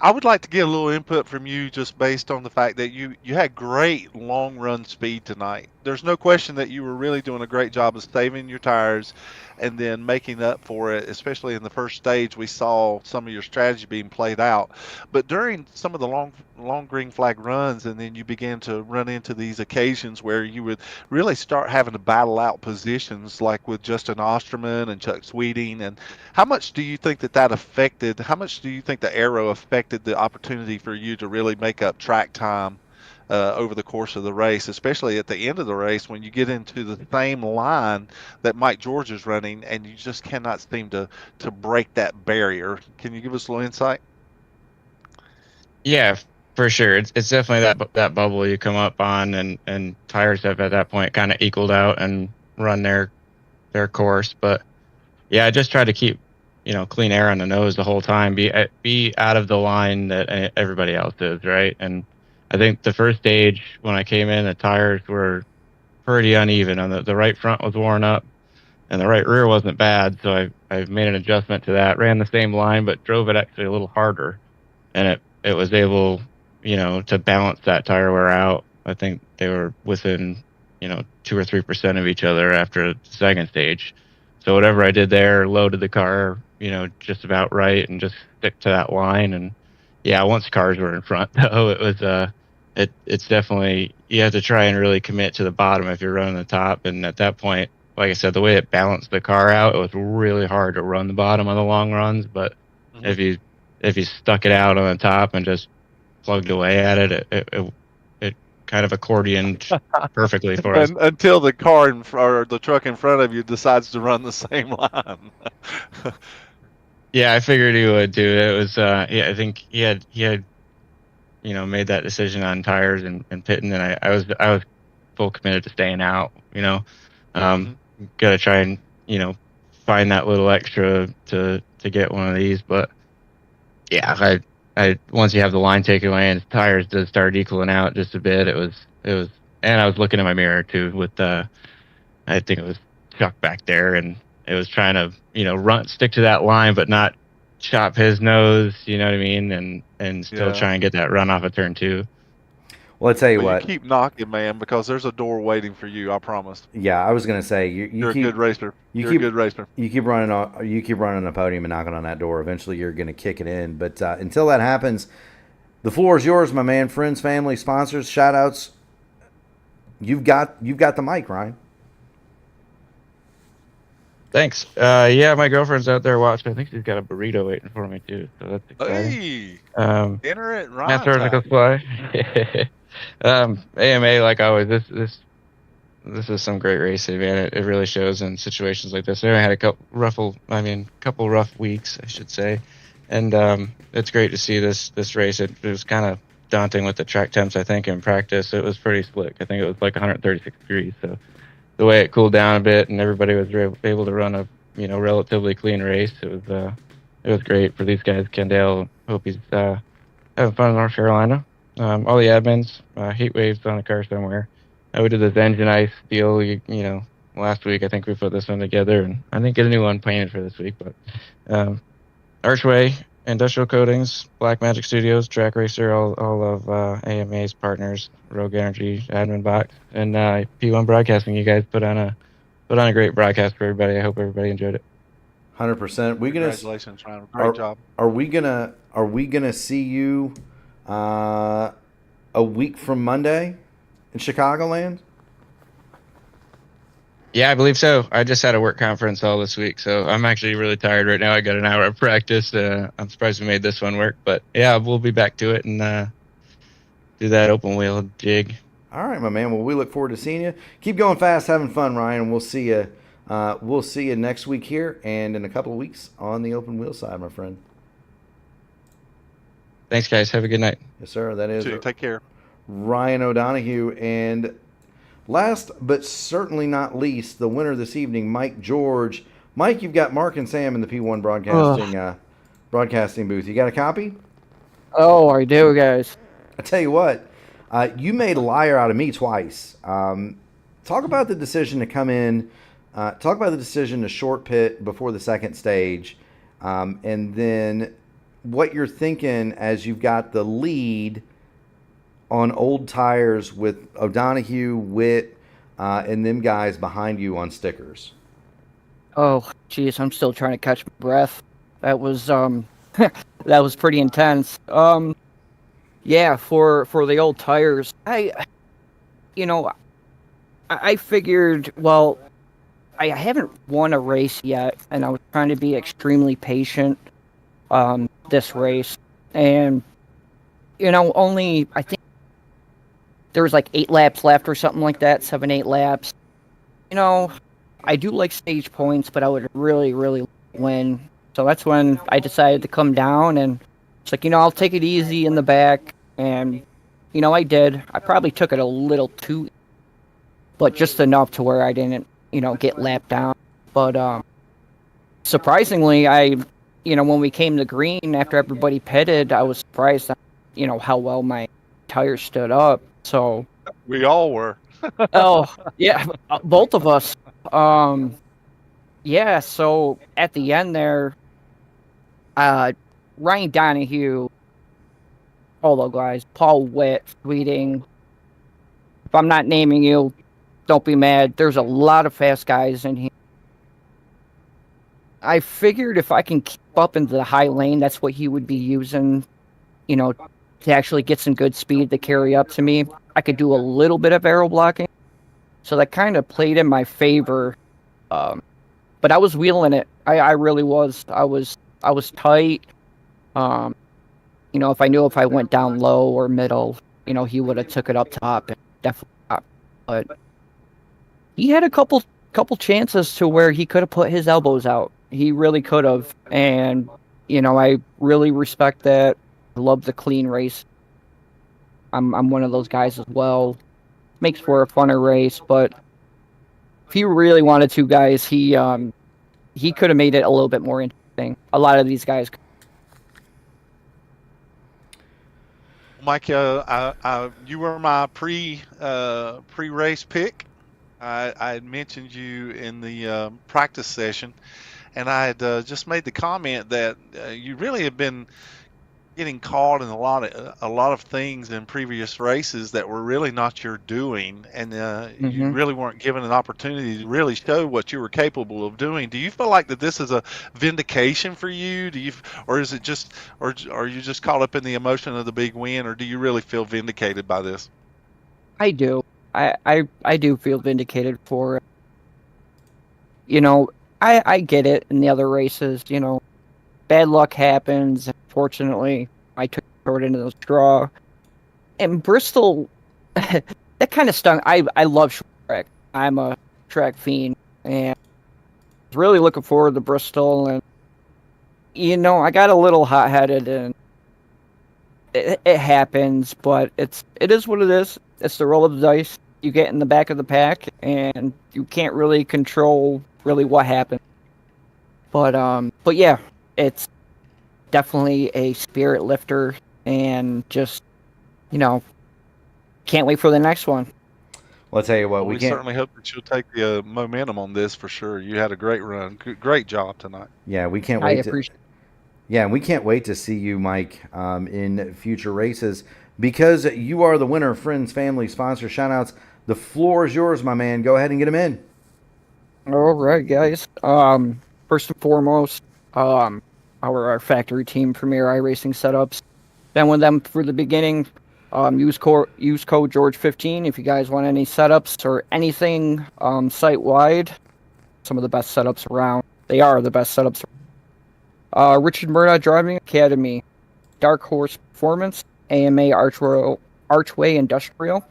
I would like to get a little input from you, just based on the fact that you had great long run speed tonight. There's no question that you were really doing a great job of saving your tires and then making up for it, especially in the first stage. We saw some of your strategy being played out. But during some of the long green flag runs, and then you began to run into these occasions where you would really start having to battle out positions, like with Justin Osterman and Chuck Sweeting. And how much do you think that affected? How much do you think the arrow affected the opportunity for you to really make up track time over the course of the race, especially at the end of the race when you get into the same line that Mike George is running, and you just cannot seem to break that barrier? Can you give us a little insight? Yeah, for sure. It's definitely that bubble you come up on, and tires have at that point kind of equaled out and run their course. But yeah, I just tried to keep clean air on the nose the whole time, be out of the line that everybody else is, right? And I think the first stage when I came in, the tires were pretty uneven. On the right front was worn up, and the right rear wasn't bad, so I made an adjustment to that. Ran the same line, but drove it actually a little harder, and it was able, to balance that tire wear out. I think they were within 2 or 3% of each other after the second stage. So whatever I did there, loaded the car, just about right, and just stick to that line. And yeah, once cars were in front, though, it was it's definitely, you have to try and really commit to the bottom if you're running the top. And at that point, like I said, the way it balanced the car out, it was really hard to run the bottom on the long runs. But if you stuck it out on the top and just plugged away at it, it kind of accordioned perfectly for us. Until the car or the truck in front of you decides to run the same line. Yeah, I figured he would too. It was I think he had made that decision on tires and pitting, and I was full committed to staying out. Gotta try and find that little extra to get one of these. But yeah, I once you have the line taken away and tires just started equaling out just a bit, it was, and I was looking in my mirror too with I think it was Chuck back there, and it was trying to stick to that line but not chop his nose, you know what I mean, and still try and get that run off of turn 2. Well, I tell you what. You keep knocking, man, because there's a door waiting for you. I promise. Yeah, I was gonna say you're a good racer. You're a good racer. You keep running on the podium and knocking on that door. Eventually, you're gonna kick it in. But until that happens, the floor is yours, my man. Friends, family, sponsors, shout outs. You've got the mic, Ryan. Thanks. Yeah, my girlfriend's out there watching. I think she's got a burrito waiting for me too, so that's exciting. Hey, dinner at Ryan's. Master Article Fly. AMA, like always, this is some great racing, man. It really shows in situations like this. I had a couple rough weeks, I should say, and it's great to see this race. It was kind of daunting with the track temps. I think in practice it was pretty slick. I think it was like 136 degrees, so the way it cooled down a bit and everybody was able to run a relatively clean race, it was great for these guys. Kendall, hope he's having fun in North Carolina. All the admins, heat waves on a car somewhere. We did this engine ice deal, last week. I think we put this one together, and I didn't get a new one painted for this week. But Archway, Industrial Coatings, Black Magic Studios, Trak Racer, all of AMA's partners, Rogue Energy, Admin Box, and P1 Broadcasting. You guys put on a great broadcast for everybody. I hope everybody enjoyed it. 100%. Congratulations, Ryan. Great job. Are we gonna see you a week from Monday in Chicagoland? Yeah, I believe so. I just had a work conference all this week, so I'm actually really tired right now. I got an hour of practice. I'm surprised we made this one work, but yeah, we'll be back to it and do that open wheel jig. All right, my man. Well, we look forward to seeing you. Keep going fast, having fun, Ryan. And we'll see you. We'll see you next week here and in a couple of weeks on the open wheel side, my friend. Thanks, guys. Have a good night. Yes, sir. That is. Take care. Ryan O'Donohue. And last but certainly not least, the winner this evening, Mike George. Mike, you've got Mark and Sam in the P1 Broadcasting broadcasting booth. You got a copy? Oh, I do, guys. I tell you what, you made a liar out of me twice. Talk about the decision to come in. Talk about the decision to short pit before the second stage, and then what you're thinking as you've got the lead on old tires with O'Donohue, Witt, and them guys behind you on stickers. Oh, geez, I'm still trying to catch my breath. That was that was pretty intense. Yeah, for the old tires, you know, I figured, well, I haven't won a race yet, and I was trying to be extremely patient this race, and only I think there was like 8 laps left or something like that, 7-8 laps. I do like stage points, but I would really, really win. So that's when I decided to come down, and it's like, I'll take it easy in the back. And, I did. I probably took it a little too, but just enough to where I didn't, get lapped down. But surprisingly, when we came to green after everybody pitted, I was surprised at, how well my tires stood up. So We all were. oh, yeah, both of us. Yeah, so at the end there, Ryan Donahue, hello guys, Paul Witt tweeting. If I'm not naming you, don't be mad. There's a lot of fast guys in here. I figured if I can keep up into the high lane, that's what he would be using, to actually get some good speed to carry up to me. I could do a little bit of aero blocking. So that kind of played in my favor. But I was wheeling it. I really was. I was tight. If I knew if I went down low or middle, he would have took it up top and definitely top. But he had a couple chances to where he could have put his elbows out. He really could have. And, I really respect that. I love the clean race. I'm one of those guys as well. Makes for a funner race, but if he really wanted to, guys, he could have made it a little bit more interesting. A lot of these guys. Mike, you were my pre-race pick. I had mentioned you in the practice session, and I had just made the comment that you really have been getting caught in a lot of things in previous races that were really not your doing, and you really weren't given an opportunity to really show what you were capable of doing. Do you feel like that this is a vindication for you? Or is it just, or are you just caught up in the emotion of the big win, or do you really feel vindicated by this? I do. I do feel vindicated for it. I get it in the other races. Bad luck happens. Unfortunately, I took it into the straw. And Bristol, that kind of stung. I love short track. I'm a track fiend, and I was really looking forward to Bristol. And I got a little hot-headed, and it happens. But it is what it is. It's the roll of the dice. You get in the back of the pack, and you can't really control really what happens. But yeah, it's definitely a spirit lifter, and just, can't wait for the next one. Well, I'll tell you what, we certainly hope that you'll take the momentum on this for sure. You had a great run. Great job tonight. Yeah, we can't wait. I appreciate it. Yeah, we can't wait to see you, Mike, in future races, because you are the winner. Friends, family, sponsor, shout-outs. The floor is yours, my man. Go ahead and get them in. All right, guys. First and foremost, our factory team, Premier iRacing Setups. Been with them for the beginning. Use code George15 if you guys want any setups or anything site-wide. Some of the best setups around. They are the best setups. Richard Murdoch Driving Academy, Dark Horse Performance, AMA Archway Industrial,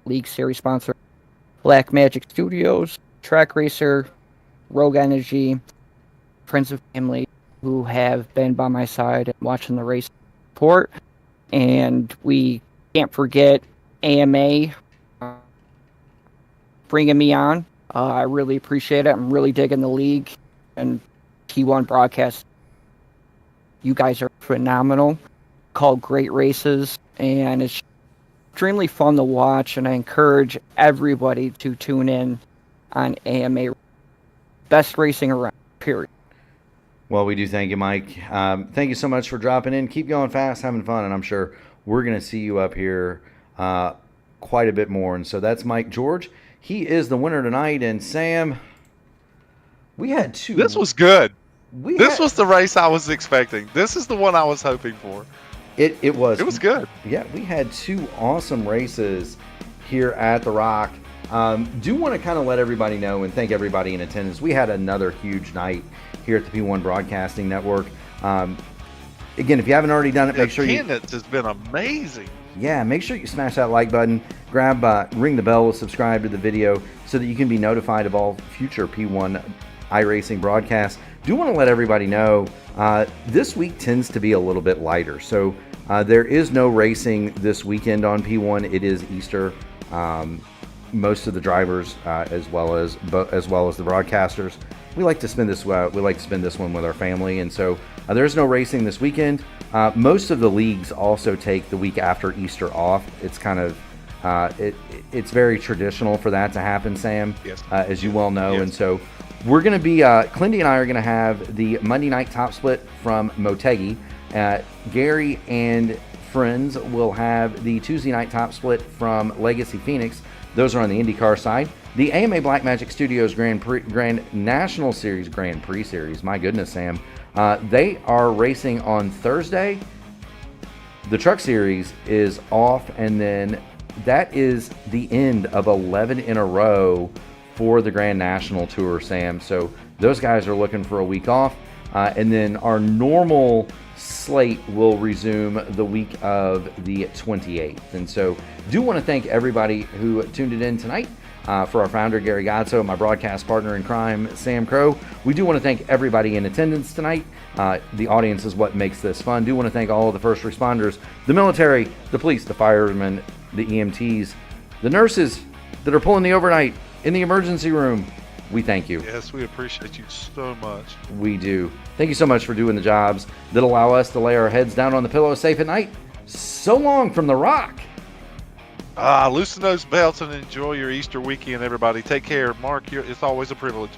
League Series sponsor, Black Magic Studios, Trak Racer, Rogue Energy, friends and family who have been by my side and watching the race support. And we can't forget AMA bringing me on. I really appreciate it. I'm really digging the league and T1 broadcast. You guys are phenomenal. Called great races, and it's extremely fun to watch. And I encourage everybody to tune in on AMA. Best racing around. Period. Well, we do thank you, Mike. Thank you so much for dropping in. Keep going fast, having fun, and I'm sure we're going to see you up here quite a bit more. And so that's Mike George. He is the winner tonight. And Sam, we had two. This was good. This was the race I was expecting. This is the one I was hoping for. It was. It was good. Yeah, we had two awesome races here at the Rock. Do want to kind of let everybody know and thank everybody in attendance. We had another huge night here at the P1 Broadcasting Network. Again, if you haven't already done it, make sure attendance has been amazing. Yeah, make sure you smash that like button, ring the bell, subscribe to the video so that you can be notified of all future P1 iRacing broadcasts. Do want to let everybody know this week tends to be a little bit lighter. So there is no racing this weekend on P1. It is Easter. Most of the drivers, as well as the broadcasters, we like to spend this one with our family, and so there's no racing this weekend. Most of the leagues also take the week after Easter off. It's kind of it's very traditional for that to happen, Sam, yes. As you well know, yes. And so we're going to be Clindy and I are going to have the Monday night top split from Motegi. Gary and friends will have the Tuesday night top split from Legacy Phoenix. Those are on the IndyCar side. The AMA Blackmagic Studios Grand National Series Grand Prix Series. My goodness, Sam. They are racing on Thursday. The Truck Series is off, and then that is the end of 11 in a row for the Grand National Tour, Sam. So those guys are looking for a week off. And then our normal slate will resume the week of the 28th. And so do want to thank everybody who tuned in tonight. For our founder, Gary Godso, my broadcast partner in crime, Sam Crow. We do want to thank everybody in attendance tonight. The audience is what makes this fun. Do want to thank all of the first responders, the military, the police, the firemen, the EMTs, the nurses that are pulling the overnight in the emergency room. We thank you. Yes, we appreciate you so much. We do. Thank you so much for doing the jobs that allow us to lay our heads down on the pillow safe at night. So long from the Rock. Loosen those belts and enjoy your Easter weekend, everybody. Take care. Mark, it's always a privilege.